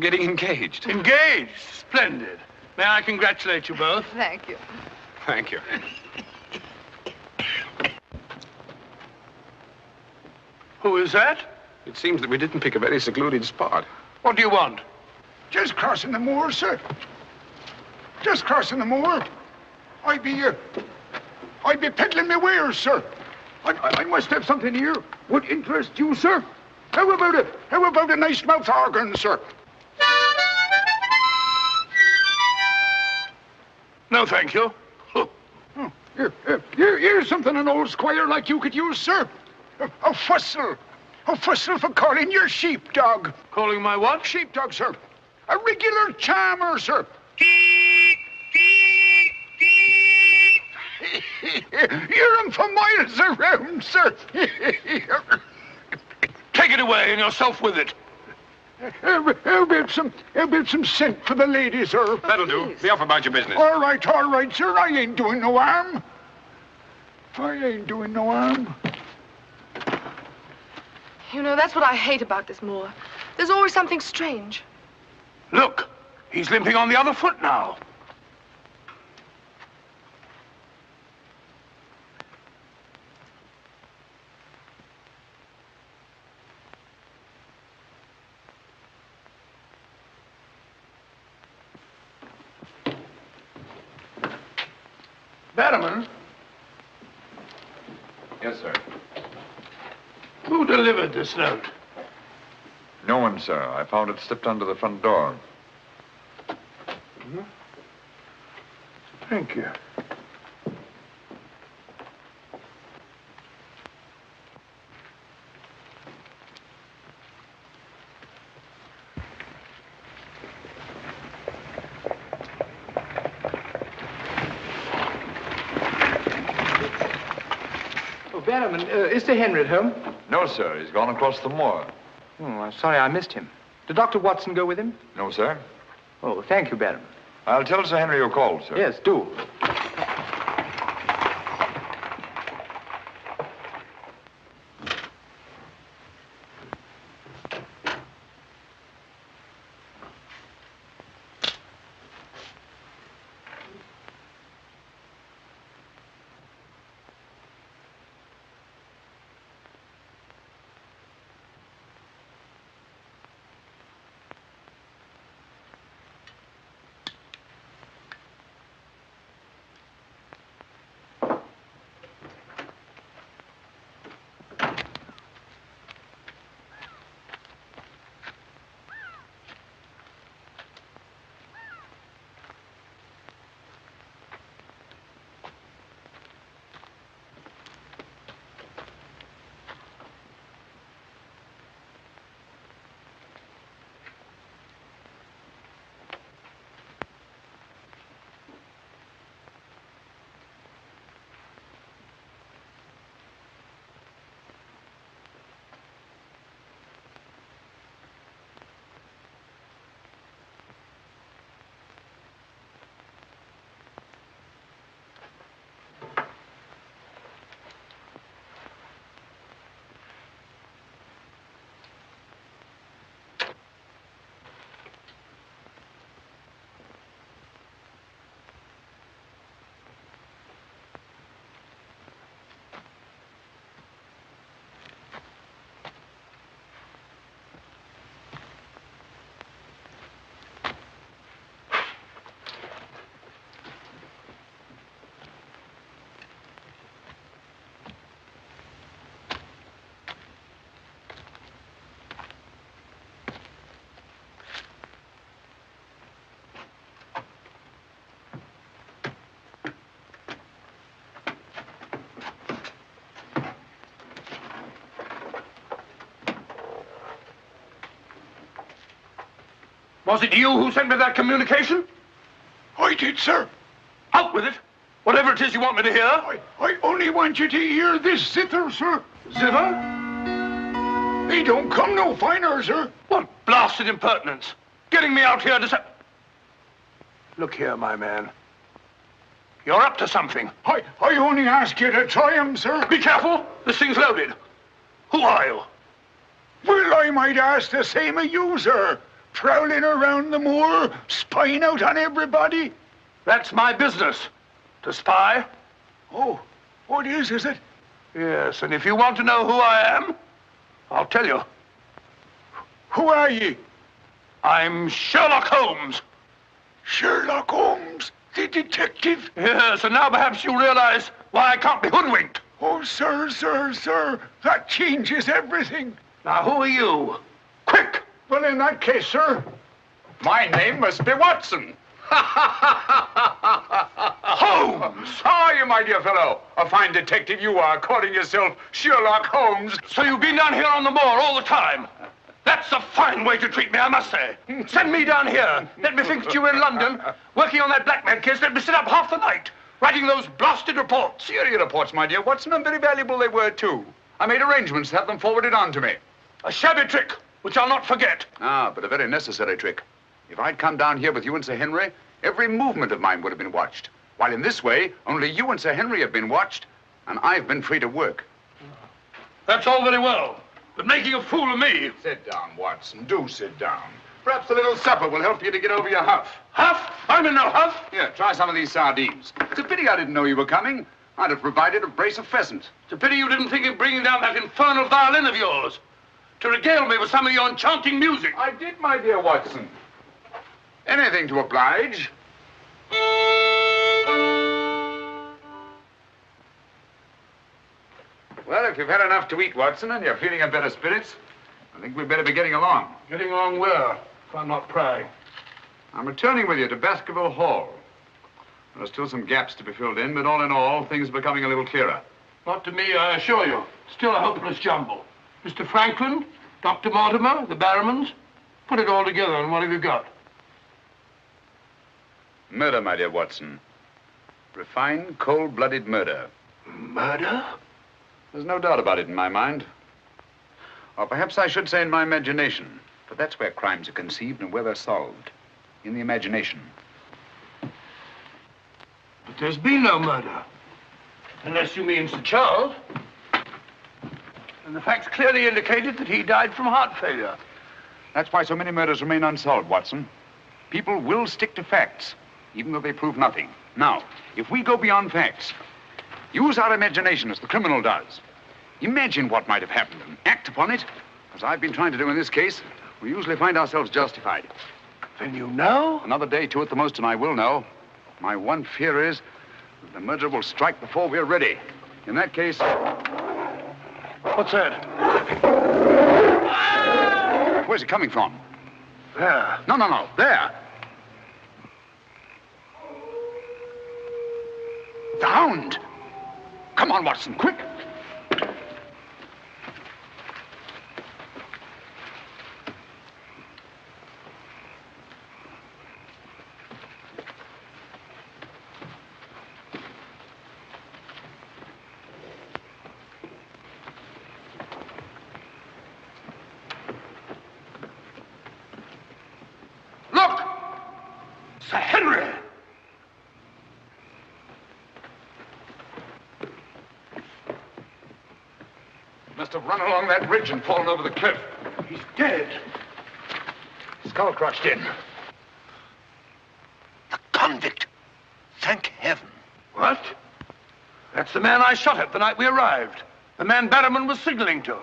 getting engaged. Engaged? Splendid. May I congratulate you both? Thank you. Thank you. Who is that? It seems that we didn't pick a very secluded spot. What do you want? Just crossing the moor, sir. Just crossing the moor. I'd be peddling my wares, sir. I must have something here. Would interest you, sir? How about it? How about a nice mouth organ, sir? No, thank you. Here's something an old squire like you could use, sir. A whistle. A whistle for calling your sheepdog. Calling my what? Sheepdog, sir. A regular charmer, sir. Hear him for miles around, sir. Take it away and yourself with it. How about some scent for the lady, sir? That'll do. Be off about your business. All right, sir. I ain't doing no harm. You know, that's what I hate about this moor. There's always something strange. Look, he's limping on the other foot now. Barrowman? Yes, sir. Who delivered this note? No one, sir. I found it slipped under the front door. Thank you. Barrowman, is Sir Henry at home? No, sir. He's gone across the moor. Oh, I'm sorry I missed him. Did Dr. Watson go with him? No, sir. Oh, thank you, Barrowman. I'll tell Sir Henry you called, sir. Yes, do. Was it you who sent me that communication? I did, sir. Out with it. Whatever it is you want me to hear. I only want you to hear this zither, sir. Zither? He don't come no finer, sir. What blasted impertinence. Getting me out here to say... Look here, my man. You're up to something. I only ask you to try him, sir. Be careful. This thing's loaded. Who are you? Well, I might ask the same of you, sir. Prowling around the moor, spying out on everybody. That's my business. To spy. Oh, what is it? Yes, and if you want to know who I am, I'll tell you. Who are ye? I'm Sherlock Holmes. Sherlock Holmes, the detective? Yes, and now perhaps you realize why I can't be hoodwinked. Oh, sir, that changes everything. Now, who are you? Quick! Well, in that case, sir... My name must be Watson. Holmes! How are you, my dear fellow? A fine detective you are, calling yourself Sherlock Holmes. So you've been down here on the moor all the time? That's a fine way to treat me, I must say. Send me down here. Let me think that you were in London, working on that blackmail case. Let me sit up half the night, writing those blasted reports. Serious reports, my dear Watson, and very valuable they were, too. I made arrangements to have them forwarded on to me. A shabby trick, which I'll not forget. Ah, but a very necessary trick. If I'd come down here with you and Sir Henry, every movement of mine would have been watched. While in this way, only you and Sir Henry have been watched, and I've been free to work. That's all very well, but making a fool of me... Sit down, Watson. Do sit down. Perhaps a little supper will help you to get over your huff. Huff? I'm in no huff. Here, try some of these sardines. It's a pity I didn't know you were coming. I'd have provided a brace of pheasant. It's a pity you didn't think of bringing down that infernal violin of yours to regale me with some of your enchanting music. I did, my dear Watson. Anything to oblige. Well, if you've had enough to eat, Watson, and you're feeling in better spirits, I think we'd better be getting along. Getting along where, if I'm not prying? I'm returning with you to Baskerville Hall. There are still some gaps to be filled in, but all in all, things are becoming a little clearer. Not to me, I assure you. Still a hopeless jumble. Mr. Franklin, Dr. Mortimer, the Barrowmans. Put it all together, and what have you got? Murder, my dear Watson. Refined, cold-blooded murder. Murder? There's no doubt about it in my mind. Or perhaps I should say in my imagination. For that's where crimes are conceived and where they're solved. In the imagination. But there's been no murder. Unless you mean Sir Charles. And the facts clearly indicated that he died from heart failure. That's why so many murders remain unsolved, Watson. People will stick to facts, even though they prove nothing. Now, if we go beyond facts, use our imagination as the criminal does. Imagine what might have happened and act upon it, as I've been trying to do in this case. We usually find ourselves justified. Then you know? Another day, two at the most, and I will know. My one fear is that the murderer will strike before we're ready. In that case... What's that? Where's it coming from? There. No. There. The Hound. Come on, Watson, quick. Look! Sir Henry! Must have run along that ridge and fallen over the cliff. He's dead. Skull crushed in. Convict. Thank heaven. What? That's the man I shot at the night we arrived. The man Barrowman was signaling to.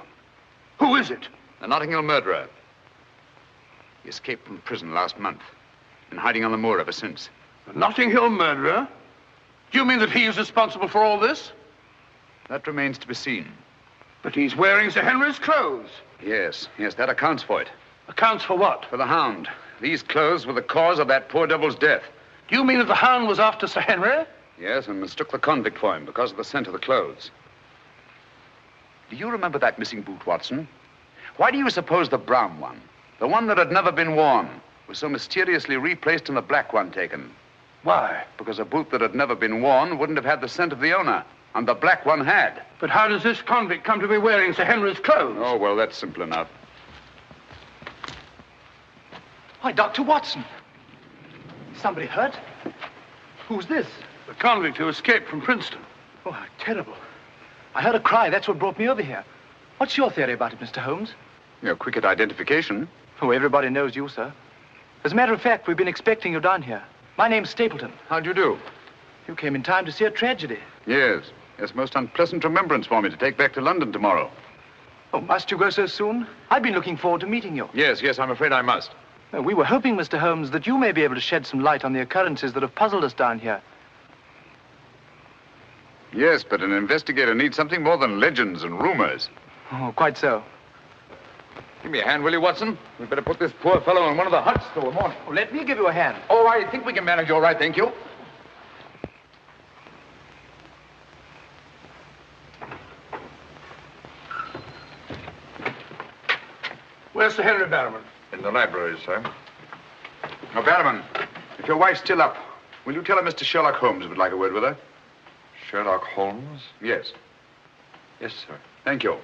Who is it? The Notting Hill murderer. He escaped from prison last month. Been hiding on the moor ever since. The Notting Hill murderer? Do you mean that he is responsible for all this? That remains to be seen. But he's wearing Sir Henry's clothes. Yes, that accounts for it. Accounts for what? For the Hound. These clothes were the cause of that poor devil's death. Do you mean that the Hound was after Sir Henry? Yes, and mistook the convict for him because of the scent of the clothes. Do you remember that missing boot, Watson? Why do you suppose the brown one, the one that had never been worn, was so mysteriously replaced in the black one taken? Why? Because a boot that had never been worn wouldn't have had the scent of the owner, and the black one had. But how does this convict come to be wearing Sir Henry's clothes? Oh, well, that's simple enough. Why, Dr. Watson. Somebody hurt? Who's this? The convict who escaped from Princeton. Oh, how terrible. I heard a cry. That's what brought me over here. What's your theory about it, Mr. Holmes? You're quick at identification. Oh, everybody knows you, sir. As a matter of fact, we've been expecting you down here. My name's Stapleton. How'd you do? You came in time to see a tragedy. Yes, most unpleasant remembrance for me to take back to London tomorrow. Oh, must you go so soon? I've been looking forward to meeting you. Yes, I'm afraid I must. We were hoping, Mr. Holmes, that you may be able to shed some light on the occurrences that have puzzled us down here. Yes, but an investigator needs something more than legends and rumors. Oh, quite so. Give me a hand, will you, Watson? We'd better put this poor fellow in one of the huts till the morning. Oh, let me give you a hand. Oh, I think we can manage all right, thank you. Where's Sir Henry Barrowman? In the library, sir. Now, Barrowman, if your wife's still up, will you tell her Mr. Sherlock Holmes would like a word with her? Sherlock Holmes? Yes. Yes, sir. Thank you.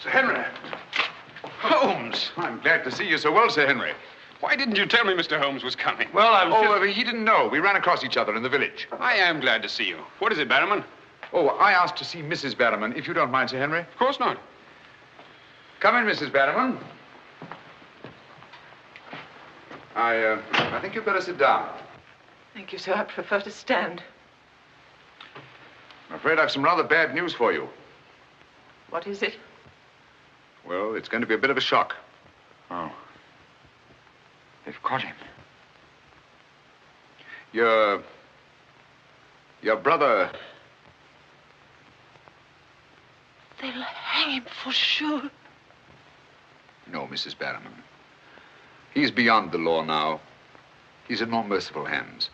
Sir Henry. Holmes! I'm glad to see you so well, Sir Henry. Why didn't you tell me Mr. Holmes was coming? Well, I was he didn't know. We ran across each other in the village. I am glad to see you. What is it, Barrowman? Oh, I asked to see Mrs. Barrowman, if you don't mind, Sir Henry. Of course not. Come in, Mrs. Barrowman. I think you'd better sit down. Thank you, sir. I prefer to stand. I'm afraid I've some rather bad news for you. What is it? Well, it's going to be a bit of a shock. Oh. They've caught him. Your brother... They'll hang him for sure. No, Mrs. Barrowman. He's beyond the law now. He's in more merciful hands.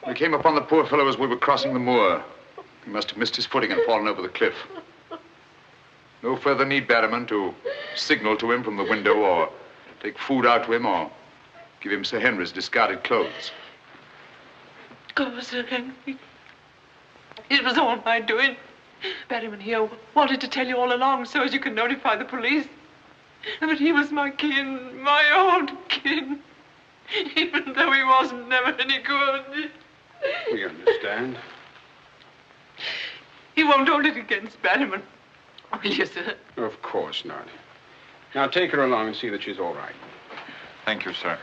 We came upon the poor fellow as we were crossing the moor. He must have missed his footing and fallen over the cliff. No further need, Barrowman, to signal to him from the window or take food out to him or give him Sir Henry's discarded clothes. Go, Sir Henry. It was all my doing. Barrowman here wanted to tell you all along so as you can notify the police. But he was my kin, my old kin. Even though he wasn't never any good. We understand. He won't hold it against Barrowman, will you, sir? Of course not. Now take her along and see that she's all right. Thank you, sir.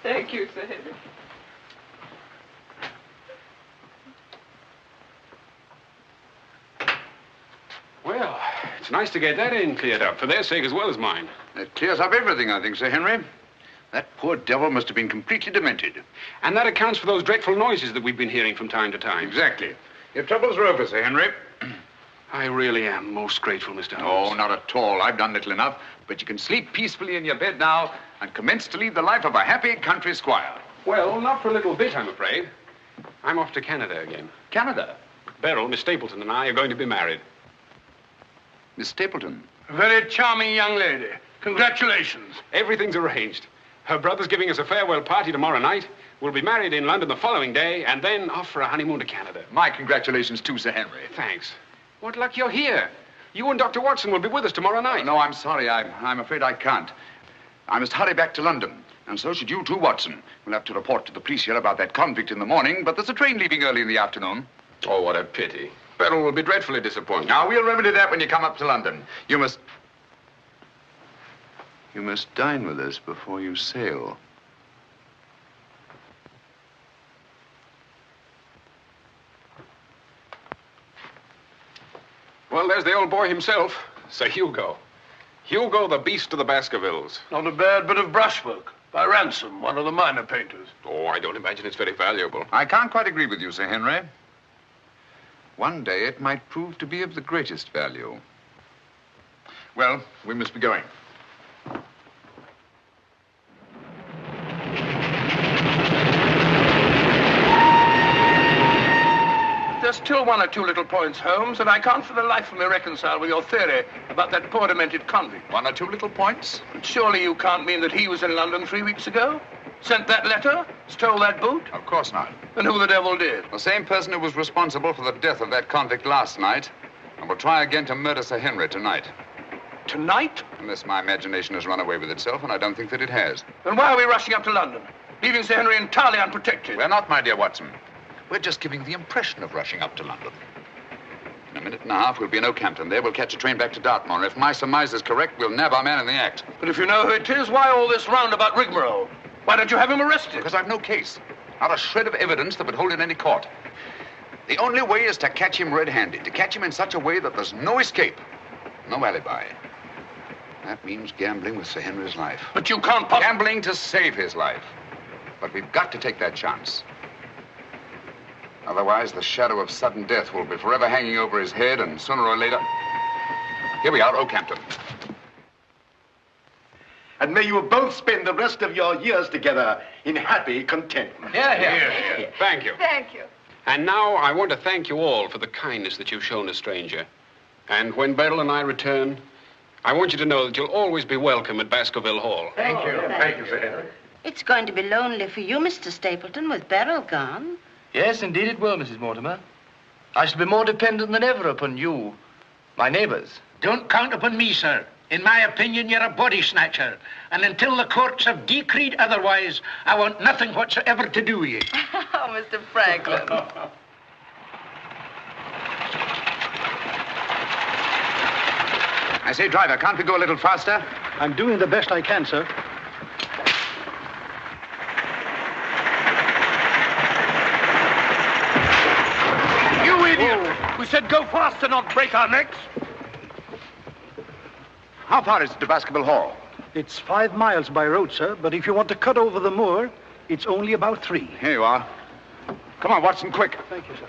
Thank you, Sir Henry. Well, it's nice to get that in cleared up, for their sake as well as mine. It clears up everything, I think, Sir Henry. That poor devil must have been completely demented. And that accounts for those dreadful noises that we've been hearing from time to time. Exactly. Your troubles are over, Sir Henry. I really am most grateful, Mr. Holmes. Oh, not at all. I've done little enough. But you can sleep peacefully in your bed now and commence to lead the life of a happy country squire. Well, not for a little bit, I'm afraid. I'm off to Canada again. Canada? Beryl, Miss Stapleton, and I are going to be married. Miss Stapleton? A very charming young lady. Congratulations. Everything's arranged. Her brother's giving us a farewell party tomorrow night. We'll be married in London the following day, and then off for a honeymoon to Canada. My congratulations too, Sir Henry. Thanks. What luck you're here. You and Dr. Watson will be with us tomorrow night. No, I'm sorry. I'm afraid I can't. I must hurry back to London. And so should you too, Watson. We'll have to report to the police here about that convict in the morning, but there's a train leaving early in the afternoon. Oh, what a pity. Beryl will be dreadfully disappointed. Now, we'll remedy that when you come up to London. You must dine with us before you sail. Well, there's the old boy himself, Sir Hugo. Hugo, the beast of the Baskervilles. Not a bad bit of brushwork by Ransom, one of the minor painters. Oh, I don't imagine it's very valuable. I can't quite agree with you, Sir Henry. One day it might prove to be of the greatest value. Well, we must be going. There's still one or two little points, Holmes, that I can't for the life of me reconcile with your theory about that poor demented convict. One or two little points? But surely you can't mean that he was in London 3 weeks ago? Sent that letter? Stole that boot? Of course not. Then who the devil did? The same person who was responsible for the death of that convict last night and will try again to murder Sir Henry tonight. Tonight? Unless my imagination has run away with itself, and I don't think that it has. Then why are we rushing up to London, leaving Sir Henry entirely unprotected? We're not, my dear Watson. We're just giving the impression of rushing up to London. In a minute and a half, we'll be in Oakhampton. There, we'll catch a train back to Dartmoor. If my surmise is correct, we'll nab our man in the act. But if you know who it is, why all this roundabout rigmarole? Why don't you have him arrested? Because I've no case. Not a shred of evidence that would hold in any court. The only way is to catch him red-handed, to catch him in such a way that there's no escape, no alibi. That means gambling with Sir Henry's life. But you can't possibly... Gambling to save his life. But we've got to take that chance. Otherwise, the shadow of sudden death will be forever hanging over his head, and sooner or later... Here we are, Oakhampton. And may you both spend the rest of your years together in happy contentment. Yeah. Thank you. Thank you. And now I want to thank you all for the kindness that you've shown a stranger. And when Beryl and I return, I want you to know that you'll always be welcome at Baskerville Hall. Thank you. Thank you, Sir Henry. It's going to be lonely for you, Mr. Stapleton, with Beryl gone. Yes, indeed it will, Mrs. Mortimer. I shall be more dependent than ever upon you, my neighbors. Don't count upon me, sir. In my opinion, you're a body snatcher. And until the courts have decreed otherwise, I want nothing whatsoever to do with you. Oh, Mr. Franklin. I say, driver, can't we go a little faster? I'm doing the best I can, sir. You idiot! We said go faster, not break our necks. How far is it to Baskerville Hall? It's 5 miles by road, sir, but if you want to cut over the moor, it's only about 3. Here you are. Come on, Watson, quick. Thank you, sir.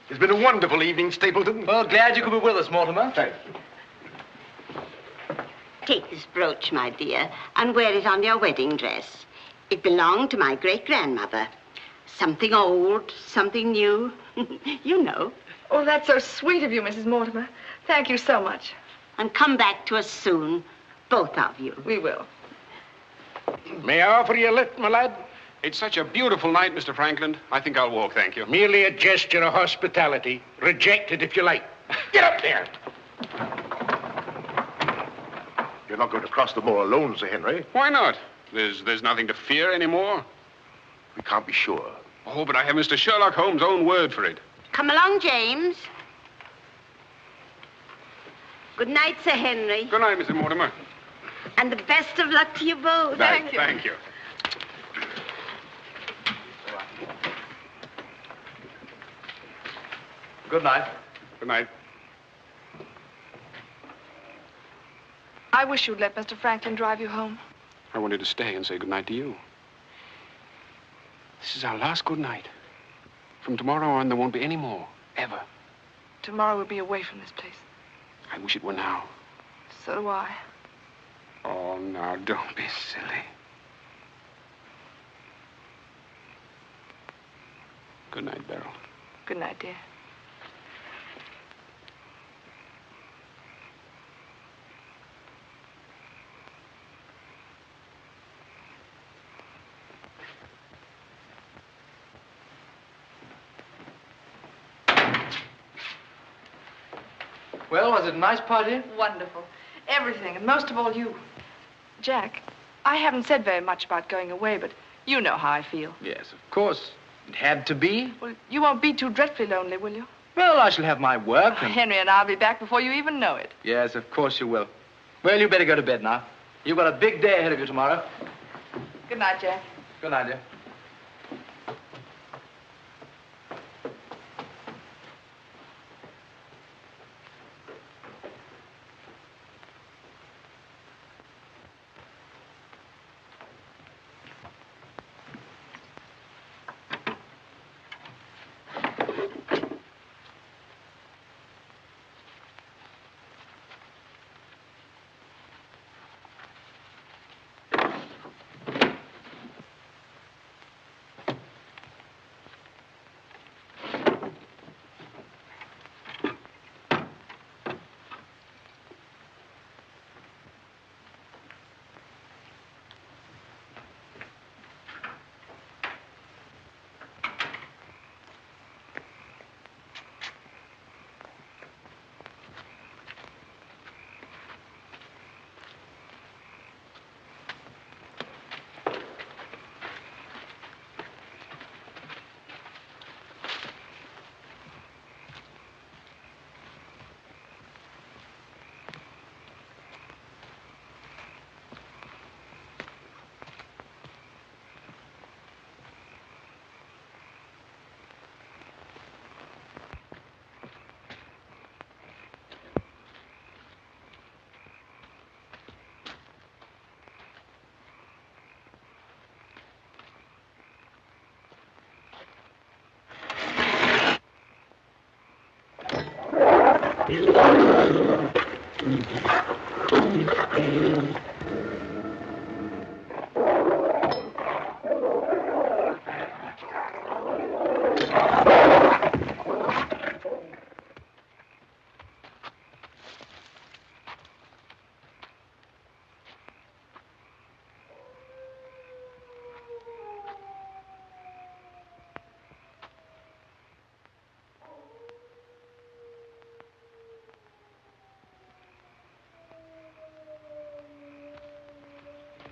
It's been a wonderful evening, Stapleton. Well, glad you could be with us, Mortimer. Thank you. Take this brooch, my dear, and wear it on your wedding dress. It belonged to my great-grandmother. Something old, something new. You know. Oh, that's so sweet of you, Mrs. Mortimer. Thank you so much. And come back to us soon, both of you. We will. May I offer you a lift, my lad? It's such a beautiful night, Mr. Franklin. I think I'll walk, thank you. Merely a gesture of hospitality. Reject it if you like. Get up there. You're not going to cross the moor alone, Sir Henry. Why not? There's nothing to fear anymore. We can't be sure. Oh, but I have Mr. Sherlock Holmes' own word for it. Come along, James. Good night, Sir Henry. Good night, Mrs. Mortimer. And the best of luck to you both. Thank you. Good night. Good night. I wish you'd let Mr. Franklin drive you home. I wanted to stay and say good night to you. This is our last good night. From tomorrow on, there won't be any more. Ever. Tomorrow we'll be away from this place. I wish it were now. So do I. Oh, now, don't be silly. Good night, Beryl. Good night, dear. Well, was it a nice party? Wonderful. Everything, and most of all you. Jack, I haven't said very much about going away, but you know how I feel. Yes, of course. It had to be. Well, you won't be too dreadfully lonely, will you? Well, I shall have my work and... Henry and I'll be back before you even know it. Yes, of course you will. Well, you better go to bed now. You've got a big day ahead of you tomorrow. Good night, Jack. Good night, dear.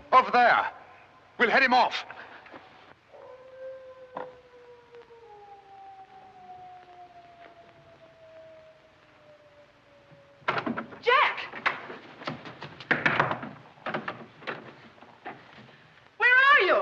Over there. We'll head him off. Jack! Where are you?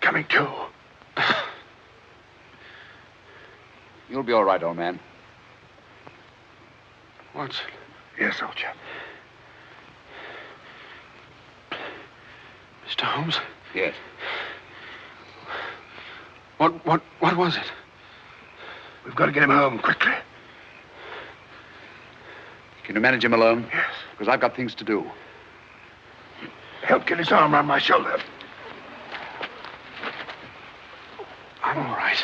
Coming to. You'll be all right, old man. Watson. Yes, soldier. Mr. Holmes? Yes. What was it? We've got to get him home quickly. Can you manage him alone? Yes. Because I've got things to do. Help get his arm around my shoulder. I'm all right.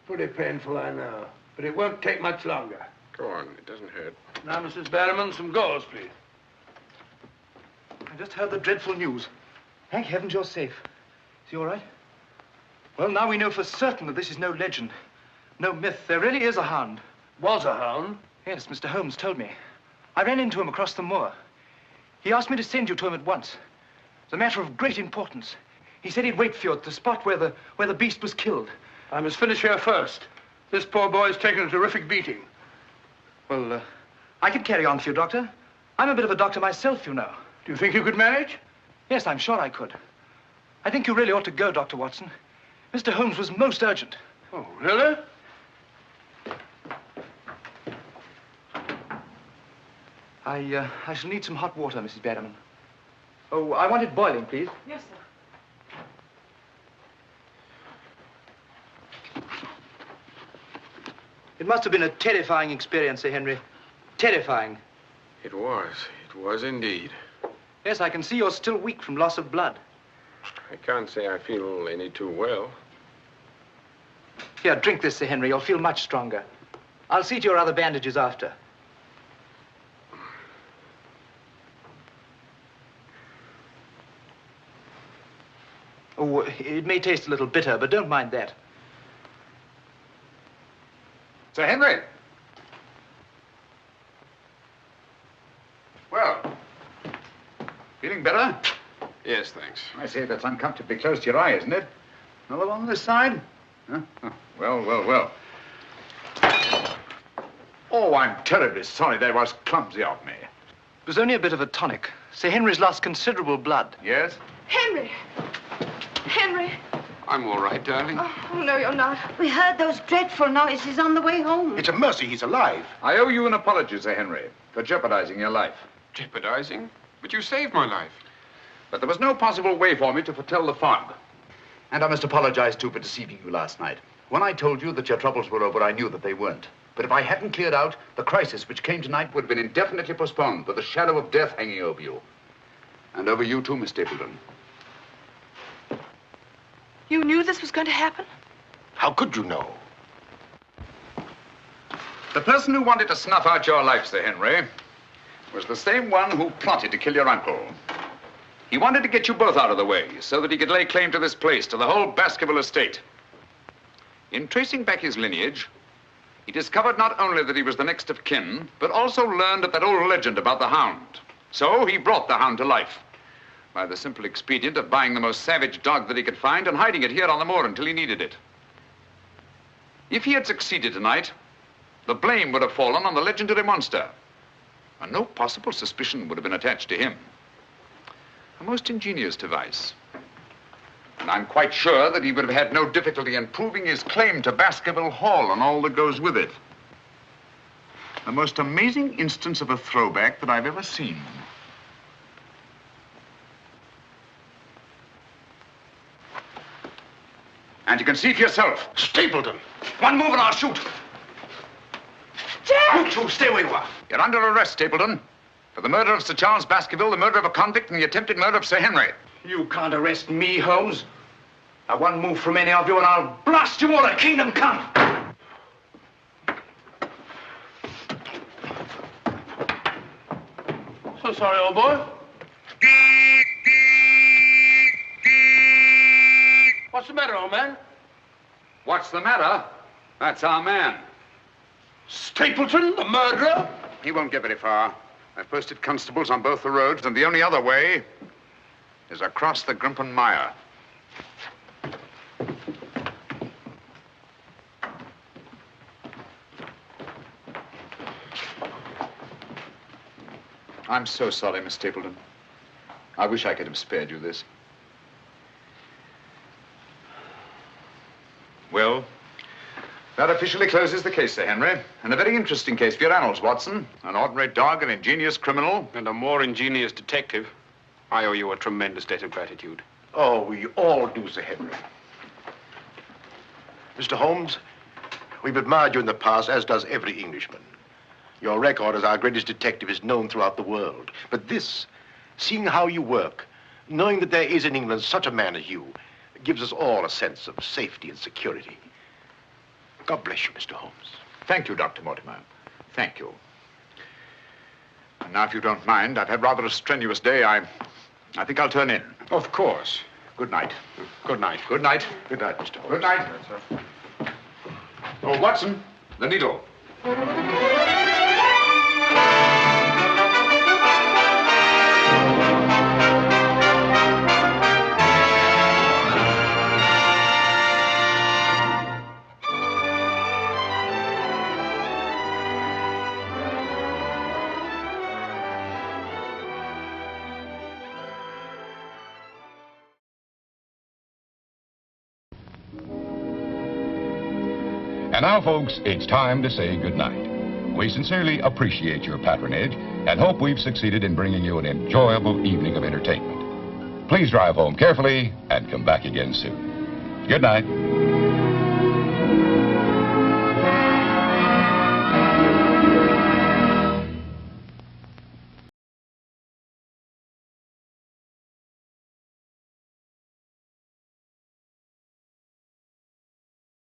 Pretty painful, I know. But it won't take much longer. Go on, it doesn't hurt. Now, Mrs. Barrowman, some gauze, please. I just heard the dreadful news. Thank heavens you're safe. Is he all right? Well, now we know for certain that this is no legend, no myth. There really is a hound. Was a hound? Yes, Mr. Holmes told me. I ran into him across the moor. He asked me to send you to him at once. It's a matter of great importance. He said he'd wait for you at the spot where the beast was killed. I must finish here first. This poor boy's taken a terrific beating. Well, I can carry on for you, Doctor. I'm a bit of a doctor myself, you know. Do you think you could manage? Yes, I'm sure I could. I think you really ought to go, Dr. Watson. Mr. Holmes was most urgent. Oh, really? I shall need some hot water, Mrs. Barrowman. Oh, I want it boiling, please. Yes, sir. It must have been a terrifying experience, Sir Henry. Terrifying. It was indeed. Yes, I can see you're still weak from loss of blood. I can't say I feel any too well. Here, drink this, Sir Henry. You'll feel much stronger. I'll see to your other bandages after. Oh, it may taste a little bitter, but don't mind that. Sir Henry! Well, feeling better? Yes, thanks. I say that's uncomfortably close to your eye, isn't it? Another one on this side? Huh? Oh, well. Oh, I'm terribly sorry. That was clumsy of me. It was only a bit of a tonic. Sir Henry's lost considerable blood. Yes? Henry! Henry! I'm all right, darling. Oh, no, you're not. We heard those dreadful noises on the way home. It's a mercy he's alive. I owe you an apology, Sir Henry, for jeopardizing your life. Jeopardizing? But you saved my life. But there was no possible way for me to foretell the fog. And I must apologize, too, for deceiving you last night. When I told you that your troubles were over, I knew that they weren't. But if I hadn't cleared out, the crisis which came tonight would have been indefinitely postponed, with the shadow of death hanging over you. And over you, too, Miss Stapleton. You knew this was going to happen? How could you know? The person who wanted to snuff out your life, Sir Henry, was the same one who plotted to kill your uncle. He wanted to get you both out of the way so that he could lay claim to this place, to the whole Baskerville estate. In tracing back his lineage, he discovered not only that he was the next of kin, but also learned of that old legend about the Hound. So he brought the Hound to life by the simple expedient of buying the most savage dog that he could find and hiding it here on the moor until he needed it. If he had succeeded tonight, the blame would have fallen on the legendary monster, and no possible suspicion would have been attached to him. A most ingenious device. And I'm quite sure that he would have had no difficulty in proving his claim to Baskerville Hall and all that goes with it. The most amazing instance of a throwback that I've ever seen. And you can see for yourself. Stapleton! One move and I'll shoot. Jack! You two, stay where you are. You're under arrest, Stapleton, for the murder of Sir Charles Baskerville, the murder of a convict, and the attempted murder of Sir Henry. You can't arrest me, Holmes. Now, one move from any of you and I'll blast you all to kingdom come. So sorry, old boy. What's the matter, old man? What's the matter? That's our man. Stapleton, the murderer? He won't get very far. I've posted constables on both the roads, and the only other way is across the Grimpen Mire. I'm so sorry, Miss Stapleton. I wish I could have spared you this. Well, that officially closes the case, Sir Henry. And a very interesting case for your annals, Watson. An ordinary dog, an ingenious criminal. And a more ingenious detective. I owe you a tremendous debt of gratitude. Oh, we all do, Sir Henry. Mr. Holmes, we've admired you in the past, as does every Englishman. Your record as our greatest detective is known throughout the world. But this, seeing how you work, knowing that there is in England such a man as you, gives us all a sense of safety and security. God bless you, Mr. Holmes. Thank you, Dr. Mortimer. Thank you. And now, if you don't mind, I've had rather a strenuous day. I think I'll turn in. Of course. Good night. Good night. Good night. Good night, Mr. Holmes. Good night. Oh, Watson, the needle. And now, folks, it's time to say goodnight. We sincerely appreciate your patronage and hope we've succeeded in bringing you an enjoyable evening of entertainment. Please drive home carefully and come back again soon. Good night.